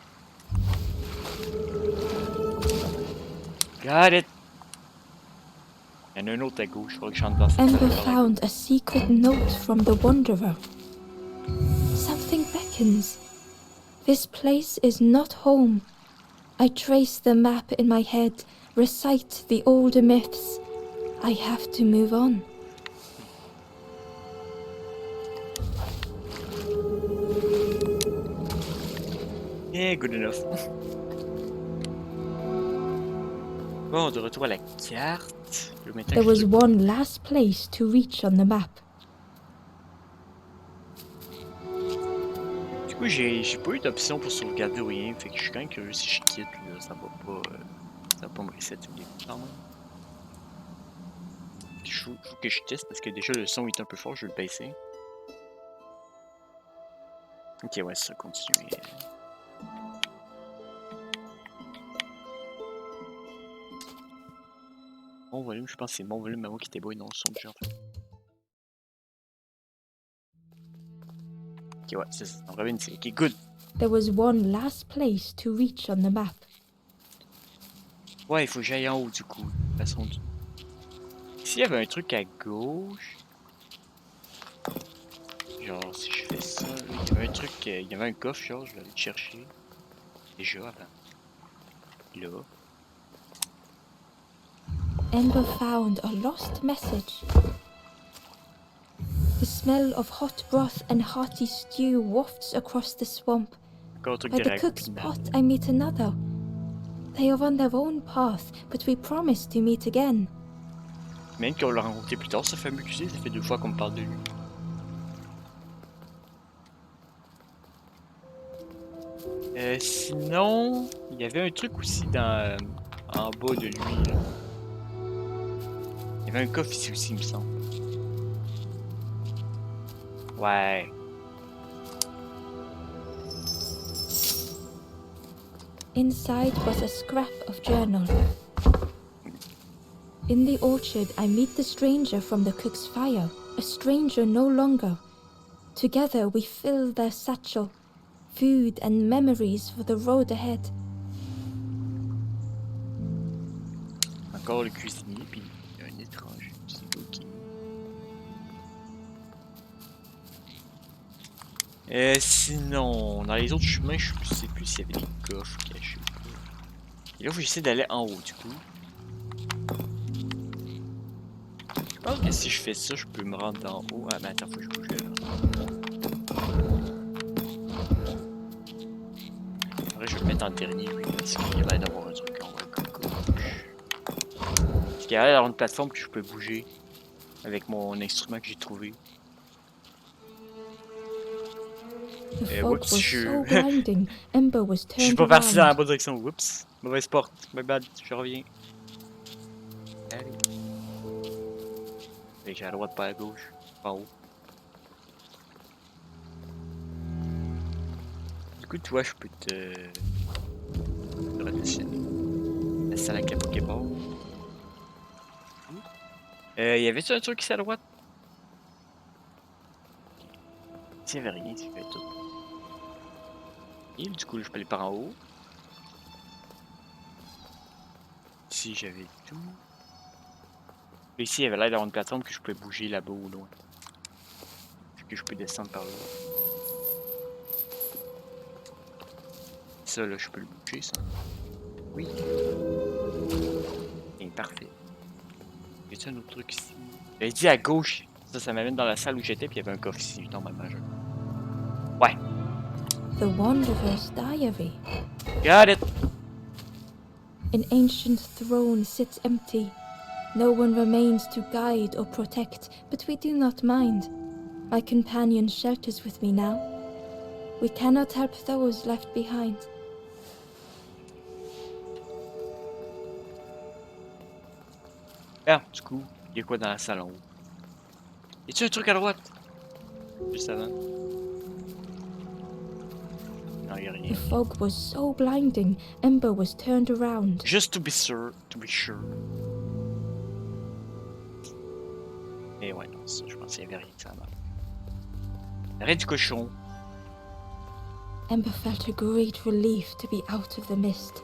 Got it! Il y en a un autre à gauche, il faudrait que je rentre dans cette Ember salle. found a secret note from the Wanderer. Something beckons. This place is not home. I trace the map in my head, recite the older myths. I have to move on. Yeah, good enough. Bon, de retour à la carte. There was one last place to reach on the map. Du coup, j'ai pas eu d'option pour sauvegarder ou rien, fait que je suis quand même curieux si je quitte, là, ça va pas me resetter au début quand même. Faut que je teste parce que déjà le son est un peu fort, je vais le baisser. Ok, ouais, ça, continuer. Mon volume, je pense que c'est mon volume à moi qui était beau et non le son que j'ai en fait. Ok, ouais, c'est ça, on revient ici. Ok, good. There was one last place to reach on the map. Ouais, il faut que j'aille en haut du coup. De toute façon, s'il y avait un truc à gauche. Genre, si je fais ça, là, il y avait un truc, il y avait un coffre, genre, je vais aller le chercher. Déjà avant. Là. Ember found a lost message. The smell of hot broth and hearty stew wafts across the swamp. Encore un truc By de the ragoût cook's pis de pot I meet another. They are on their own path, but we promise to meet again. même qu'on l'a rencontré plus tard, ce fameux QC, ça fait 2 fois qu'on me parle de lui. Sinon, il y avait un truc aussi dans en bas de lui. Là. Il y avait un coffre ici aussi, il me semble. Ouais. Inside was a scrap of journal. In the orchard, I meet the stranger from the cook's fire, a stranger no longer. Together we fill their satchel, food and memories for the road ahead. Encore le cuisinier, puis il y a un étranger aussi, ok. Sinon, dans les autres chemins, je sais plus s'il y avait des coffres cachés ou pas. Et là, faut que j'essaie d'aller en haut, du coup. Je pense que si je fais ça, je peux me rendre en haut. Ah, mais attends, faut que je bouge là. Après, je vais le mettre en dernier, lui, parce qu'il y a l'air d'avoir un truc en haut comme gauche. Parce qu'il y a l'air d'avoir une plateforme que je peux bouger avec mon instrument que j'ai trouvé. The fog Whoops, was so blinding, Ember was je suis turned pas parti dans la around. bonne direction. Whoops, mauvaise porte. My bad, je reviens. Allez. Et j'ai à droite, pas à gauche. En haut. Du coup, tu vois, je peux te redessiner. La salle à Pokéball. Y avait-tu un truc ici à droite? Il y avait rien, tu fais tout. Et du coup, je peux aller par en haut. Ici, j'avais tout. Et ici, il y avait l'air d'avoir une plateforme que je pouvais bouger là-bas ou loin. Que je peux descendre par là. Ça, là, je peux le bouger, ça. Oui. Et parfait. Y a-t-il un autre truc ici? J'avais dit à gauche. Ça m'amène dans la salle où j'étais, puis il y avait un coffre ici, normalement. Ouais. The Wanderer's Diary. Got it! An ancient throne sits empty. No one remains to guide or protect, but we do not mind. My companion shelters with me now. We cannot help those left behind. Ah, du coup, il y a quoi dans la salle en haut? Y a-t-il un truc à droite? Juste avant. Non, y a rien. The fog was so blinding, Ember was turned around. Just to be sure, Et ouais, non, ça, je pense qu'il y avait rien que ça avant. Arrête du cochon. Ember felt a great relief to be out of the mist.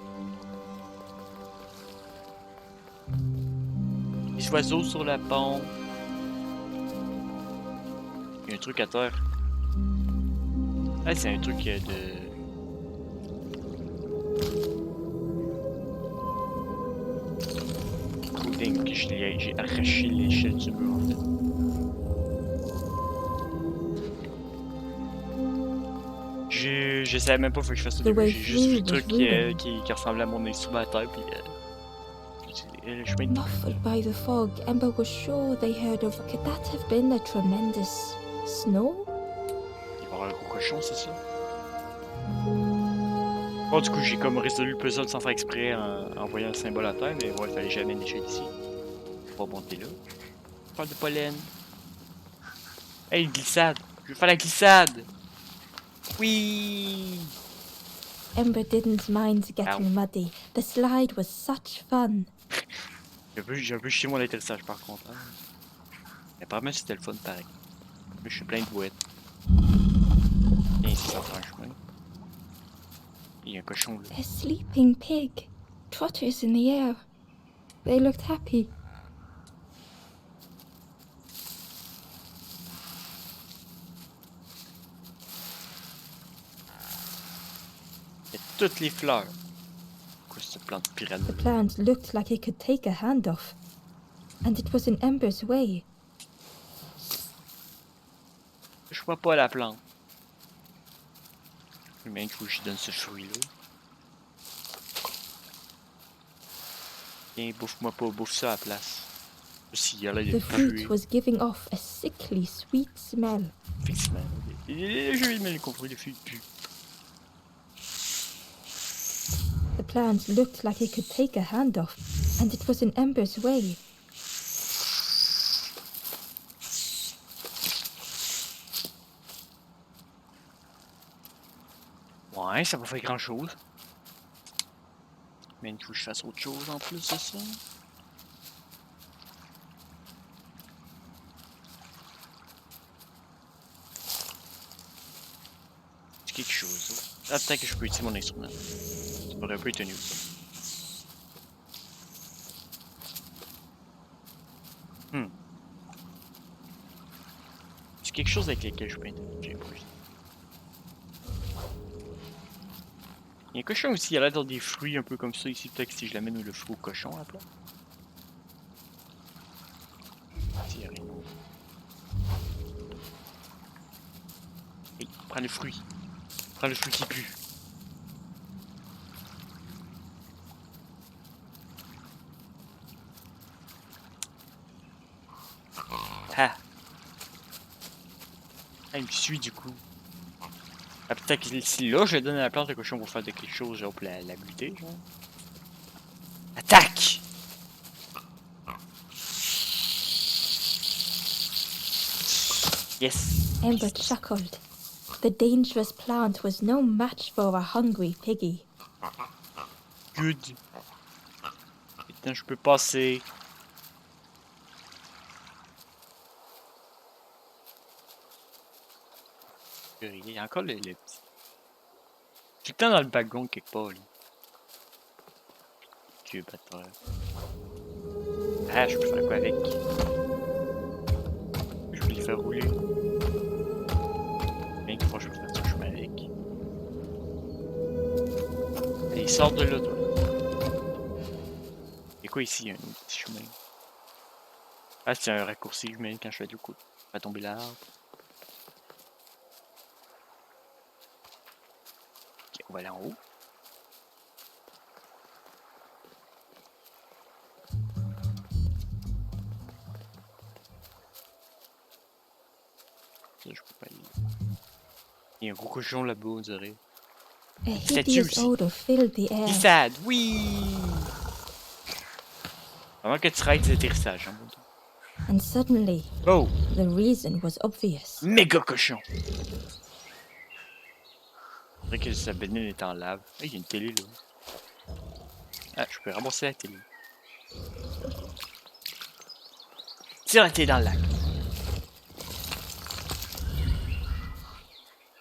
Les oiseaux sur la pompe. Il y a un truc à terre. Ah, c'est un truc de j'ai arraché l'échelle du mur, en fait. Je savais même pas faut que je fasse au The début. way J'ai juste vu le through was truc ruined. qui ressemblait à mon incubateur, puis le chemin de... Muffled by the fog, Ember was sure they heard of. Could that have been a tremendous snow? Il va y avoir un gros cochon, c'est ça? Bon, du coup, j'ai comme résolu le puzzle sans faire exprès en voyant le symbole à terre, mais ouais, il fallait jamais une échelle ici. On va monter là. Parle de pollen. Hey, une glissade! Je veux faire la glissade! Oui! Ember didn't mind getting muddy. The slide was such fun. J'ai un peu chié mon atterrissage par contre. Hein. Mais apparemment, c'était le fun pareil. Je suis plein de bouettes. Viens ici, ça prend un chemin. Il y a un cochon là. A sleeping pig. Trotters in the air. They looked happy. Il y a toutes les fleurs. Quoi, cette plante piranha? The plant looked like it could take a hand off. And it was in Ember's way. Je vois pas la plante. Mais il faut que je donne ce fruit-là. Viens, bouffe-moi pas, bouffe ça à la place. Aussi, il y a là The des fruit fruits. was giving off a sickly sweet smell. Effectivement. J'ai mal compris, les fruits puent. The plant looked like it could take a hand off. And it was in Ember's way. Ouais, ça va faire grand chose. Mais il faut que je fasse autre chose en plus de ça. C'est quelque chose. Ah, peut-être que je peux utiliser mon instrument. Ça aurait un peu tenu ça. C'est quelque chose avec lequel je peux interagir. Il y a un cochon aussi, il a l'air d'avoir des fruits un peu comme ça ici. Peut-être que si je l'amène le fruit au cochon à la place. Il y a rien d'autre. Hey, prends le fruit. Prends le fruit qui pue. Ah! Ah, il me suit du coup. Ah, peut-être que si là je donne à la plante, le cochon va faire de quelque chose genre pour la buter, genre. Attaque! Yes! Ember chuckled. The dangerous plant was no match for a hungry piggy. Good! Maintenant je peux passer. Il y a encore le petit. Tout le temps dans le background quelque part, là. Dieu batteur. Ah, je peux faire quoi avec? Je vais le faire rouler. Bien que je vais faire ce chemin avec. Allez, sors de là, toi. Et quoi ici? Il y a un autre petit chemin. Ah, c'est un raccourci, je mets quand je fais du coup. Va tomber l'arbre. Ok, on va aller en haut. Ça, je peux pas aller. Il y a un gros cochon là-bas, on dirait. A hideous odor filled the air. Glissade, oui! Avant que tu railles tes atterrissages, hein, bon temps. And suddenly, Oh! the reason was obvious. Méga cochon! C'est vrai que sa bénine est en lave. Ah, il y a une télé là. Ah, je peux ramasser la télé. Tire la télé dans le lac.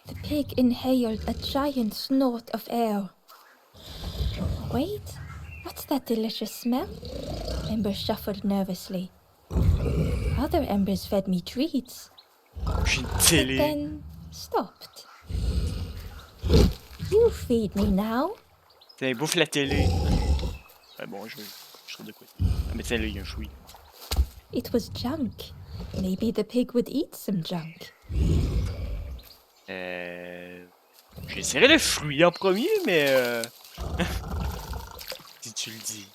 The pig inhaled a giant snort of air. Wait, what's that delicious smell? Ember shuffled nervously. Other embers fed me treats, J'ai une but télé. then stopped. You feed me now. Tiens, bouffe la télé. Ouais, bon, je serai de quoi. Ah, mais tiens, là, il y a un fruit. It was junk. Maybe the pig would eat some junk. J'essaierai le fruit en premier, mais si tu le dis.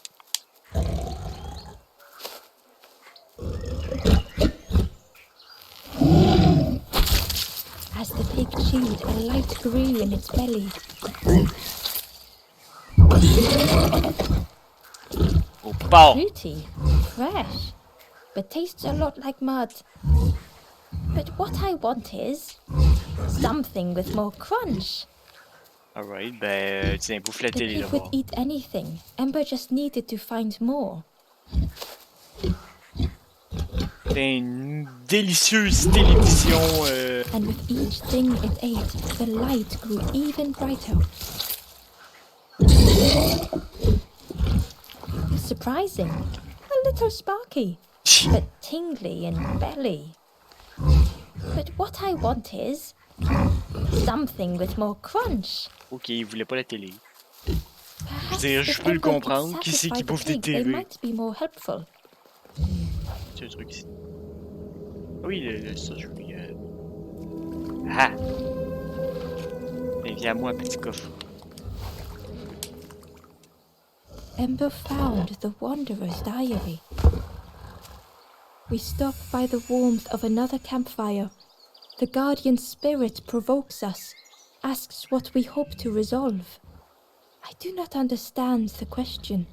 As the pig chewed, a light grew in its belly. Oh, pow! Fruity, fresh, but tastes a lot like mud. But what I want is something with more crunch. Alright, ben, tiens, bouffe la The télé pig would d'abord. eat anything. Ember just needed to find more. C'est une délicieuse télévision. And with each thing it ate, the light grew even brighter. Surprising, a little sparky, but tingly in belly. But what I want is something with more crunch. Ok, il voulait pas la télé. Perhaps dire, je if peux le Ember could comprendre. Qui c'est qui satisfy the bouffe des pig, they TV? might be more helpful. C'est un truc ici. Ah oui, ça, je vais. Ah! Ben, viens à moi, petit coffre. Ember found the Wanderer's diary. We stop by the warmth of another campfire. The guardian spirit provokes us, asks what we hope to resolve. I do not understand the question.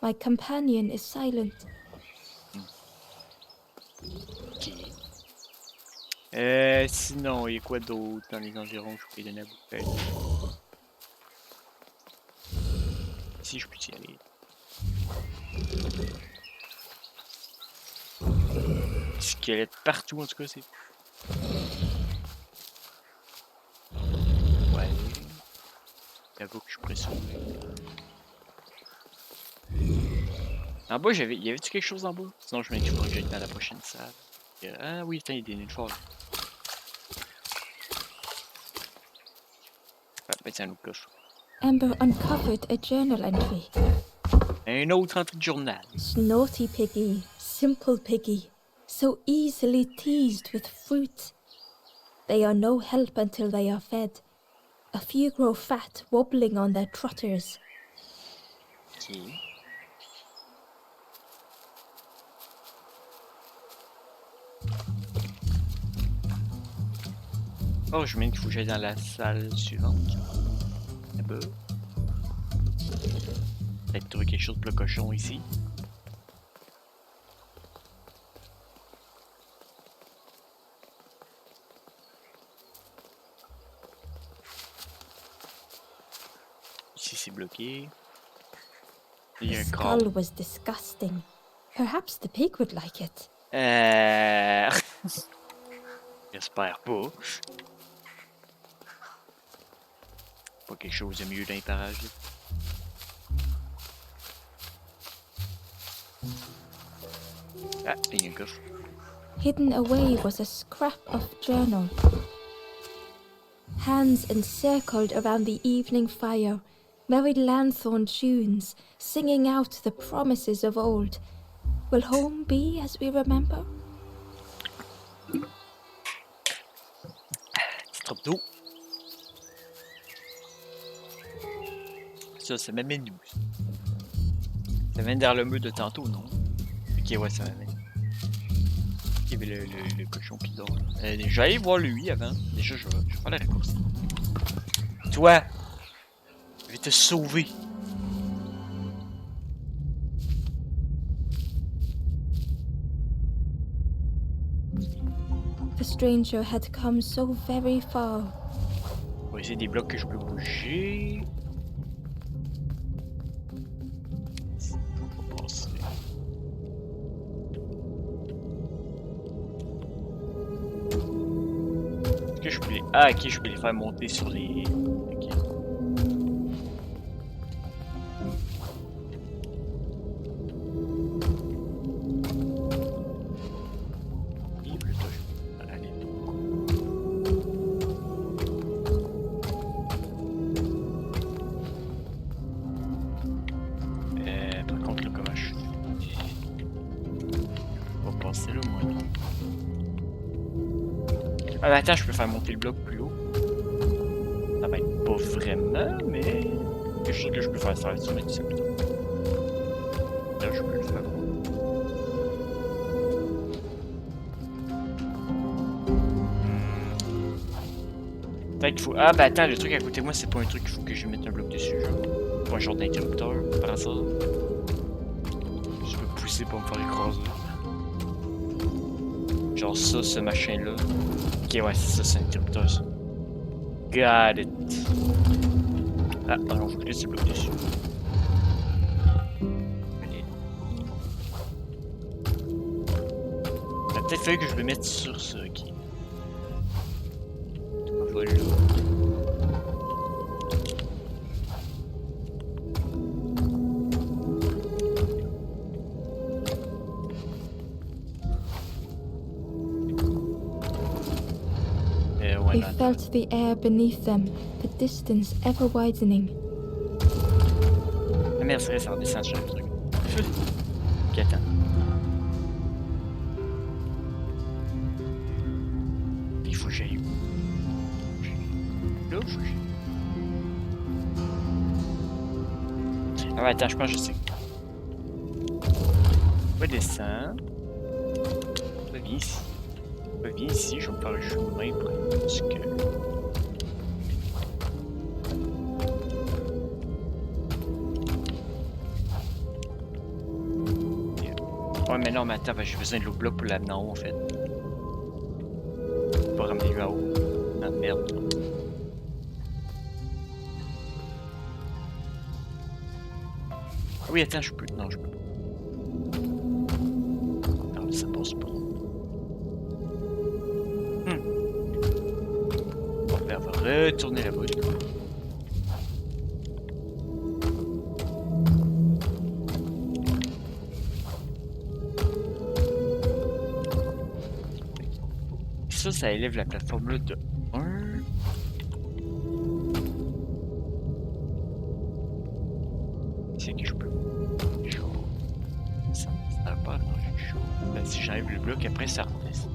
My companion is silent. Ok. Sinon, il y a quoi d'autre dans les environs que je peux donner à bouffer? Si je peux y aller. Squelette partout, en tout cas, c'est. Ouais. J'avoue que je suis pressé. En bas, y avait-tu quelque chose en bas? Sinon, je m'inquiète que j'aille dans la prochaine salle. Ah oui, putain, il y a des nénuphars là. Ah, ben tiens, un autre coffre. Ember uncovered a journal entry. Un autre entrée de journal. Naughty piggy, simple piggy, so easily teased with fruit. They are no help until they are fed. A few grow fat, wobbling on their trotters. Ok. Oh, je mets qu'il faut que j'aille dans la salle suivante. Là-bas. Peut-être trouver quelque chose de plus cochon ici. Ici, c'est bloqué. Il y a The un crâne. skull was disgusting. Perhaps the pig would like it. J'espère pas. Pas quelque chose de mieux dans les parages. Là. Ah, il y a un coffre. Hidden away was a scrap of journal. Hands encircled around the evening fire, merry lanthorn tunes, singing out the promises of old. Will home be as we remember? Petite trappe d'eau. Ça m'amène où? Ça mène vers le mur de tantôt, non? Ok, ouais, ça m'amène. Il y avait le cochon qui dort. Je vais aller voir lui avant. Déjà, je vais faire la raccourci. Toi! Je vais te sauver. The stranger had come so very far. On va essayer des blocs que je peux bouger. On va passer. Est-ce que je peux les... Ah, ok, je peux les faire monter sur les... Ok. Et plutôt, je vais aller par contre, là, comment je... Ah, mais attends, je peux faire monter le bloc plus haut. Ça va être pas vraiment, mais. Je sais que je peux faire ça avec ça, mais c'est plutôt. Là, je peux le faire. Peut-être qu'il faut. Ah, bah attends, le truc à côté de moi, c'est pas un truc qu'il faut que je mette un bloc dessus, genre. Pas un genre d'interrupteur, par hasard. Je peux pousser pour me faire écraser. Genre ça, ce machin-là. Ok, ouais, c'est ça, c'est un interrupteur, ça. Got it. Ah, non, faut que je laisse le bloc dessus. Allez. Il a peut-être fallu que je le mette sur ça, ok. Voilà. They felt the air beneath them, the distance ever widening. Ah merde, c'est vrai, ça redescend sur le truc. Ok, attends. Il faut que j'aille où? Là, faut que j'aille. Ah ouais, attends, je pense que je sais. Redescends. Reviens ici. Reviens ici, je vais me faire un chemin parce que. Ouais, mais non, mais attends, j'ai besoin de l'autre bloc pour l'amener en haut en fait. Pas ramener lui en haut. Ah merde. Ah oui, attends, je peux. Non, je peux pas. Non, ça passe pas. Bon, ben, on va retourner là-bas du coup. Ça élève la plateforme là de 1. C'est que je peux. Genre. Ça va pas arranger chaud. Ben, si j'enlève le bloc, après ça redescend.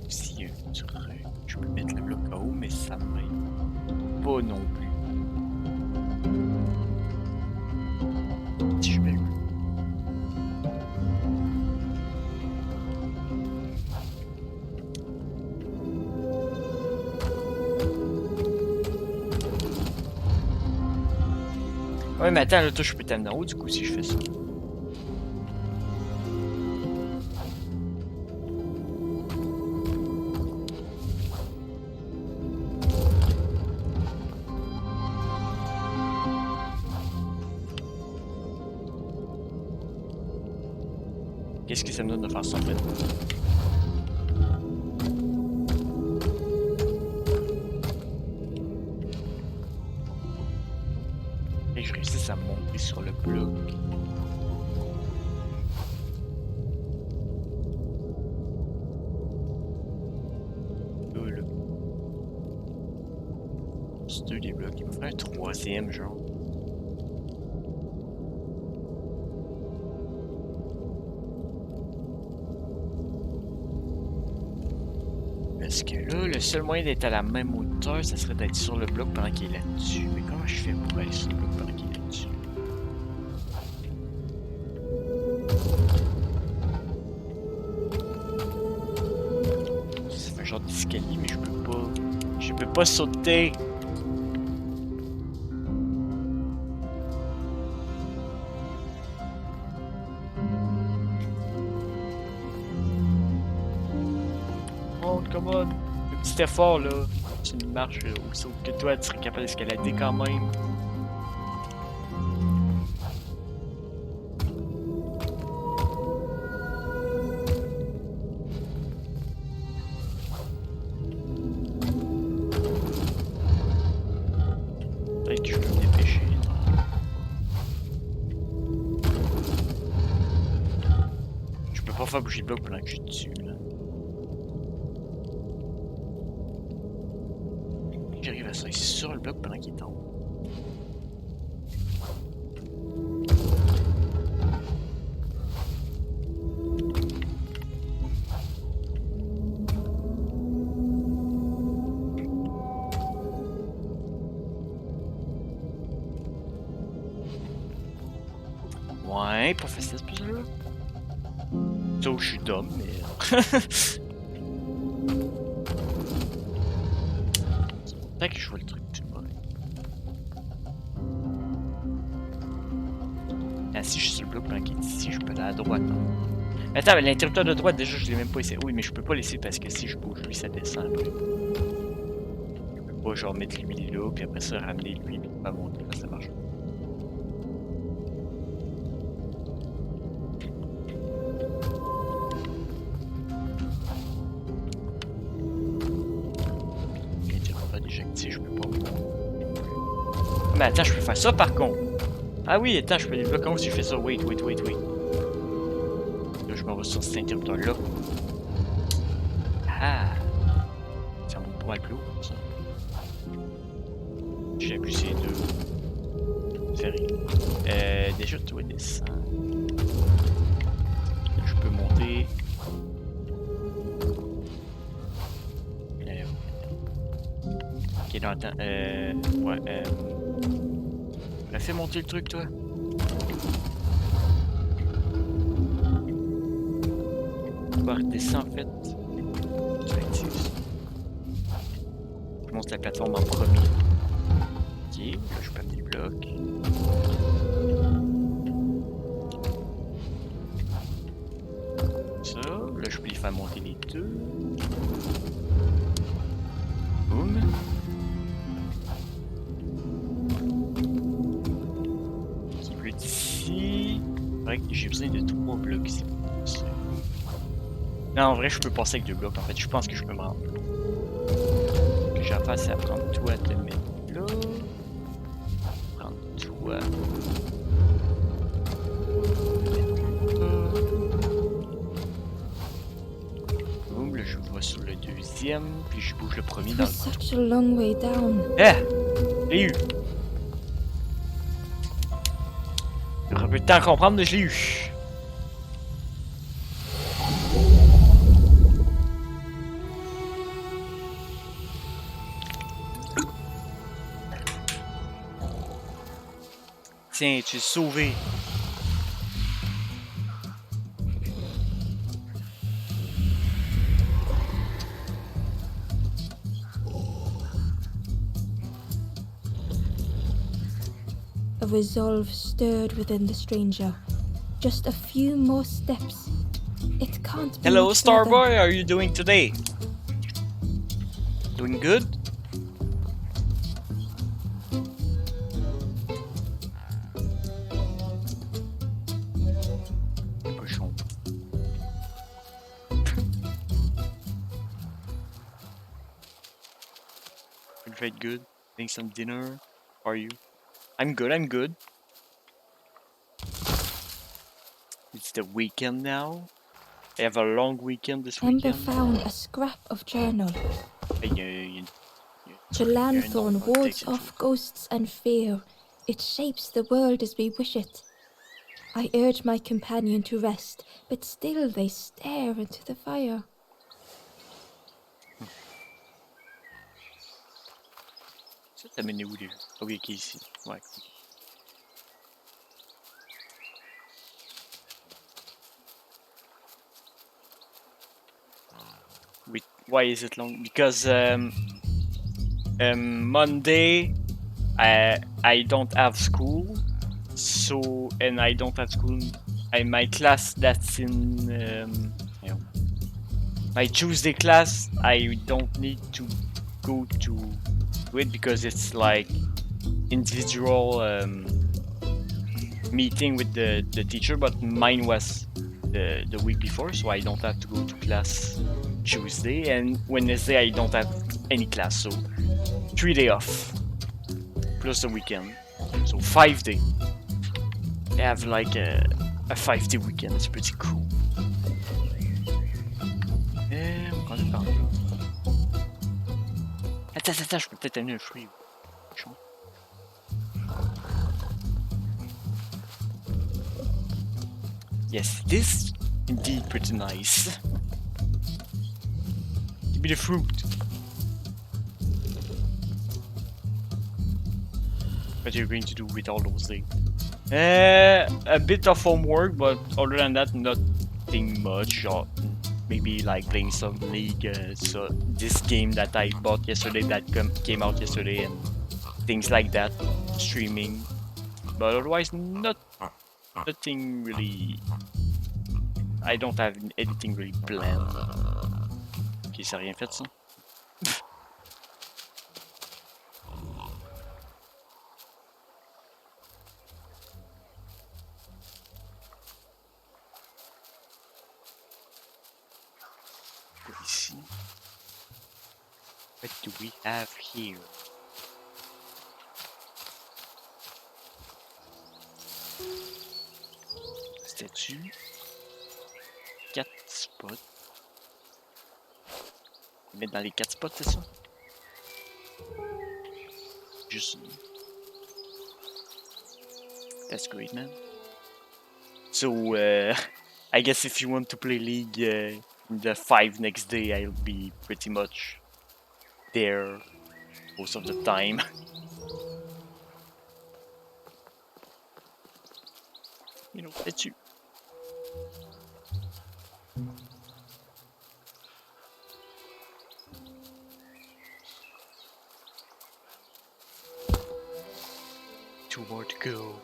Si je peux mettre le bloc en haut, mais ça m'aide pas non plus. Si je mets le. Ouais, mais attends, là, toi, je peux t'amener en haut du coup si je fais ça. Qu'est-ce que ça me donne de faire ça en fait? Et que je réussisse à monter sur le bloc. Là. C'est 2 des blocs. Il me ferait un 3e genre. Parce que là, le seul moyen d'être à la même hauteur, ça serait d'être sur le bloc pendant qu'il est là-dessus. Mais comment je fais pour aller sur le bloc pendant qu'il est là-dessus? Ça fait un genre d'escalier, mais je peux pas. Je peux pas sauter! Come on! Le petit effort là, c'est une marche aussi haute que toi, tu serais capable d'escalader quand même. Peut-être que je peux me dépêcher. Je peux pas faire bouger le bloc pendant que je suis dessus là. J'arrive à ça ici sur le bloc pendant qu'il est en haut. Ouais, pas facile ce puzzle-là. Sauf que je suis dumb, mais... Peut-être que je vois le truc, tu vois. Ah, si je suis sur le bloc qui est ici, je peux aller à droite. Hein. Attends, mais l'interrupteur de droite, déjà, je l'ai même pas essayé. Oui, mais je peux pas laisser parce que si je bouge lui, ça descend après. Je peux pas, genre, mettre lui là, puis après ça, ramener lui, puis pas monter. Ça marche. L'interrupteur déjecté, je peux pas. Mais attends, je peux faire ça par contre. Ah oui, attends, je peux débloquer comment si je fais ça. Wait. Là, je m'en vais sur cet interrupteur-là. Ah! Ça monte pas mal plus haut, ça. J'ai abusé de... Ferry. Déjà, tu vas descendre. Là, je peux monter. Ok, non, attends. Ouais, fais monter le truc, toi. On va redescendre, en fait. Tu actives ça. Je monte la plateforme en premier. Ok, là, je peux amener le bloc. Ça, là, je peux les faire monter les deux. Boum. Qui peut être ici. Ouais, j'ai besoin de 3 blocs ici. Non, en vrai, je peux passer avec 2 blocs. En fait, je pense que je peux me rendre. Ce que j'ai à faire, c'est à prendre toi, te mettre là. Prendre toi. Boum, là, je vois sur le deuxième. Puis je bouge le premier dans le. Such a long way down. Ah! J'ai eu! J'aurais un peu de temps à comprendre, mais je l'ai eu. Tiens, tu es sauvé. A resolve stirred within the stranger. Just a few more steps. It can't be Hello, much further. Starboy. How are you doing today? Doing good? Cochon. Very good. Having some dinner. How are you? I'm good. It's the weekend now. I have a long weekend this Ember weekend. found a scrap of journal. The The lanthorn wards off ghosts and fear. It shapes the world as we wish it. I urge my companion to rest, but still they stare into the fire. Ça t'a mené où déjà? Ok, ok, ici. Ouais. Wait, why is it long? Because Monday I don't have school, so and I don't have school. My class that's in you know, my Tuesday class I don't need to go to it because it's like individual meeting with the teacher, but mine was the week before, so I don't have to go to class Tuesday, and Wednesday I don't have any class, so 3 days off plus the weekend, so 5 days. I have like a 5-day weekend. It's pretty cool. On est par là. Attends, je peux peut-être amener un fruit. Yes, it is indeed pretty nice. Give me the fruit. What are you going to do with all those things? A bit of homework, but other than that, nothing much. Or maybe like playing some league. So this game that I bought yesterday, that came out yesterday, and things like that. Streaming, but otherwise, nothing really. I don't have anything really planned. Ok, ça a rien fait ça. Ici. What do we have here? Statue. 4 spots. Mettre dans les 4 spots, c'est ça? Juste. That's great, man. So, I guess if you want to play League the 5 next day, I'll be pretty much there most of the time. You know, that's you. Two more to go.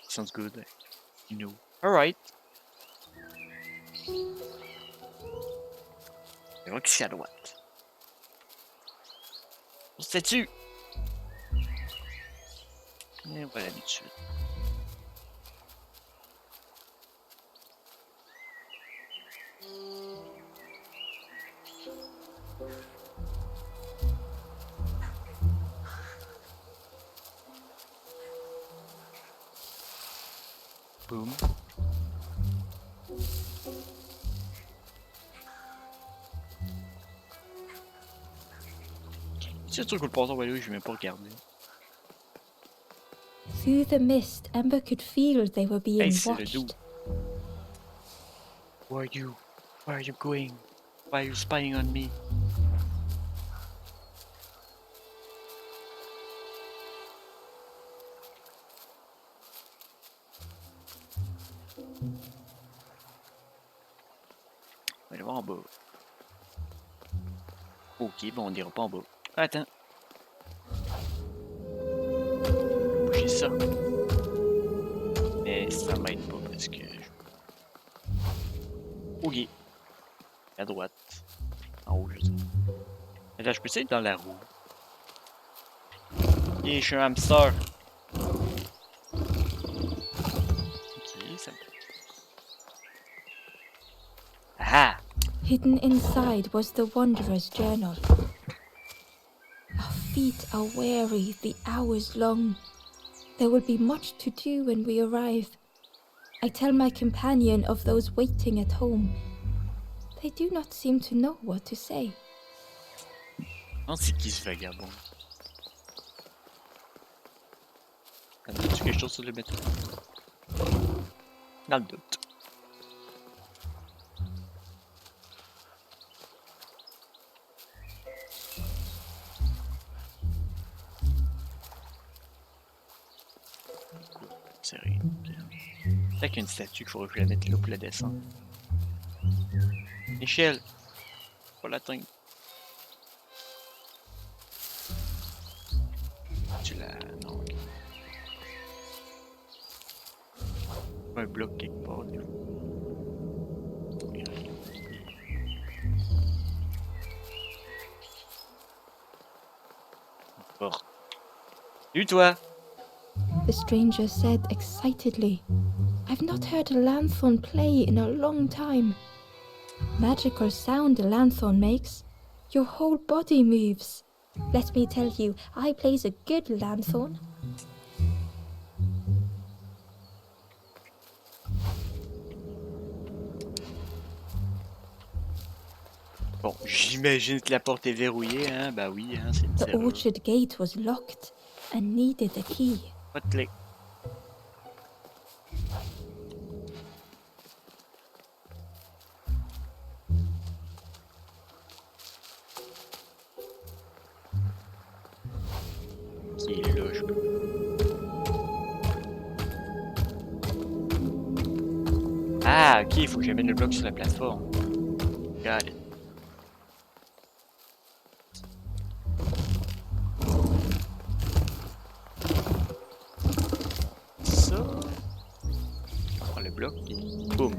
Sounds good. You know. Alright. On va ici à droite. On se dessus. Et voilà l'habitude. Boom. C'est le truc que le passeur, ouais, je vais même pas regarder. Through the mist, Ember could feel they were being Hey, c'est le watched. dude. Who are you? Where are you going? Why are you spying on me? On va aller voir en bas. Ok, bon, on ira pas en bas. Attends. Bouger ça. Mais ça m'aide pas parce que... Ok. À droite. En haut, je sais. Là, je peux essayer dans la roue. Yeah, je suis un hamster. Ok, ça me... Ah! Hidden inside was the Wanderer's journal. Our feet are weary, the hours long. There will be much to do when we arrive. I tell my companion of those waiting at home. They do not seem to know what to say. Non, c'est qui ce vagabond? As-tu quelque chose sur le métro? Dans le doute. C'est rien. Peut-être qu'il y a une statue qu'il faudrait que je la mette là pour la descendre. Échelle! Pas l'atteindre. Tu la... Non, ok. Un bloc quelque part, des fois. Porte. Salut toi! The stranger said excitedly, I've not heard a lanthorn play in a long time. Magical sound a lanthorn makes. Your whole body moves. Let me tell you, I plays a good lanthorn. Bon, j'imagine que la porte est verrouillée, hein? Bah oui, hein, c'est une The serrure. orchard gate was locked and needed a key. Pas de clé. Qui est là, je peux. Ah, ok, il faut que j'amène le bloc sur la plateforme. Got it. Ça. Je prends le bloc et boum.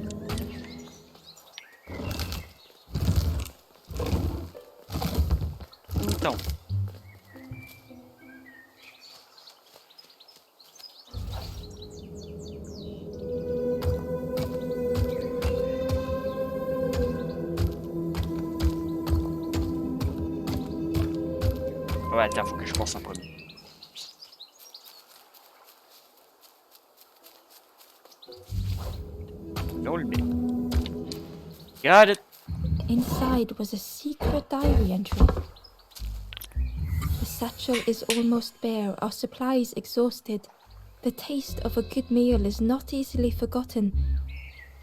Tombe. Ouais, attends, faut que je pense en premier. Là, on le met. Got it! Inside was a secret diary entry. The satchel is almost bare, our supplies exhausted. The taste of a good meal is not easily forgotten,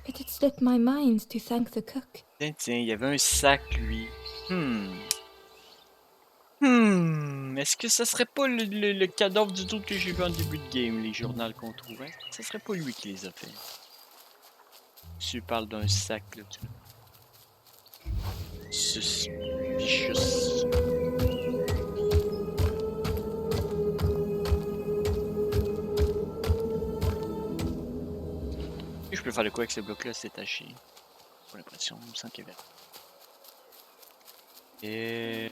but it slipped my mind to thank the cook. Tiens, il y avait un sac, lui. Est-ce que ça serait pas le cadavre du tout que j'ai vu en début de game, les journaux qu'on trouvait? Ça serait pas lui qui les a fait. Tu parles d'un sac, là, tu Suspicious. Je peux faire de quoi avec ce bloc-là? C'est taché. J'ai l'impression, il me semble qu'il y avait. Et...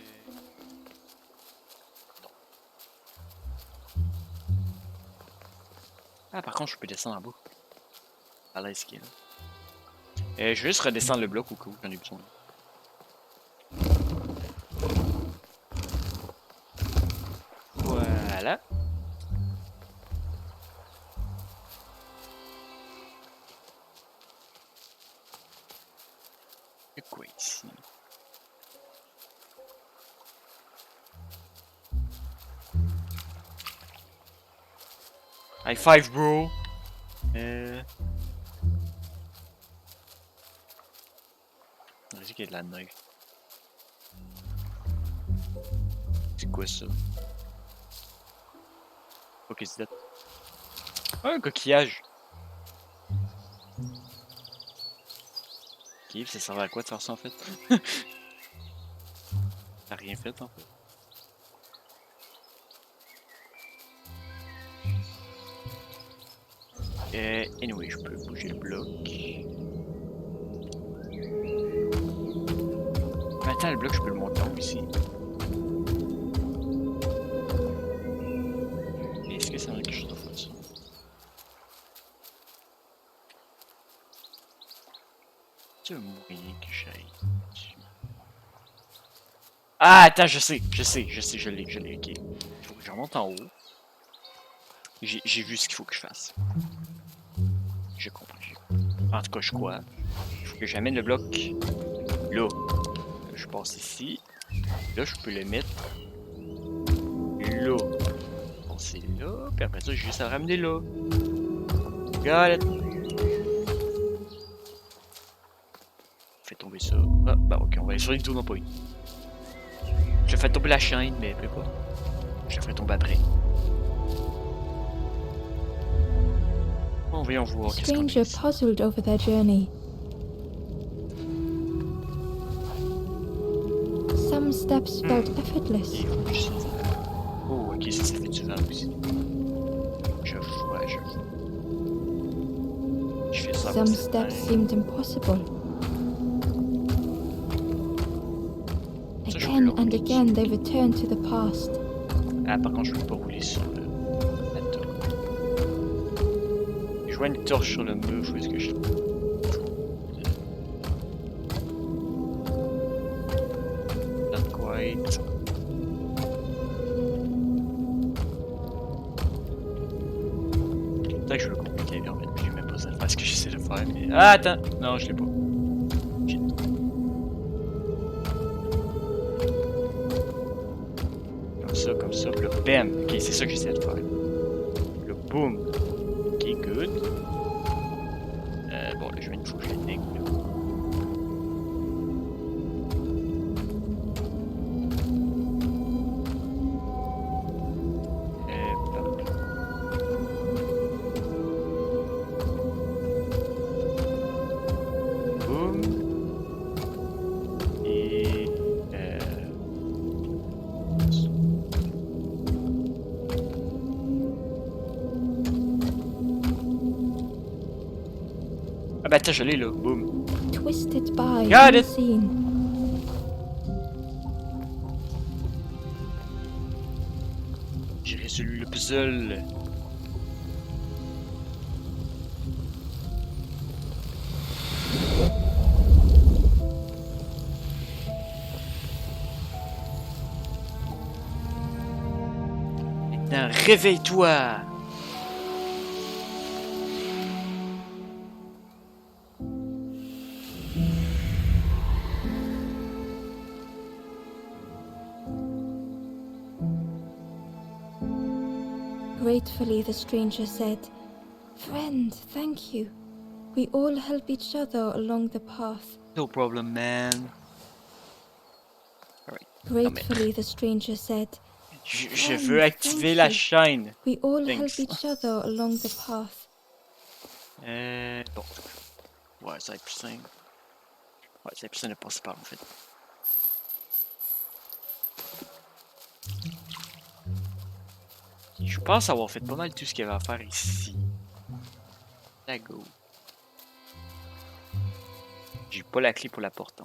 Ah, par contre, je peux descendre en bas. À l'aise qu'il est là. Je vais juste redescendre le bloc au cas où j'en ai besoin. Voilà. C'est quoi ici? High five, bro! On dirait qu'il y a de la neige. C'est quoi ça? Ok, c'est ça. Ah, un coquillage! Ok, ça servait à quoi de faire ça en fait? T'as rien fait en fait. Anyway, je peux bouger le bloc. Mais attends, le bloc, je peux le monter en haut ici. Mais est-ce que ça va quelque chose de faire ça? C'est un moyen que j'aille dessus. Ah, attends, je sais, je l'ai, ok. Il faut que je remonte en haut. J'ai vu ce qu'il faut que je fasse. Je comprends. En tout cas, je crois. Il faut que j'amène le bloc là. Je passe ici. Là, je peux le mettre là. Passer là. Puis après ça, j'ai juste à le ramener là. Got it. Fais tomber ça. Ah, bah ok, on va aller sur les deux non pas une. Je fais tomber la chaîne, mais peu pas. Je la ferai tomber après. Bon, voyons voir. The stranger puzzled over their journey. Some steps felt effortless. Oh, ok, ça fait du vent aussi. Je vois. Je fais ça. Some steps seemed impossible. Again and again they returned to the past. Ah, par contre, je peux pas rouler sur la torche. Je vois une torche sur le mur, je vois ce que je fais. Not quite. Peut-être que je veux le compliquer, en fait, puis je vais même pas ça faire ce que j'essaie de faire, mais... Ah, attends! Non, je l'ai pas. Shit. Comme ça, puis là, bam! Ok, c'est ça que j'essaie de faire. Le boom! Ok, good. Bon, là, il faut que je le dégue, là. Parfait. ben attends, je l'ai là. Boum. Twisted by Got it. unseen. J'ai résolu le puzzle. Maintenant, réveille-toi. Gratefully, the stranger said, "Friend, thank you. We all help each other along the path." No problem, man. Alright. Gratefully, the stranger said, Je veux activer la chaîne. "We all Thanks. help each other along the path." Bon. Ouais, ça va être plus simple. Ouais, ça va être plus simple de passer par en fait. Je pense avoir fait pas mal tout ce qu'il y avait à faire ici. La go. J'ai pas la clé pour la porte.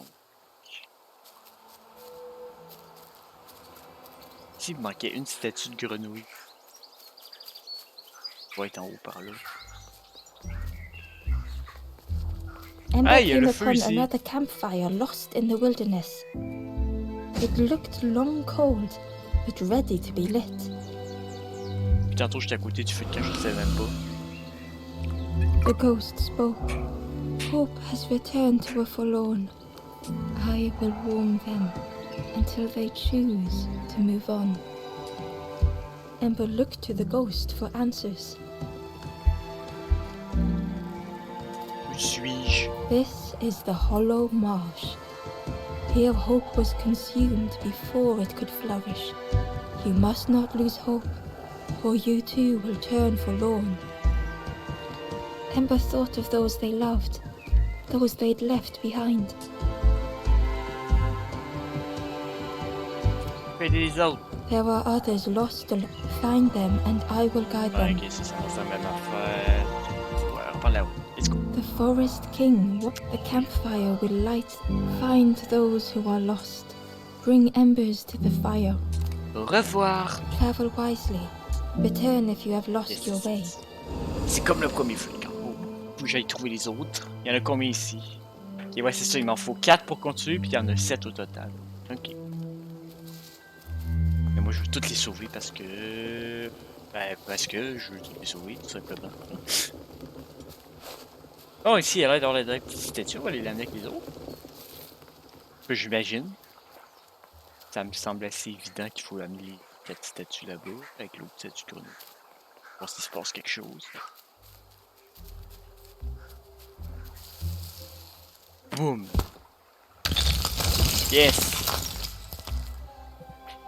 Ici, il me manquait une statue de grenouille. Il va être en haut par là. Ember Hey, il y a came le feu upon ici. another campfire lost in the wilderness. It looked long cold, but ready to be lit. Puis tantôt, j'étais à côté du feu de camp, je ne savais même pas. The ghost spoke. "Hope has returned to a forlorn. I will warm them until they choose to move on." Ember looked to the ghost for answers. Où suis-je? This is the hollow marsh. Here hope was consumed before it could flourish. You must not lose hope, or you too will turn forlorn. Ember thought of those they loved, those they'd left behind. Aider les autres. There are others lost. Find them, and I will guide Ouais, them. ok, ça c'est la même affaire. Ouais, on reprend là-haut. Let's go. The forest king, the campfire will light. Find those who are lost. Bring embers to the fire. Au revoir. Travel wisely. Return if you have lost Yes. your way. C'est comme le premier feu de camp. Oh, faut que j'aille trouver les autres. Il y en a combien ici? Ok, ouais, c'est ça, il m'en faut 4 pour continuer, puis il y en a 7 au total. Ok. Mais moi, je veux toutes les sauver parce que... Ben, parce que je veux toutes les sauver, tout simplement. Oh, ici, il y a l'air d'avoir la petite statue. On va aller l'amener avec les autres. J'imagine. Ça me semble assez évident qu'il faut amener les 4 statues là-bas, avec l'autre statue de grenouille. Voir s'il se passe quelque chose. Boum! Yes!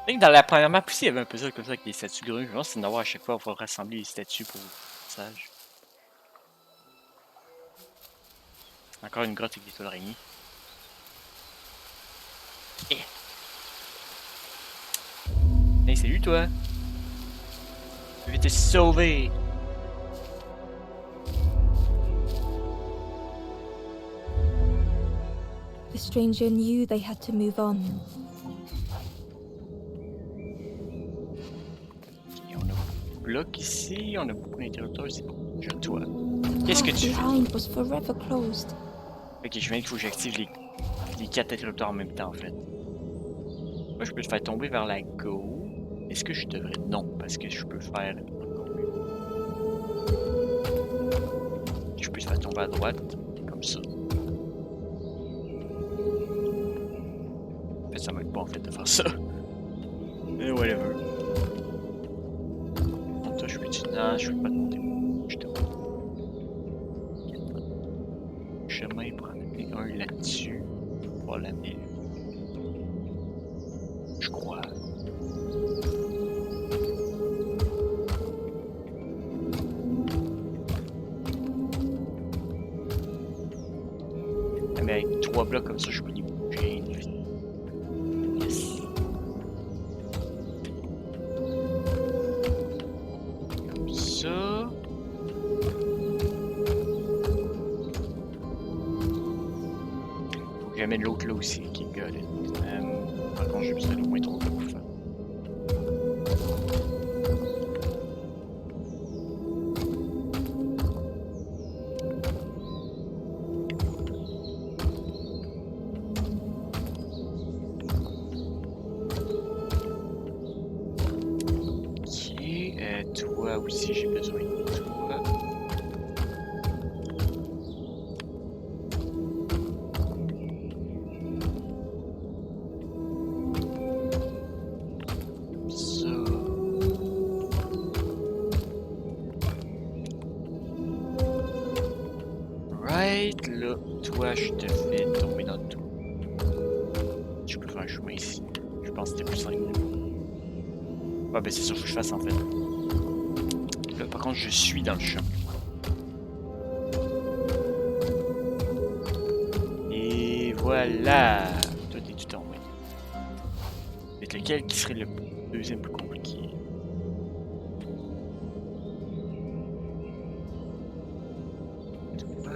Je sais que dans la première map aussi, il y avait un puzzle comme ça avec les statues de grenouilles. Je pense que c'est d'avoir à chaque fois, il faut rassembler les statues pour le passage. Encore une grotte avec des toiles araignées. Yeah. Hey, salut toi! Je vais te sauver! The stranger knew they had to move on. Et on a beaucoup de blocs ici, on a beaucoup d'interrupteurs ici. Je toi. The Qu'est-ce que path tu fais? behind was forever closed. Ok, je viens qu'il faut que j'active les 4 interrupteurs en même temps en fait. Moi je peux te faire tomber vers la gauche. Est-ce que je devrais? Non, parce que je peux faire encore mieux. Je peux te faire tomber à droite, comme ça. En fait, ça m'aide pas en fait de faire ça. Mais whatever. Donc toi, je vais te... Non, je vais pas te monter. Je te montre. Chemin pour en amener un là-dessus. Pour pouvoir l'amener. Je crois. Mais avec 3 blocs comme ça, je peux les bouger. Yes. Comme ça. J'amène l'autre là aussi, qui got it. Par contre, j'ai besoin d'au moins 3 pour le faire. Ok, toi aussi j'ai besoin de toi. Ça. Right, là, toi je te fais tomber dans le tout. Je peux faire un chemin ici. Je pense que c'était plus simple. Ah ben c'est ça, faut que je fasse en fait. Là par contre je suis dans le champ. Et voilà! Toi t'es tout en haut. C'est lequel qui serait le deuxième plus compliqué? Toi.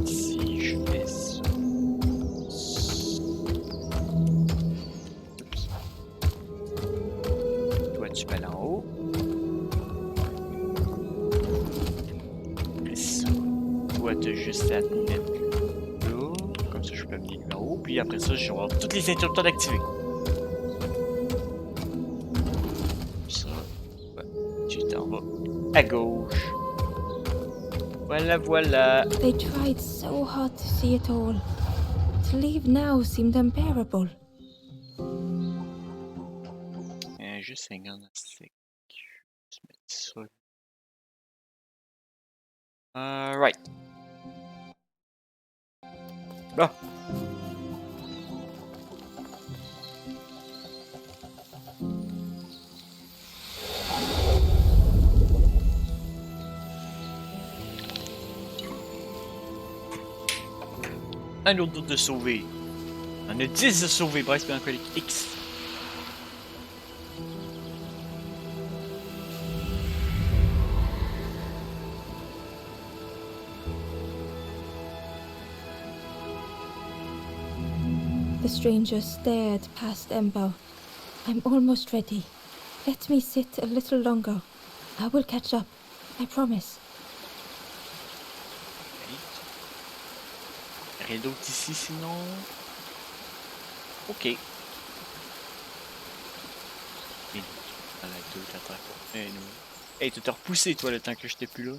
Si je fais ça. Oups. Toi tu vas là en haut. Et ça. Toi t'as juste à te mettre là. Comme ça je peux amener lui en haut. Puis après ça, je vais avoir toutes les interrupteurs activés. Ça. Ouais. Tu t'en vas à gauche. Voilà, voilà. They tried so hard to see it all. To leave now seemed unbearable. Juste 50 sec. Je vais mettre ça. Right. Bon. Un autre de sauver. On a 10 de sauver, Bryce mélancolique X. The stranger stared past Ember. I'm almost ready. Let me sit a little longer. I will catch up. I promise. Rien d'autre ici sinon. Ok. Et dans la deux, t'attends. Nous. Hey, tu t'es repoussé toi le temps que j'étais plus là.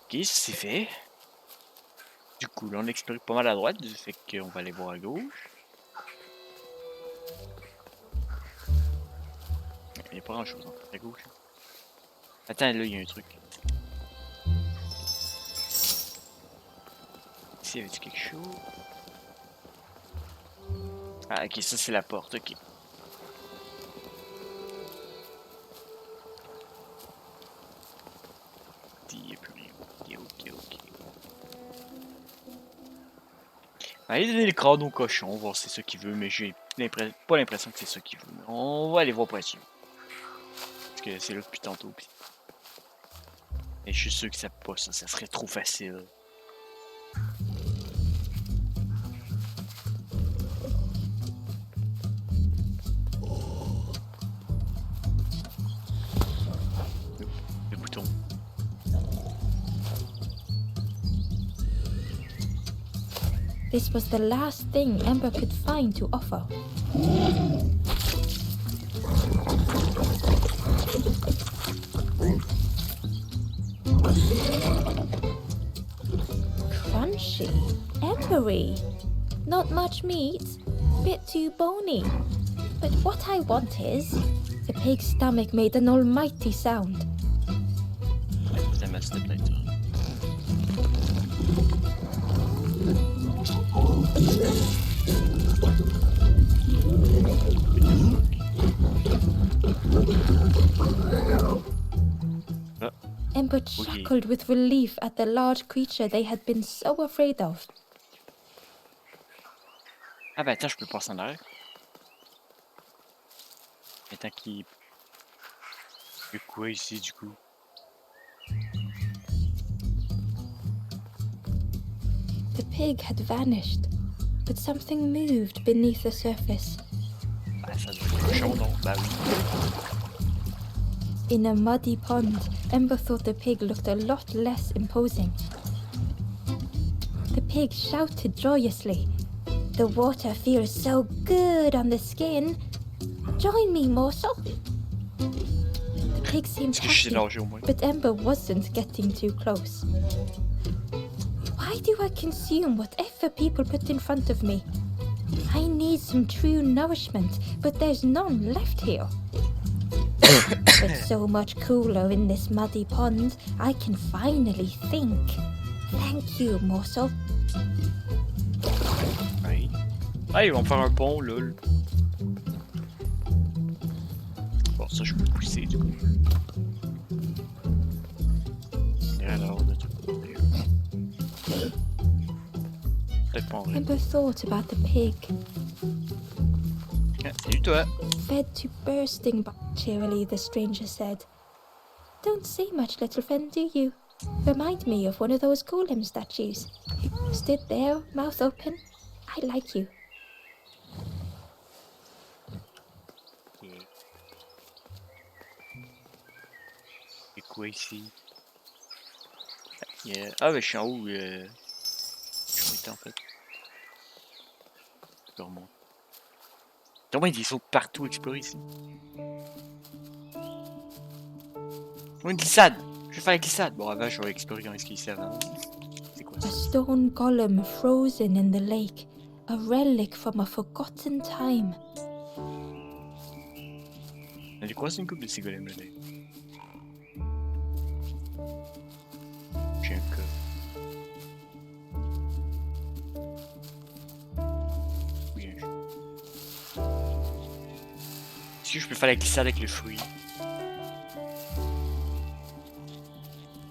Ok, c'est fait. Du coup, là, on explore pas mal à droite, du fait qu'on va aller voir à gauche. Il n'y a pas grand chose en fait à gauche. Attends, là, il y a un truc. Ici, y avait-tu quelque chose? Ah, ok, ça c'est la porte, ok. Il n'y a plus rien. Ok. Allez donner le crâne au cochon, voir si c'est ça qu'il veut, mais j'ai pas l'impression que c'est ça qu'il veut. On va aller voir pour être sûr. Parce que c'est là depuis tantôt. Pis... Et je suis sûr que ça pas ça serait trop facile. Le bouton. This was the last thing Ember could find to offer. Crunchy, embery. Not much meat, bit too bony. But what I want is... The pig's stomach made an almighty sound. Ça m'a c'était peut-être ça. Ember chuckled with relief at the large creature they had been so afraid of. Ah ben attends, je peux passer en arrière. temps qu'il... Il y a quoi ici, du coup? The pig had vanished, but something moved beneath the surface. Ben, ça doit être cochon, non? Ben oui. In a muddy pond, Ember thought the pig looked a lot less imposing. The pig shouted joyously. The water feels so good on the skin. Join me, morsel. The pig seemed Est-ce que je sais happy, nager au moins? but Ember wasn't getting too close. Why do I consume whatever people put in front of me? I need some true nourishment, but there's none left here. It's so much cooler in this muddy pond, I can finally think. Thank you, morsel. Oui. Ah, ils vont faire un pont, lol. Bon, ça, je peux pousser, du coup. Et alors, de tout. Peut-être pas en vrai. Ember thought about the pig. Ah, salut, toi! Fed to bursting, but cheerily the stranger said, Don't say much, little friend, do you? Remind me of one of those golem statues. Stood there, mouth open. I like you. Yeah. C'est quoi ici? Yeah. Ah, ben, je suis en haut. Je suis en fait. Je peux remonter. Donc, il y a des sauts partout explorer ici. Oh, une glissade! Je vais faire la glissade! Bon, avant, je vais explorer comment est-ce qu'il y a avant. C'est quoi A ça? stone golem frozen in the lake, a relic from a forgotten time. J'ai croisé une couple de ces golems là. J'ai un cas. Oui, un jeu. Est-ce que je peux faire la glissade avec le fruit?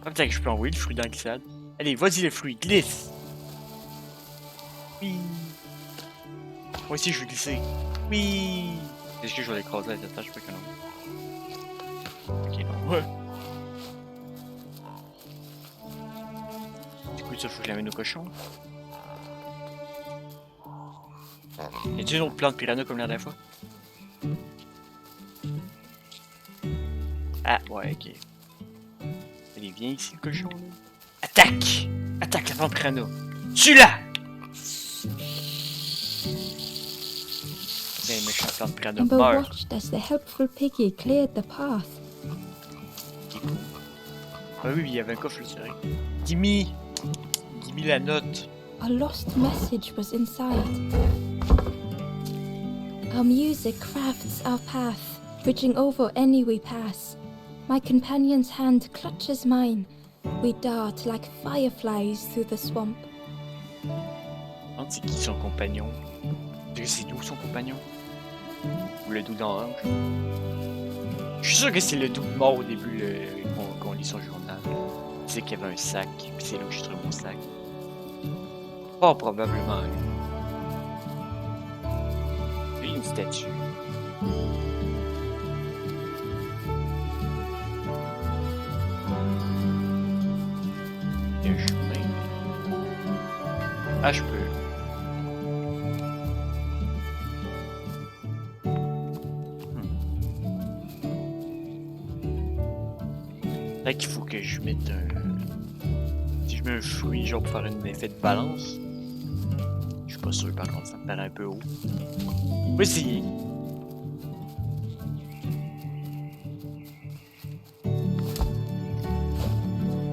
Ah, peut-être que je peux envoyer le fruit dans la glissade. Allez, vas-y le fruit, glisse! Oui! Moi aussi, je veux glisser. Oui! Est-ce que je vais l'écraser avec la tâche? Je sais pas que non. Ok, non. Ouais. Du coup, ça, faut que je l'amène au cochon. Y a-t-il une autre plante piranha comme la dernière fois? Ah, ouais, ok. Allez, viens ici, le cochon, là. Attaque! Attaque la plante piranha! Tue-la! Les méchants plante piranha Ember meurent. watched as the helpful piggy cleared the path. Ah oui, il y avait un coffre, là, c'est vrai. Gimme! Gimme la note. A lost message was inside. Our music crafts our path, bridging over any we pass. My companion's hand clutches mine. We dart like fireflies through the swamp. C'est qui son compagnon? C'est d'où son compagnon? Ou le doux d'orange? Je suis sûr que c'est le doux mort au début qu'on lit son journal. Il disait qu'il y avait un sac, puis c'est là où je trouve mon sac. Pas probablement. Lui, une statue. Il y a un chemin. Ah, je peux. Peut-être qu'il faut que je mette un... Si je mets un fruit, genre pour faire un effet de balance. Je suis pas sûr par contre, ça me paraît un peu haut. On va essayer.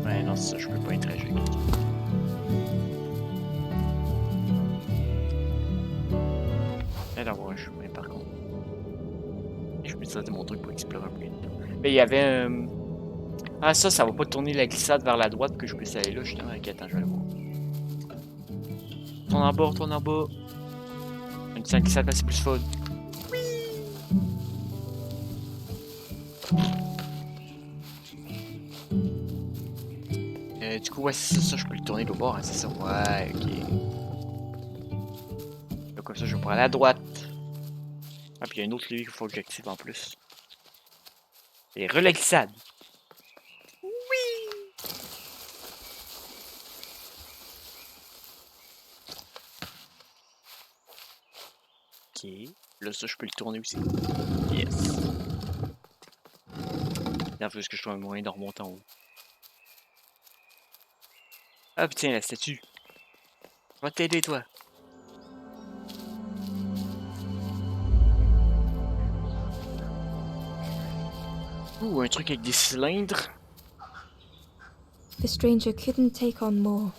Ouais, non, c'est ça, je peux pas interagir avec quelqu'un. Elle va avoir un chemin par contre. Je vais ça de mon truc pour explorer un peu. Mais il y avait un... Ah ça va pas tourner la glissade vers la droite que je puisse aller là justement. Ok, attends, je vais aller voir. Retourne en bas. Une petite glissade là, c'est plus fun. Du coup, ouais, c'est ça, je peux le tourner de bord, hein, c'est ça. Ouais, ok. Là, comme ça, je vais pour aller à droite. Ah, puis il y a une autre levier qu'il faut que j'active en plus. Et relaxade. Ok. Là, ça, je peux le tourner aussi. Yes. Là, faut que je trouve un moyen de remonter en haut. Ah, tiens, la statue. Va t'aider, toi. Ouh, un truc avec des cylindres. The stranger couldn't take on more.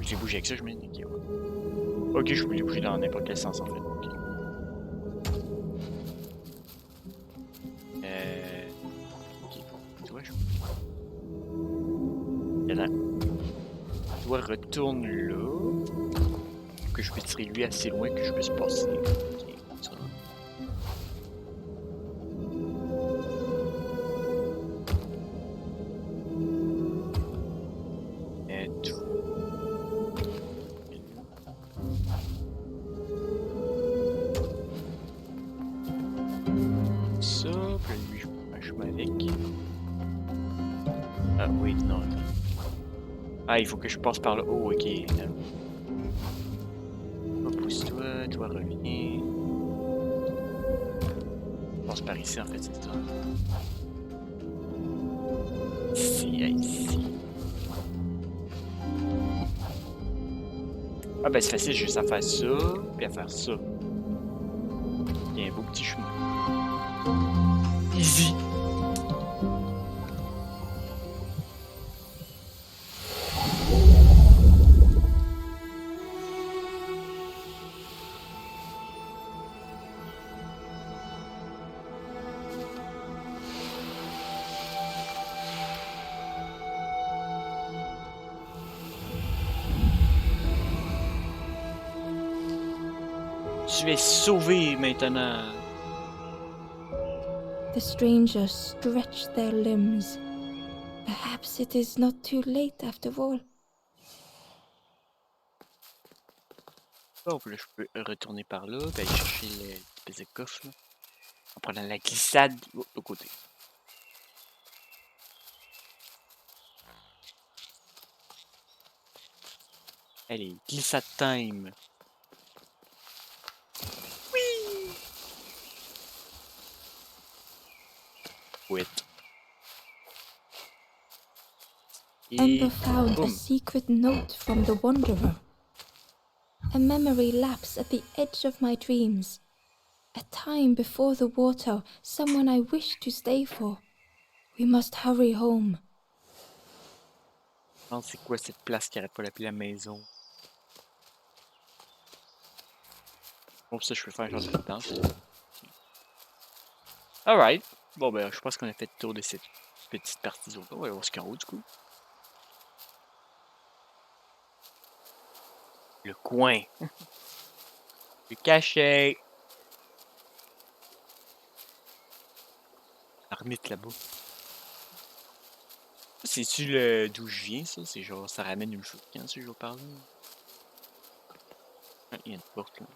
J'ai bougé avec ça, je me dis. Ok, ouais. Ok, je peux les bouger dans n'importe quel sens, en fait. Ok. Ok. Toi, je... Attends. Toi, retourne là. Que je peux tirer lui assez loin que je puisse passer. Ok, ça. Tout. Ça, puis lui, je peux faire un chemin avec. Ah, oui, non, attends. Ah, il faut que je passe par là. Oh, ok. Pousse-toi, toi, reviens. Je passe par ici, en fait, c'est ça. Ici, ici. Ah, ben, c'est facile, j'ai juste à faire ça, puis à faire ça. Il y a un beau petit chemin. Easy. Tu es sauvé maintenant. The strangers stretched their limbs. Perhaps it is not too late after all. Bon, puis là, je peux retourner par là, puis aller chercher l'espèce de coffre, là. En prenant la glissade de l'autre côté. Allez, glissade time. Wait. Ember Et found a boum. secret note from the Wanderer. A memory lapse at the edge of my dreams. A time before the water, someone I wished to stay for. We must hurry home. Je pense c'est quoi cette place qui arrête pas d'appeler la maison? Bon, ça, je peux faire un genre de danse. Alright. Bon, ben, je pense qu'on a fait le tour de cette petite partie zone. On va voir ce qu'il y a en haut, du coup. Le coin. Le cachet. L'ermite là-bas. C'est-tu le d'où je viens, ça? C'est genre, ça ramène une chose quand si je veux parler. Ah, il y a une porte là.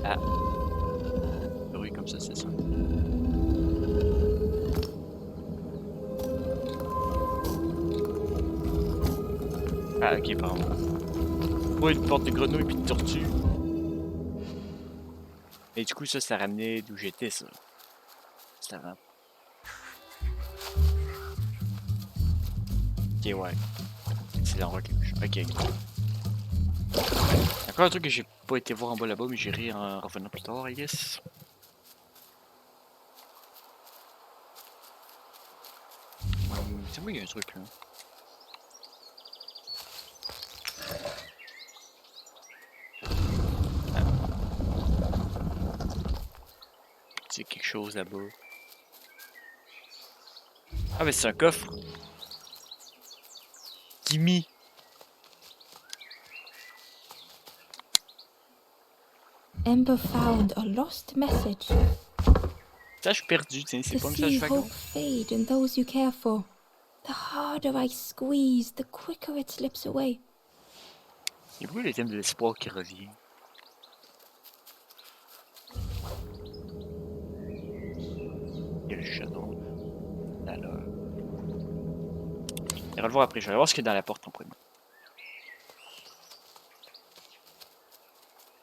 Ah. Oui, comme ça, c'est ça. Ah, ok, pardon. Ouais, une porte de grenouille puis de tortue. Et du coup, ça ramenait d'où j'étais, ça. C'est avant. Ok, ouais. C'est l'endroit que je... Ok, ok. Encore un truc que j'ai pas été voir en bas là-bas, mais j'irai en revenant plus tard, I guess. C'est moi, il y a un truc là. Ah. C'est quelque chose là-bas. Ah, mais c'est un coffre. Gimme. Ember found a lost message. Message perdu, tiens, c'est To pas un see message vague, hope non? fade in those you care for. The harder I squeeze, the quicker it slips away. Et pourquoi le thème de l'espoir qui revient? Il y a le chaudron. Alors. On ira le voir après. Je vais aller voir ce qu'il y a dans la porte en premier.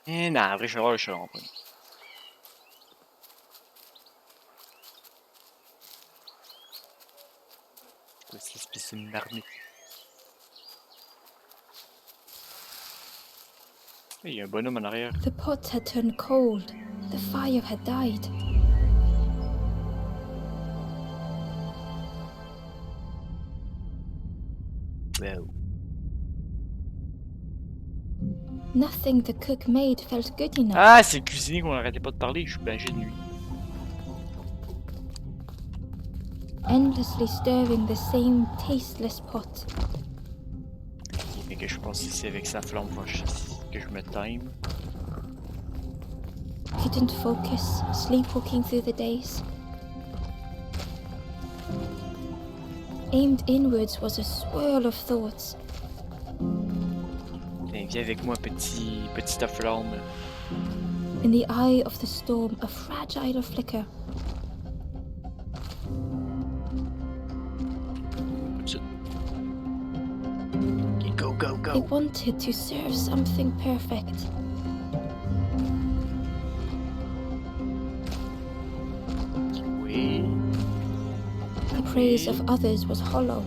Eh non, en vrai, je vais voir le chaudron en premier. C'est quoi cette espèce de marmite? Il y a un bonhomme en arrière. The pot had turned cold. The fire had died. Wow. Nothing the cook made felt good enough. Ah, c'est le cuisinier qu'on n'arrêtait pas de parler. Je suis bien de lui. Endlessly stirring the same tasteless pot. Mais que je pense ici avec sa flamme, que je me time. Couldn't focus, sleepwalking through the days. Aimed inwards was a swirl of thoughts. Viens avec moi, petite flamme. In the eye of the storm, a fragile flicker. Okay, go, go, I go. wanted to serve something perfect. Oui. The praise of others was hollow.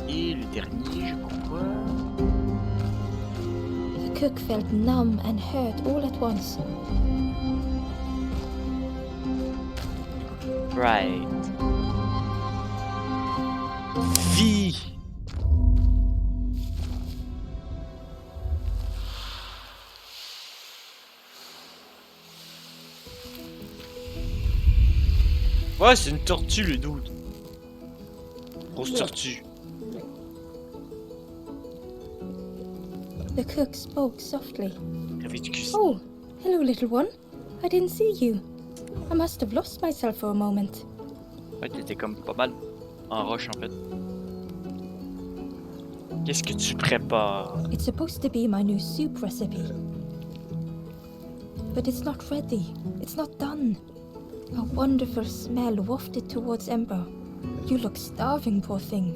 Et le dernier, je crois. The cook felt numb and hurt all at once. Right. Vie. Ouais, c'est une tortue, le dude. Grosse tortue. The cook spoke softly. Avec du cuisine. Oh, hello, little one. I didn't see you. I must have lost myself for a moment. Ouais, t'étais comme pas mal en roche en fait. Qu'est-ce que tu prépares? It's supposed to be my new soup recipe. But it's not ready. It's not done. A wonderful smell wafted towards Ember. You look starving, poor thing.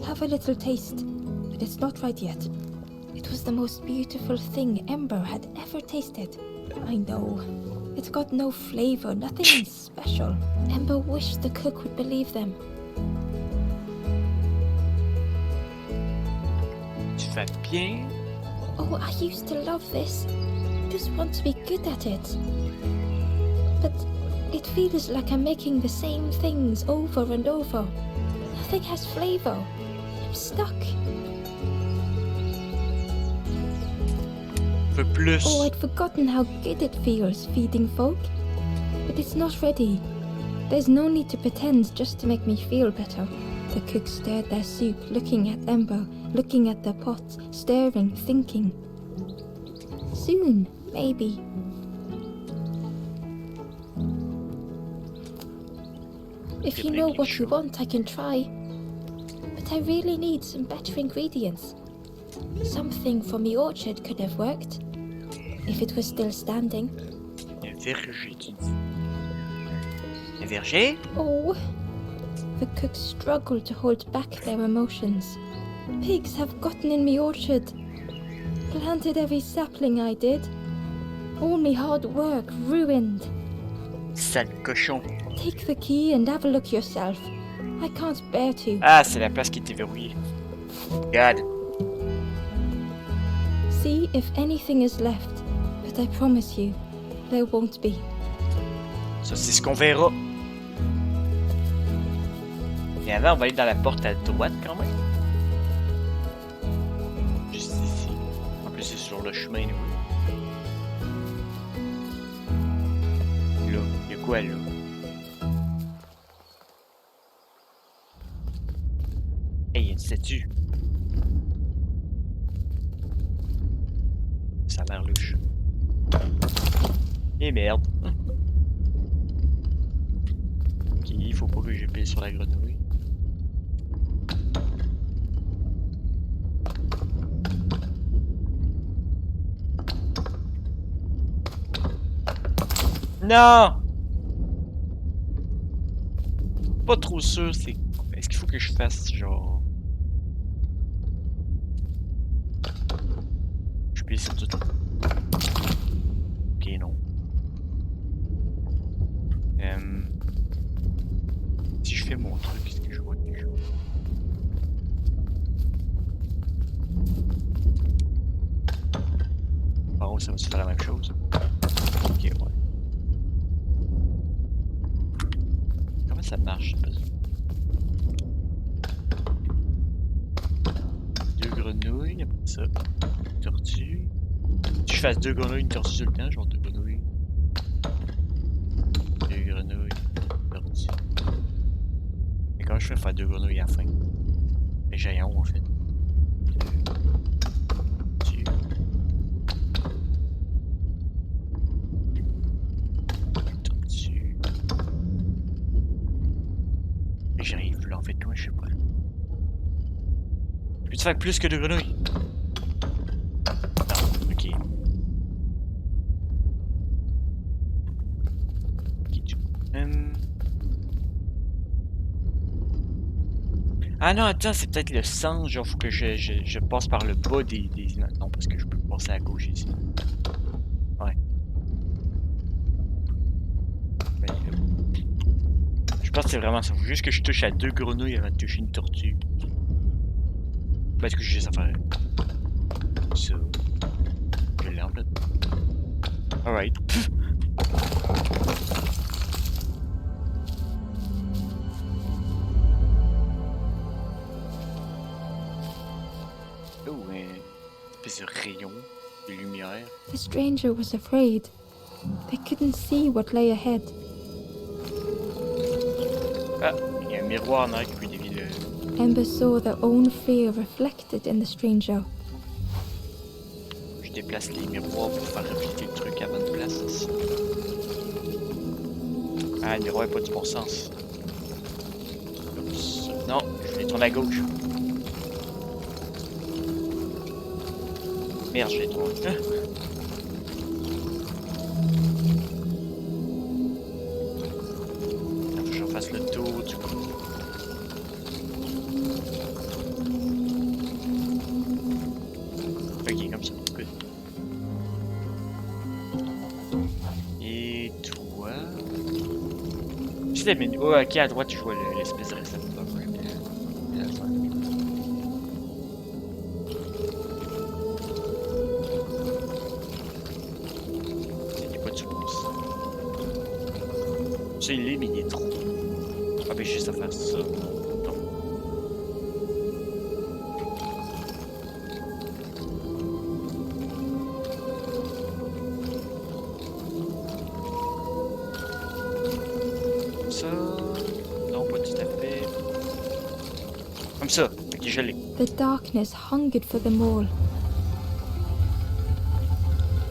Have a little taste, but it's not right yet. It was the most beautiful thing Ember had ever tasted. I know. It's got no flavor, nothing special. Ember wished the cook would believe them. Tu fais bien? Oh, I used to love this. Just want to be good at it. But it feels like I'm making the same things over and over. Nothing has flavor. I'm stuck. Un peu plus. Oh, I'd forgotten how good it feels feeding folk. But it's not ready. There's no need to pretend just to make me feel better. The cook stirred their soup, looking at Ember, looking at the pot, stirring, thinking. Soon, maybe. If you know what you want, I can try. But I really need some better ingredients. Something from the orchard could have worked. If it was still standing. Un verger, tu dis. Un verger? Oh! The cook struggled to hold back their emotions. Pigs have gotten in me orchard. Planted every sapling I did. All me hard work ruined. Sale cochon. Take the key and have a look yourself. I can't bear to. Ah, c'est la place qui était verrouillée. God. See if anything is left, but I promise you, there won't be. Ça, c'est ce qu'on verra. Et avant, on va aller dans la porte à droite quand même. Juste ici. En plus, c'est sur le chemin, oui. Là, il y a quoi là? Hey, il y a une statue. Ça a l'air louche. Eh merde. Ok, il faut pas que je pile sur la grenouille. Non! Pas trop sûr, c'est... Est-ce qu'il faut que je fasse, genre... Je peux sur tout... Ok, non. Si je fais mon truc, qu'est-ce que je vois déjà? Par où ça va se faire la même chose? Ok, ouais. Comment ça marche? Deux grenouilles, après ça, une tortue. Si je fasse deux grenouilles, une tortue tout le temps, genre deux grenouilles, une tortue. Mais comment je fais faire deux grenouilles à la fin? Mais j'ai un en fait. Deux, tortue. Mais j'arrive là en fait, comment je sais pas. Peux-tu faire plus que deux grenouilles? Non, ok. Ah non, attends, c'est peut-être le sens, genre faut que je passe par le bas des... Non, parce que je peux passer à gauche ici. Ouais. Ben, je pense que c'est vraiment ça. Faut juste que je touche à deux grenouilles avant de toucher une tortue. Parce que j'ai juste à faire ça. Je l'ai en fait. Alright. Oh, une espèce de rayon de lumière. The stranger was afraid. They couldn't see what lay ahead. Ah, il y a un miroir en arrière qui peut dévier le... Ember saw their own fear reflected in the stranger. Je déplace les miroirs pour faire refléter le truc à bonne place ici. Ah, le miroir n'est pas du bon sens. Oups. Non, je vais tourner à gauche. Merde, je l'ai tourné. Faut que je refasse le tour du coup. Ok, comme ça. Good. Et toi... Oh, ok, à droite, je vois l'espèce de récepteur. Il est pas du bon ça. Ça, il est, mais il est trop. Ah, ben, j'ai juste à faire ça. Non. Ça. Non, pas tout à fait. Comme ça. Ok, je l'ai. The darkness hungered for them all.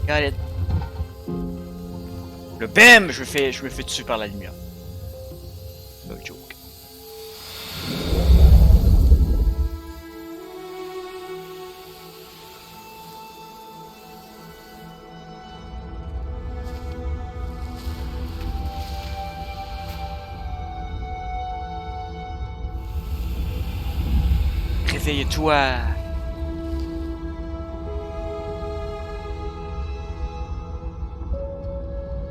Got it. Le BAM! Je me fais dessus par la lumière. No joke. Réveille-toi!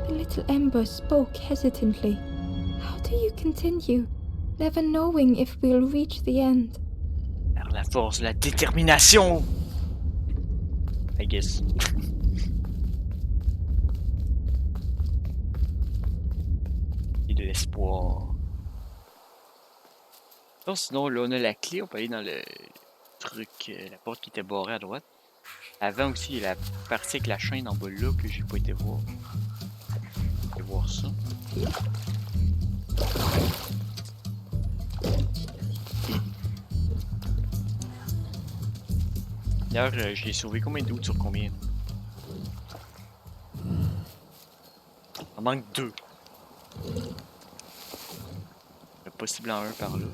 The little Ember spoke hesitantly. How do you continue, never knowing if we'll reach the end? Par la force de la détermination! I guess. Et de l'espoir. Non, sinon, là, on a la clé. On peut aller dans le truc, la porte qui était barrée à droite. Avant aussi, il y a la partie avec la chaîne en bas là que j'ai pas été voir. Je vais voir ça. D'ailleurs, je l'ai sauvé combien de doutes sur combien? Il en manque deux. Il y a possible en un par là.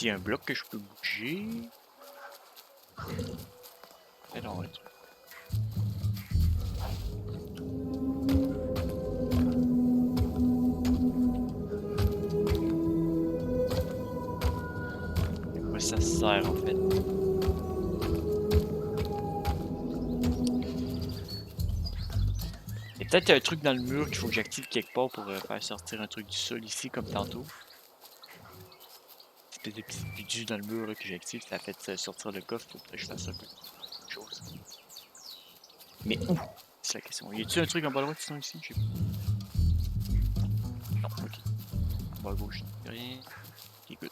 Il y a un bloc que je peux bouger. Et non, ouais. À quoi ça sert en fait? Il y a peut-être un truc dans le mur qu'il faut que j'active quelque part pour faire sortir un truc du sol ici comme tantôt. Une espèce de petit bidule dans le mur là, que j'active, ça a fait sortir le coffre, faut que je fasse un peu quelque chose. Mais où? C'est la question. Y a-tu un truc en bas à droite sinon ici? Je sais pas. Non, ok. En bas à gauche, y'a rien. Ok, good.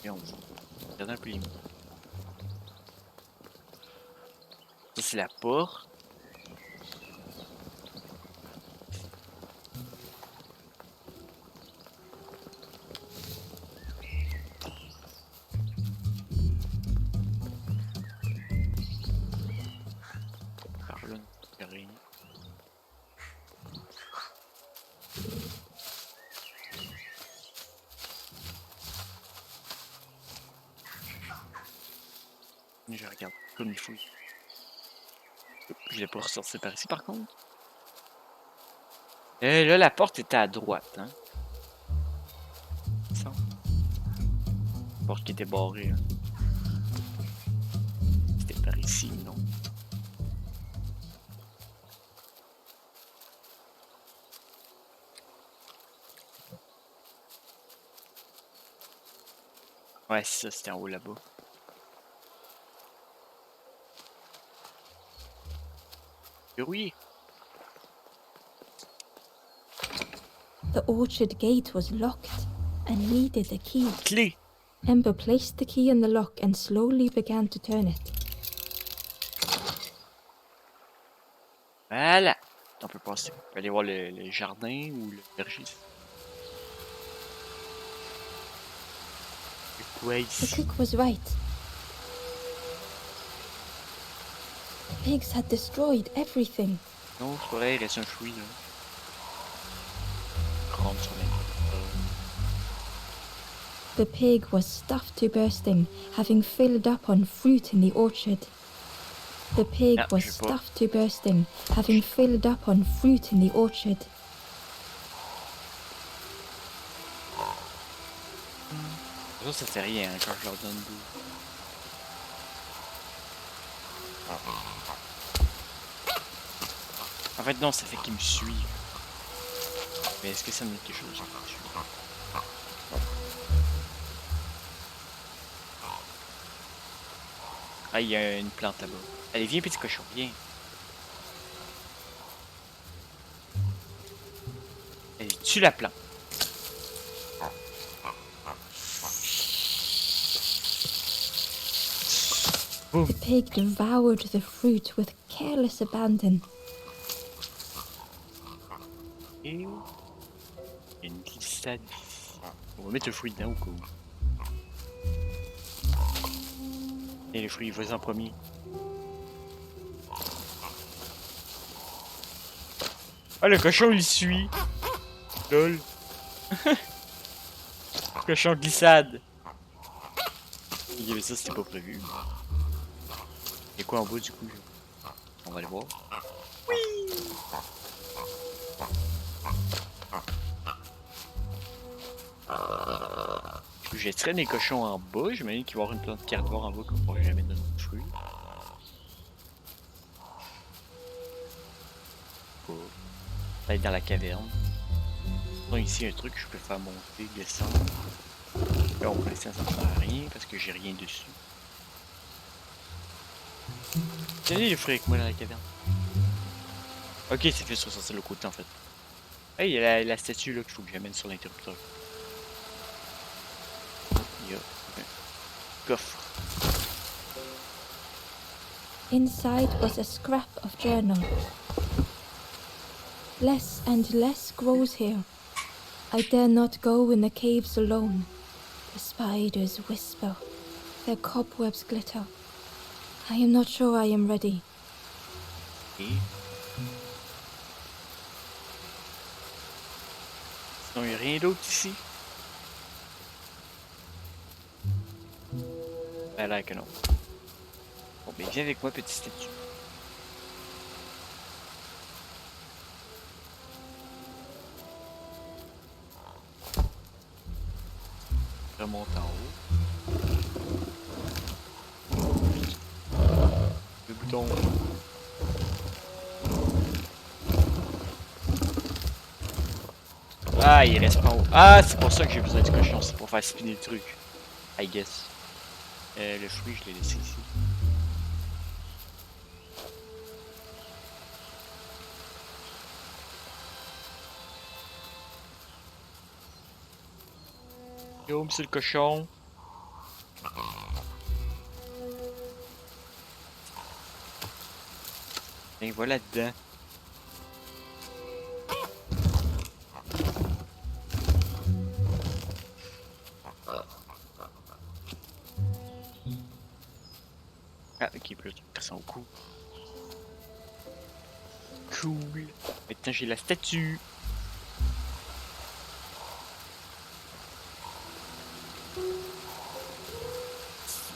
Et on va regarder un peu les murs. Ça c'est la porte. Par là, y'a rien. Je regarde comme il faut. Je l'ai pas ressorti par ici par contre. Là, la porte était à droite, hein. Ça. La porte qui était barrée, hein. C'était par ici, non? Ouais, c'est ça, c'était en haut là-bas. Verrouillé. The orchard gate was locked and needed a key. Clé. Ember placed the key in the lock and slowly began to turn it. Voilà. On peut passer. On peut aller voir le jardin ou le verger. C'est quoi The ici? cook was right. The pigs had destroyed everything. Non, c'est pas vrai, il reste un fruit là. Rentre sur la The pig was stuffed to bursting, having filled up on fruit in the orchard. The pig Ah, was je sais pas. stuffed to bursting, having filled up on fruit in the orchard. Ça fait rien hein, quand je leur donne d'eau. En fait, non, ça fait qu'ils me suivent. Mais est-ce que ça me dit quelque chose? Ah, il y a une plante là-bas. Allez, viens, petit cochon, viens. Allez, tue la plante. Boum. The pig devoured the fruit with careless abandon. Et il y a une glissade ici. On va mettre le fruit dedans au cas où. Et les fruits, vas-y en premier. Ah, le cochon, il suit. Lol. Cochon glissade. Il y avait ça, c'était pas prévu. Il y a quoi en bas du coup? On va aller voir. Oui! Je jetterais des cochons en bas. J'imagine qu'il va y avoir une plante carnivore en bas qu'on pourra jamais donner de fruits. Peut-être dans la caverne. Bon, ici, un truc que je peux faire monter, descendre. Là, on peut laisser ça ne sert à rien parce que j'ai rien dessus. Tenez les fruits avec moi dans la caverne. Ok, c'est fait sur ça, c'est le côté en fait. Hey, il y a la statue là qu'il faut que j'amène sur l'interrupteur. Il y a un coffre. Inside was a scrap of journal. Less and less grows here. I dare not go in the caves alone. The spiders whisper. Their cobwebs glitter. I am not sure I am ready. Et Non, il n'y a rien d'autre ici. Ça a l'air que non. Bon, ben viens avec moi, petit statut. Je remonte en haut. Le bouton. Ah, il reste pas en haut. Ah, c'est pour ça que j'ai besoin du cochon, c'est pour faire spinner le truc. I guess. Le fruit, je l'ai laissé ici. Yo, monsieur le cochon. Et voilà dedans. Ah, ok, puis là, tu sens au cou. Cool. Maintenant, j'ai la statue.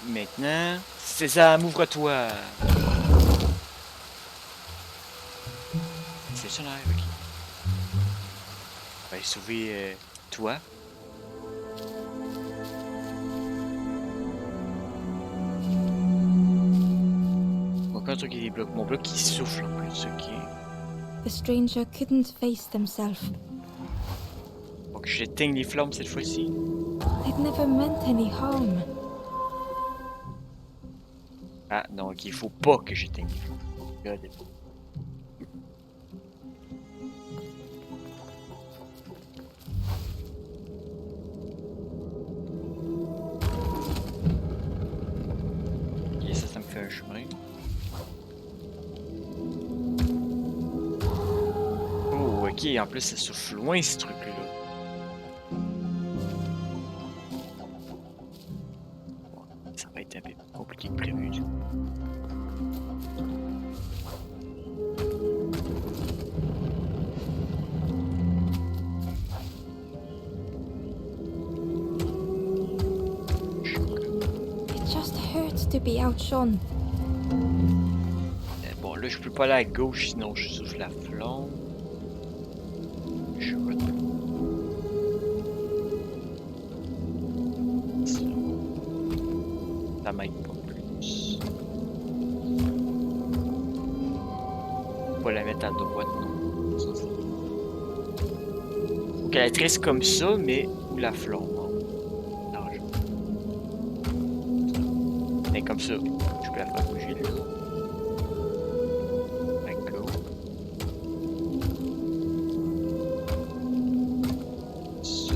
Maintenant, Sésame, ouvre-toi. C'est ça, là, ok. On va aller sauver toi. Encore un truc qui débloque. Mon bloc qui souffle en plus, ok. The stranger couldn't face themselves. Faut que j'éteigne les flammes cette fois-ci. They'd never meant any harm. Ah non, ok, il faut pas que j'éteigne les flammes. God. Ok, ça me fait un chemin. Oh, ok, en plus ça souffle loin ce truc-là. Ça va être un peu plus compliqué que prévu. It just hurts to be outshone. Bon, là je peux pas aller à gauche sinon je souffle la flamme. Je vais... Ça m'aide pas plus. Faut pas la mettre à droite, non. Ça, faut qu'elle reste comme ça, mais où la flamme. Large. Mais comme ça, je peux la faire bouger là. Go. Ça.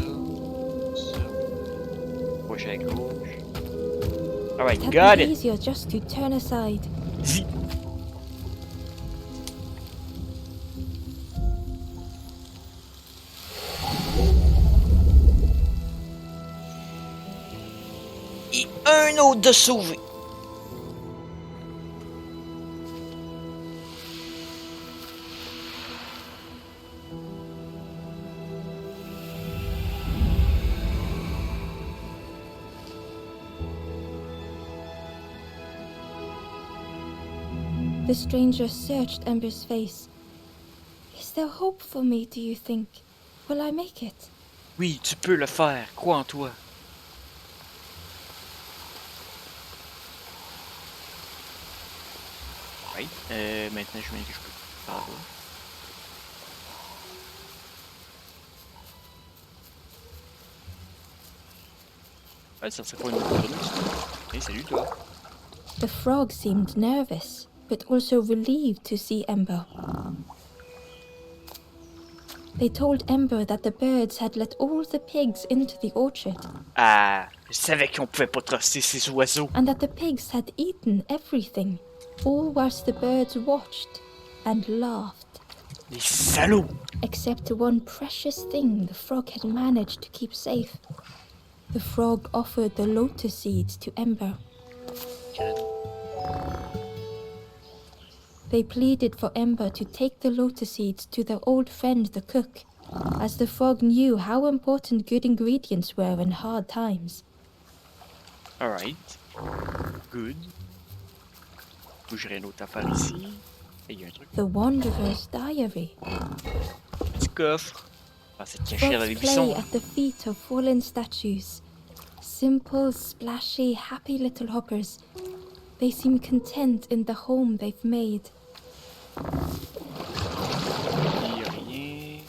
Gauche à gauche. Alright, It'd got be it! easier just to turn aside. Zi. Et un autre de sauvé. The stranger searched Ember's face. Is there hope for me, do you think? Will I make it? Oui, tu peux le faire. Crois en toi. Right. Maintenant, je me dis que je peux faire là. Ouais, ça serait pas une autre grenouille, ça. Hey, salut toi. The frog seemed nervous, but also relieved to see Ember. They told Ember that the birds had let all the pigs into the orchard, Ah, je savais qu'on pouvait pas truster ces oiseaux. and that the pigs had eaten everything, all whilst the birds watched and laughed. Les salauds! Except one precious thing the frog had managed to keep safe. The frog offered the lotus seeds to Ember. They pleaded for Ember to take the lotus seeds to their old friend the cook, as the fog knew how important good ingredients were in hard times. Alright. Good. Bougerai une autre affaire ici. Et il y a un truc. The Wanderer's Diary. Petit coffre. Ah, c'est caché dans Frogs les play buissons. at the feet of fallen statues. Simple, splashy, happy little hoppers. They seem content in the home they've made. Il y a rien.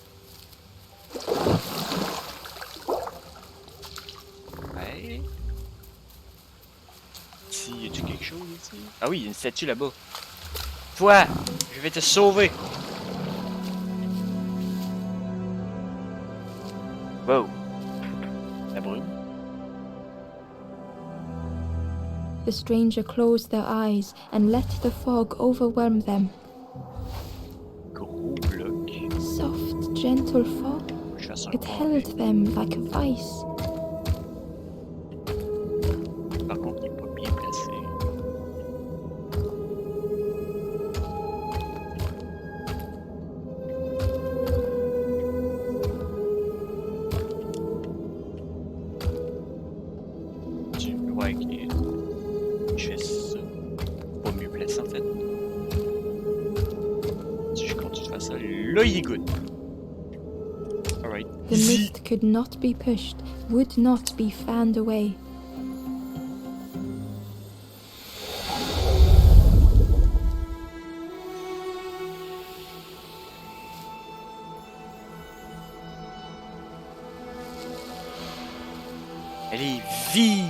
Ouais. Ici, y a-tu quelque chose ici? Ah oui, il y a une statue là-bas. Toi, je vais te sauver. Wow. La brume. The stranger closed their eyes and let the fog overwhelm them. Gros bloc. Soft, gentle fog. Je fasse un It pont. held them like a vice. Par contre, il est pas bien placé. Ouais, ok. Je fais ça. Pas mieux placé en fait. Si je continue de faire ça, là il est good. Alright. The Ici. mist could not be pushed, would not be fanned away. Elle est vide.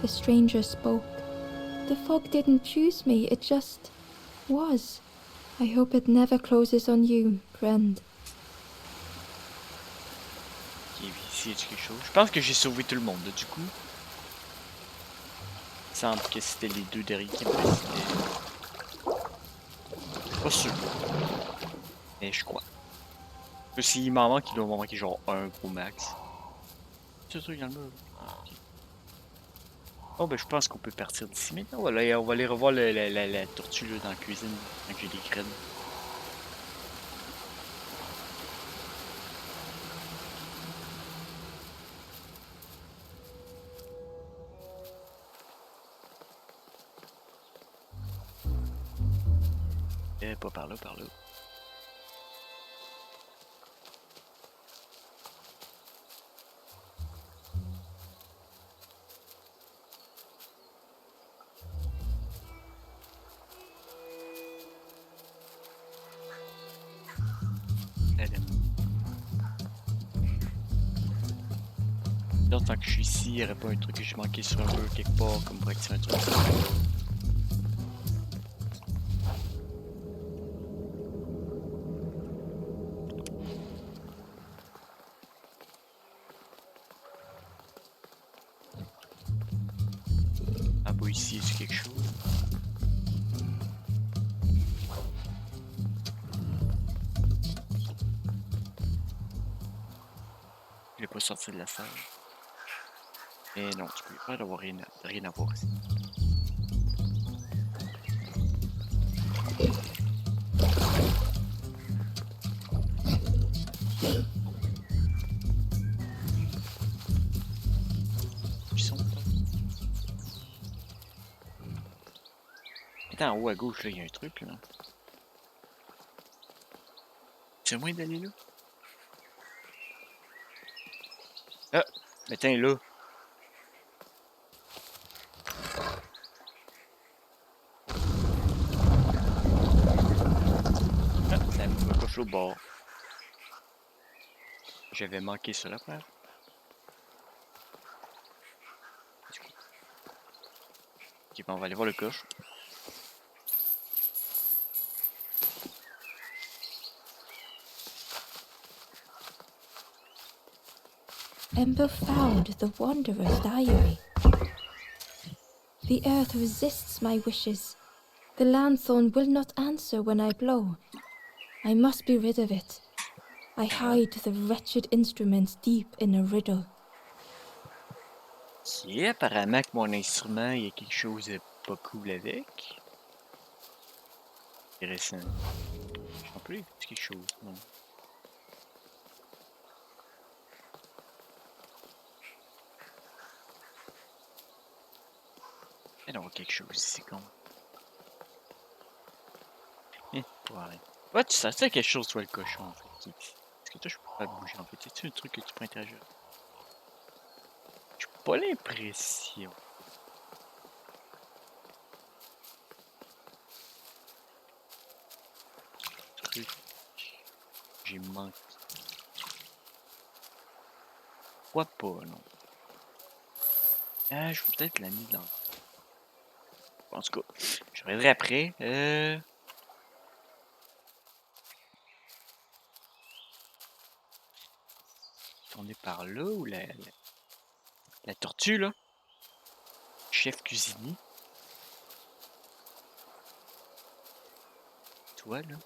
The stranger spoke. The fog didn't choose me, it just was. I hope it never closes on you, friend. Ok, ici, y a-tu quelque chose? Je pense que j'ai sauvé tout le monde, là, du coup. Il semble que c'était les deux derrière qui me restaient. Pas sûr. Mais je crois. S'il m'en manque, il doit m'en manquer genre un gros max. Ce truc dans le mur. Ok. Oh, ben je pense qu'on peut partir d'ici maintenant. Voilà, on va aller revoir la tortue là, dans la cuisine. Tant que j'ai des graines. Pas par là, par là. Là, tant que je suis ici, il n'y aurait pas un truc que j'ai manqué sur un mur quelque part, comme pour activer un truc. Ah bah ici, y a quelque chose? Je vais pas sortir de la salle. Mais non, tu peux pas avoir rien à voir ici. Ils sont là. Attends, en haut à gauche, là, il y a un truc, là. C'est moyen d'aller là? Ah! Mais tiens, là. Ah, ça me coche au bord. J'avais manqué ça là, frère. Ok, ben on va aller voir le coche. Ember found the Wanderer's Diary. The earth resists my wishes. The lanthorn will not answer when I blow. I must be rid of it. I hide the wretched instrument deep in a riddle. Ok, apparemment que mon instrument, il y a quelque chose de pas cool avec. Intéressant. En plus, c'est quelque chose, non? Il y a quelque chose ici, con. Ouais. Ouais, tu sens ça quelque chose, toi, le cochon, en fait. Est-ce que toi, je peux pas bouger, en fait? C'est-tu un truc que tu peux interagir? J'ai pas l'impression. Truc. J'ai manqué. Pourquoi pas, non? Ah, je vais peut-être la mettre dans... En tout cas, je reviendrai après. On est par là ou la tortue, là? Chef cuisinier. Toi, là?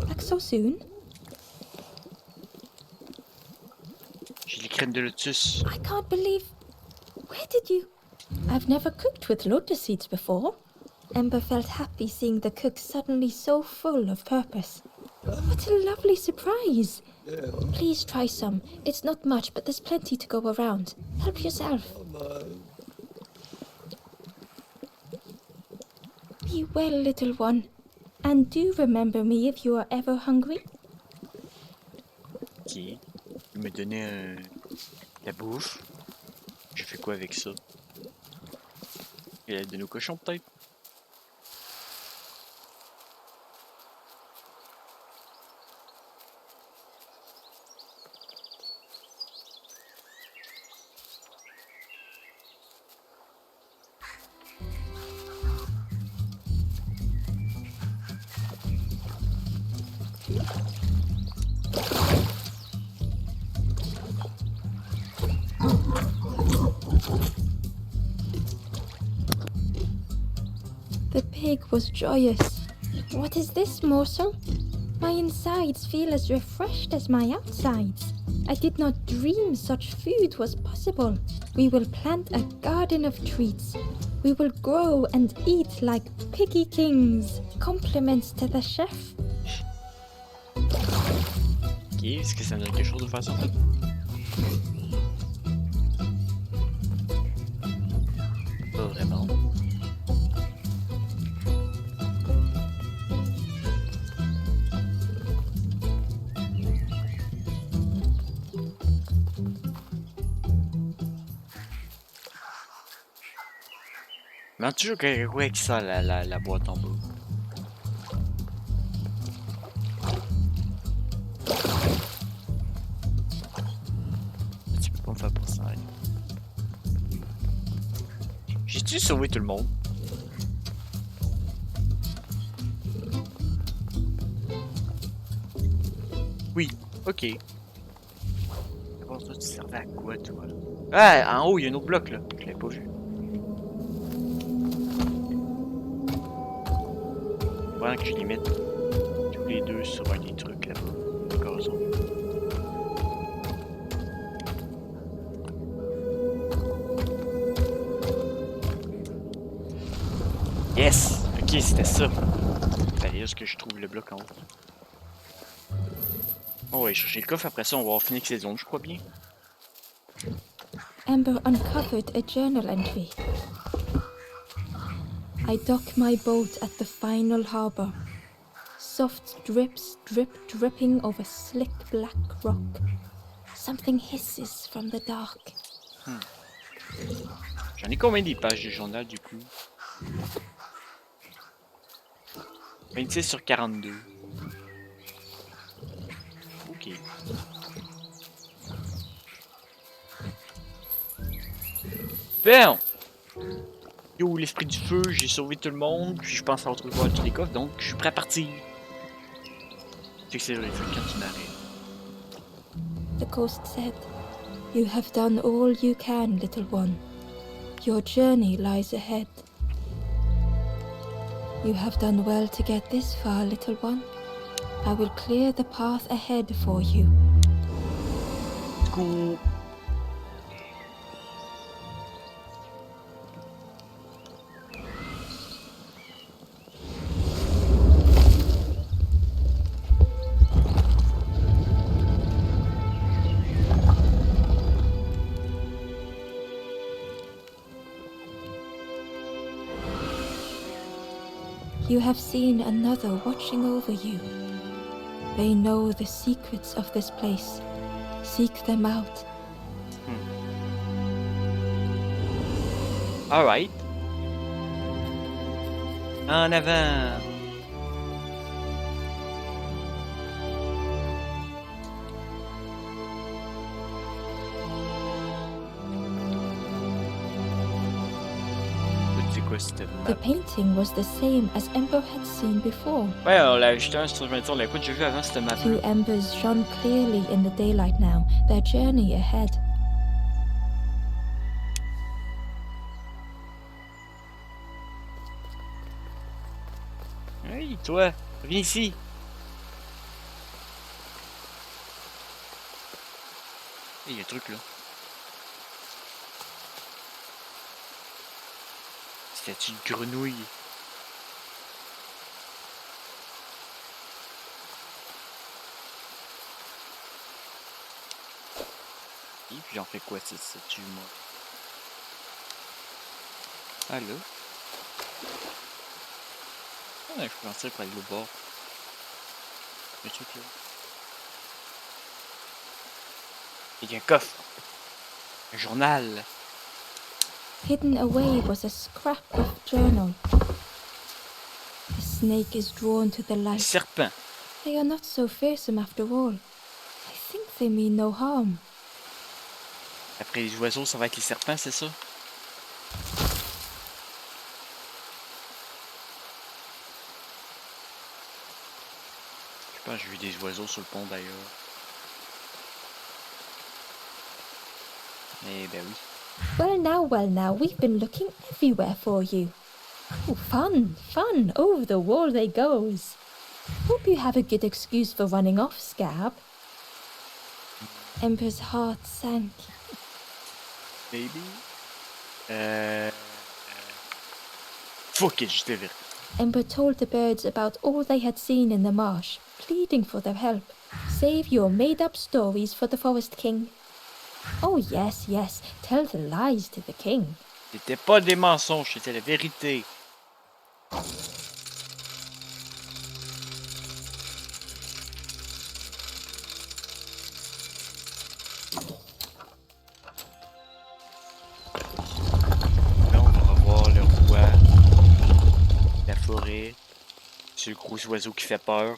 Back so soon? J'ai les crèmes de lotus. I can't believe... Where did you... I've never cooked with lotus seeds before. Ember felt happy seeing the cook suddenly so full of purpose. What a lovely surprise! Please try some. It's not much, but there's plenty to go around. Help yourself. Be well, little one. And do remember me if you are ever hungry. Ok. Il me donnait la bouffe. Je fais quoi avec ça? Il a de nos cochons, peut-être? The pig was joyous. What is this, morsel? My insides feel as refreshed as my outsides. I did not dream such food was possible. We will plant a garden of treats. We will grow and eat like piggy kings. Compliments to the chef. Ok, est-ce que ça me donne quelque chose de faire ça, en fait? Pas vraiment. Mais toujours quelque chose avec ça, la boîte en bas. Tu peux pas me faire pour ça. Hein. J'ai-tu sauvé tout le monde? Oui, ok. D'abord, toi, tu servais à quoi, toi? Ah, en haut, il y a un autre bloc, là. Je l'avais pas vu. Pendant que je les mette tous les deux sur un des trucs là-bas. Le gazon. Yes! Ok, c'était ça. Fallait juste que je trouve le bloc en haut. Oh ouais, chercher le coffre, après ça, on va avoir fini avec ces zones, je crois bien. Ember uncovered a journal entry. I dock my boat at the final harbor. Soft drips dripping over slick black rock. Something hisses from the dark. J'en ai combien des pages de journal du coup? 26 sur 42. Ok. Bon! Yo, l'esprit du feu, j'ai sauvé tout le monde, puis je pense avoir trouvé tous les coffres, donc je suis prêt à partir. C'est que c'est vrai, quand tu m'arrêtes. The ghost said, "You have done all you can, little one. Your journey lies ahead. You have done well to get this far, little one. I will clear the path ahead for you. Cool. You have seen another watching over you. They know the secrets of this place. Seek them out. Alright. En avant. C'est quoi cette The map? painting was the same as Ember had seen before. Ouais, on l'a justement sur le on l'a écoute, j'ai vu avant cette map. Two embers shone clearly in the daylight now, their journey ahead. Hey, toi, viens ici. Il y a un truc là. C'était une grenouille. Et puis j'en fais quoi si ça tue moi? Ah là. Ah, je peux lancer pour aller au bord. Le truc là. Il y a un coffre. Un journal. Hidden away was a scrap of journal. The snake is drawn to the Un light. serpent. They are not so fearsome after all. I think they mean no harm. Après les oiseaux, ça va être les serpents, c'est ça? Je pense que j'ai vu des oiseaux sur le pont d'ailleurs. Eh ben oui. Well now, we've been looking everywhere for you. Oh, fun, over the wall they goes. Hope you have a good excuse for running off, Scab. Ember's heart sank. Baby. Fuck it, je t'ai Ember told the birds about all they had seen in the marsh, pleading for their help. Save your made-up stories for the Forest King. Oh yes, tell the lies to the king. C'était pas des mensonges, c'était la vérité. Là, on va revoir le roi, la forêt, c'est le gros oiseau qui fait peur.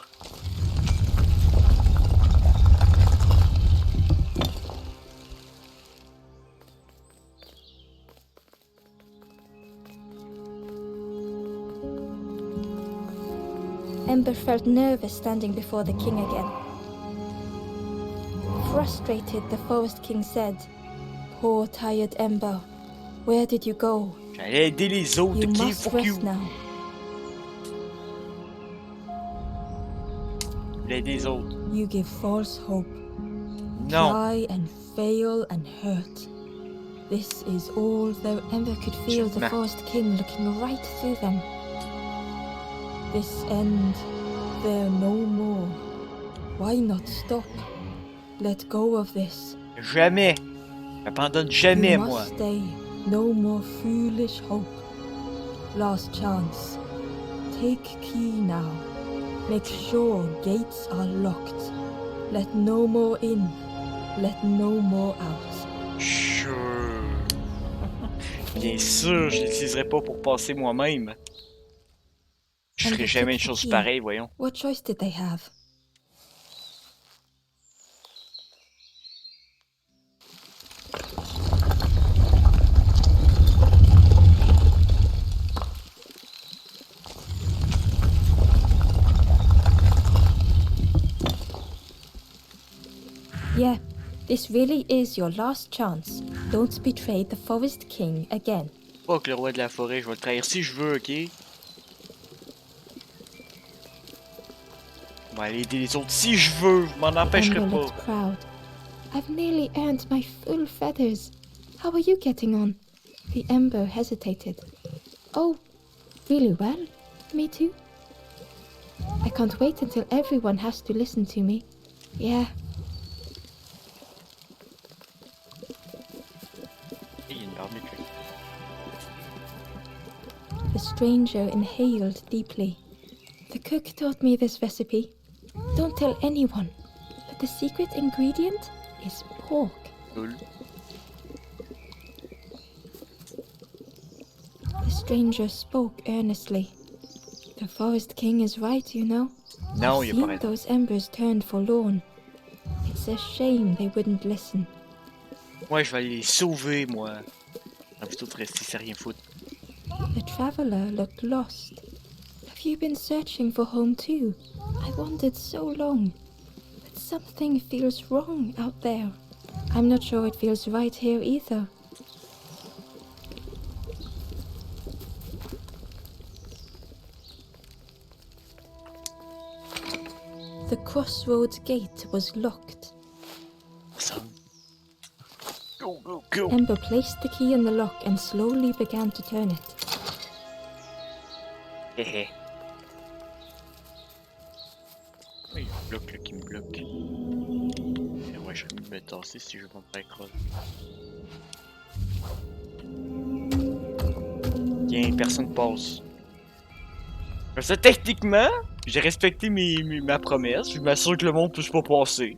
Ember felt nervous standing before the king again. Frustrated, the Forest King said, "Poor tired Ember, where did you go? J'allais aider les autres, You ok? must Fuck you! rest now." J'allais aider les autres. You give false hope. Non! Try and fail and hurt. This is all, though Ember could feel the Ma- Forest King looking right through them. This end, there no more. Why not stop? Let go of this. Jamais! J'abandonne jamais, You moi! must stay. No more foolish hope. Last chance. Take key now. Make sure gates are locked. Let no more in. Let no more out. Sure! Bien sûr, je l'utiliserai pas pour passer moi-même. Je And ferai they jamais une took the chose key. pareille, voyons. What choice did they have? Yeah, this really is your last chance. Don't betray the Forest King again. Pas que le roi de la forêt, je vais le trahir si je veux, ok? On va aller aider les autres si je veux. Je m'en The empêcherai ember pas. looked proud. I've nearly earned my full feathers. How are you getting on? The ember hesitated. Oh, really well? Me too? I can't wait until everyone has to listen to me. Yeah. Il y a une armée de trucs. The stranger inhaled deeply. The cook taught me this recipe. Don't tell anyone, but the secret ingredient is pork. Cool. The stranger spoke earnestly. The forest king is right, you know. Non, I've il a pas seen raison. those embers turned forlorn. It's a shame they wouldn't listen. Moi, je vais aller les sauver, moi. Plutôt de rester sans rien foutre. The traveler looked lost. Have you been searching for home too? I wandered so long, but something feels wrong out there. I'm not sure it feels right here either. The crossroads gate was locked. Awesome. Go, go, go. Ember placed the key in the lock and slowly began to turn it. Hé il y a un bloc là qui me bloque. Ouais, je vais me tasser si je veux pas me faire écraser. Tiens, personne passe. Comme ça, techniquement, j'ai respecté ma promesse. Je m'assure que le monde puisse pas passer.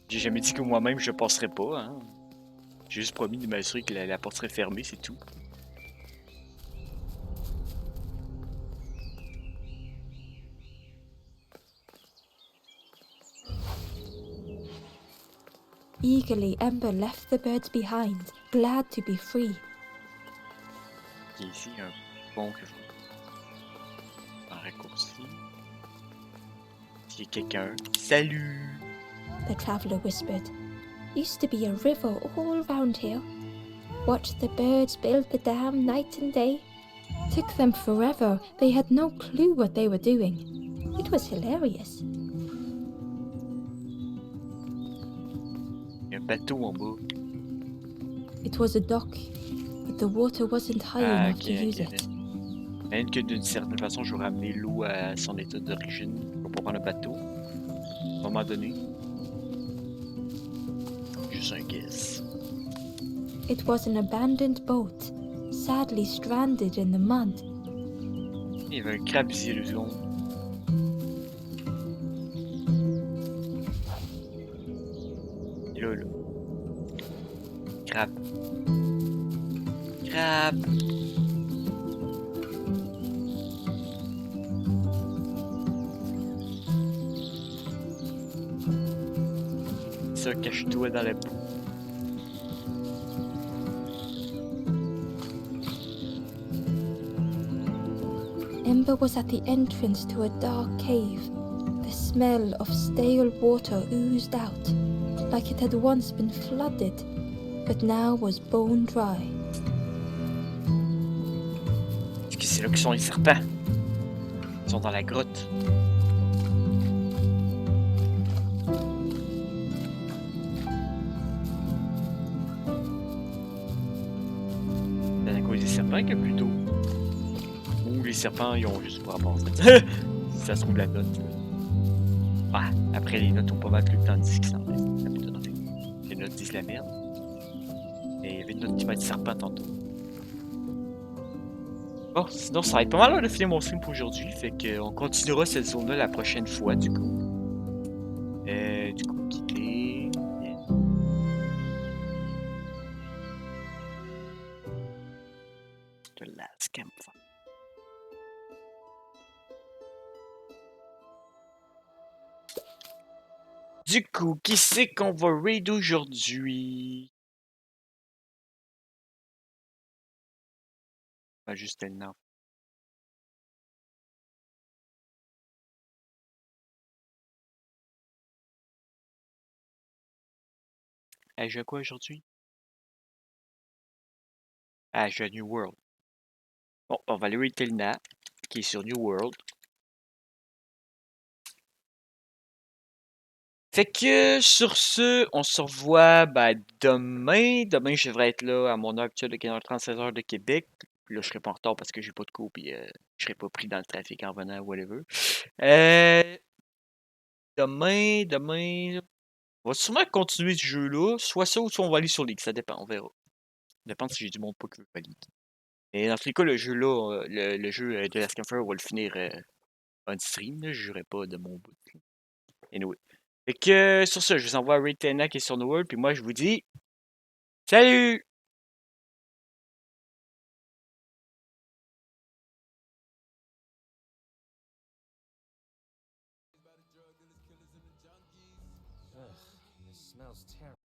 J'ai jamais dit que moi-même je passerais pas, hein. J'ai juste promis de m'assurer que la porte serait fermée, c'est tout. Eagerly, Ember left the birds behind, glad to be free. Il y a ici un pont que je vais en raccourci. S'il y a quelqu'un. Salut! The traveler whispered. Used to be a river all round here. Watched the birds build the dam night and day. Took them forever. They had no clue what they were doing. It was hilarious. Il y a un bateau en bas. It was a dock, but the water wasn't high enough to use it. Même que d'une certaine façon, je vais ramener l'eau à son état d'origine pour pas prendre un bateau. À un moment donné. Juste un guess. It was an abandoned boat, sadly stranded in the mud. Il y avait un crabe ici, le second. Et là. Crabe. Crabe. Ça, cache-toi dans la boue. Ember was at the entrance to a dark cave. The smell of stale water oozed out, like it had once been flooded, but now was bone dry. Est-ce que c'est là que sont les serpents? Ils sont dans la grotte. C'est à cause des serpents qu'il y a plus d'eau. Ou les serpents, ils ont juste pas rapport. Si ça se trouve la note. Ah, après les notes ont pas mal tout le temps dit qu'ils s'en allaient. Ça m'étonnerait. Les notes disent la merde. Et il y avait une note qui m'a dit serpent tantôt. Bon, sinon ça va être pas mal là, de finir mon stream pour aujourd'hui. Fait qu'on continuera cette zone-là la prochaine fois du coup. Quitter. The last campfire. Du coup, qui c'est qu'on va raid aujourd'hui? Pas juste le nom. Elle joue à quoi aujourd'hui? Ah, je joue à New World. Bon, on va aller raid Telna, qui est sur New World. Fait que sur ce, on se revoit demain. Demain, je devrais être là à mon heure actuelle de 15h30, 16h de Québec. Puis là, je serai pas en retard parce que j'ai pas de cours puis je serai pas pris dans le trafic en venant, whatever. Euh, demain, on va sûrement continuer ce jeu-là. Soit ça ou soit on va aller sur League. Ça dépend, on verra. Ça dépend si j'ai du monde pas qui veut pas League. Et dans tous les cas, le jeu-là, le jeu de la Scamper, on va le finir on stream. Là, je jurerai pas de mon bout. Anyway. Fait que sur ça, je vous envoie Ray Tena qui est sur No World. Puis moi, je vous dis salut! Ugh, this smells terrible.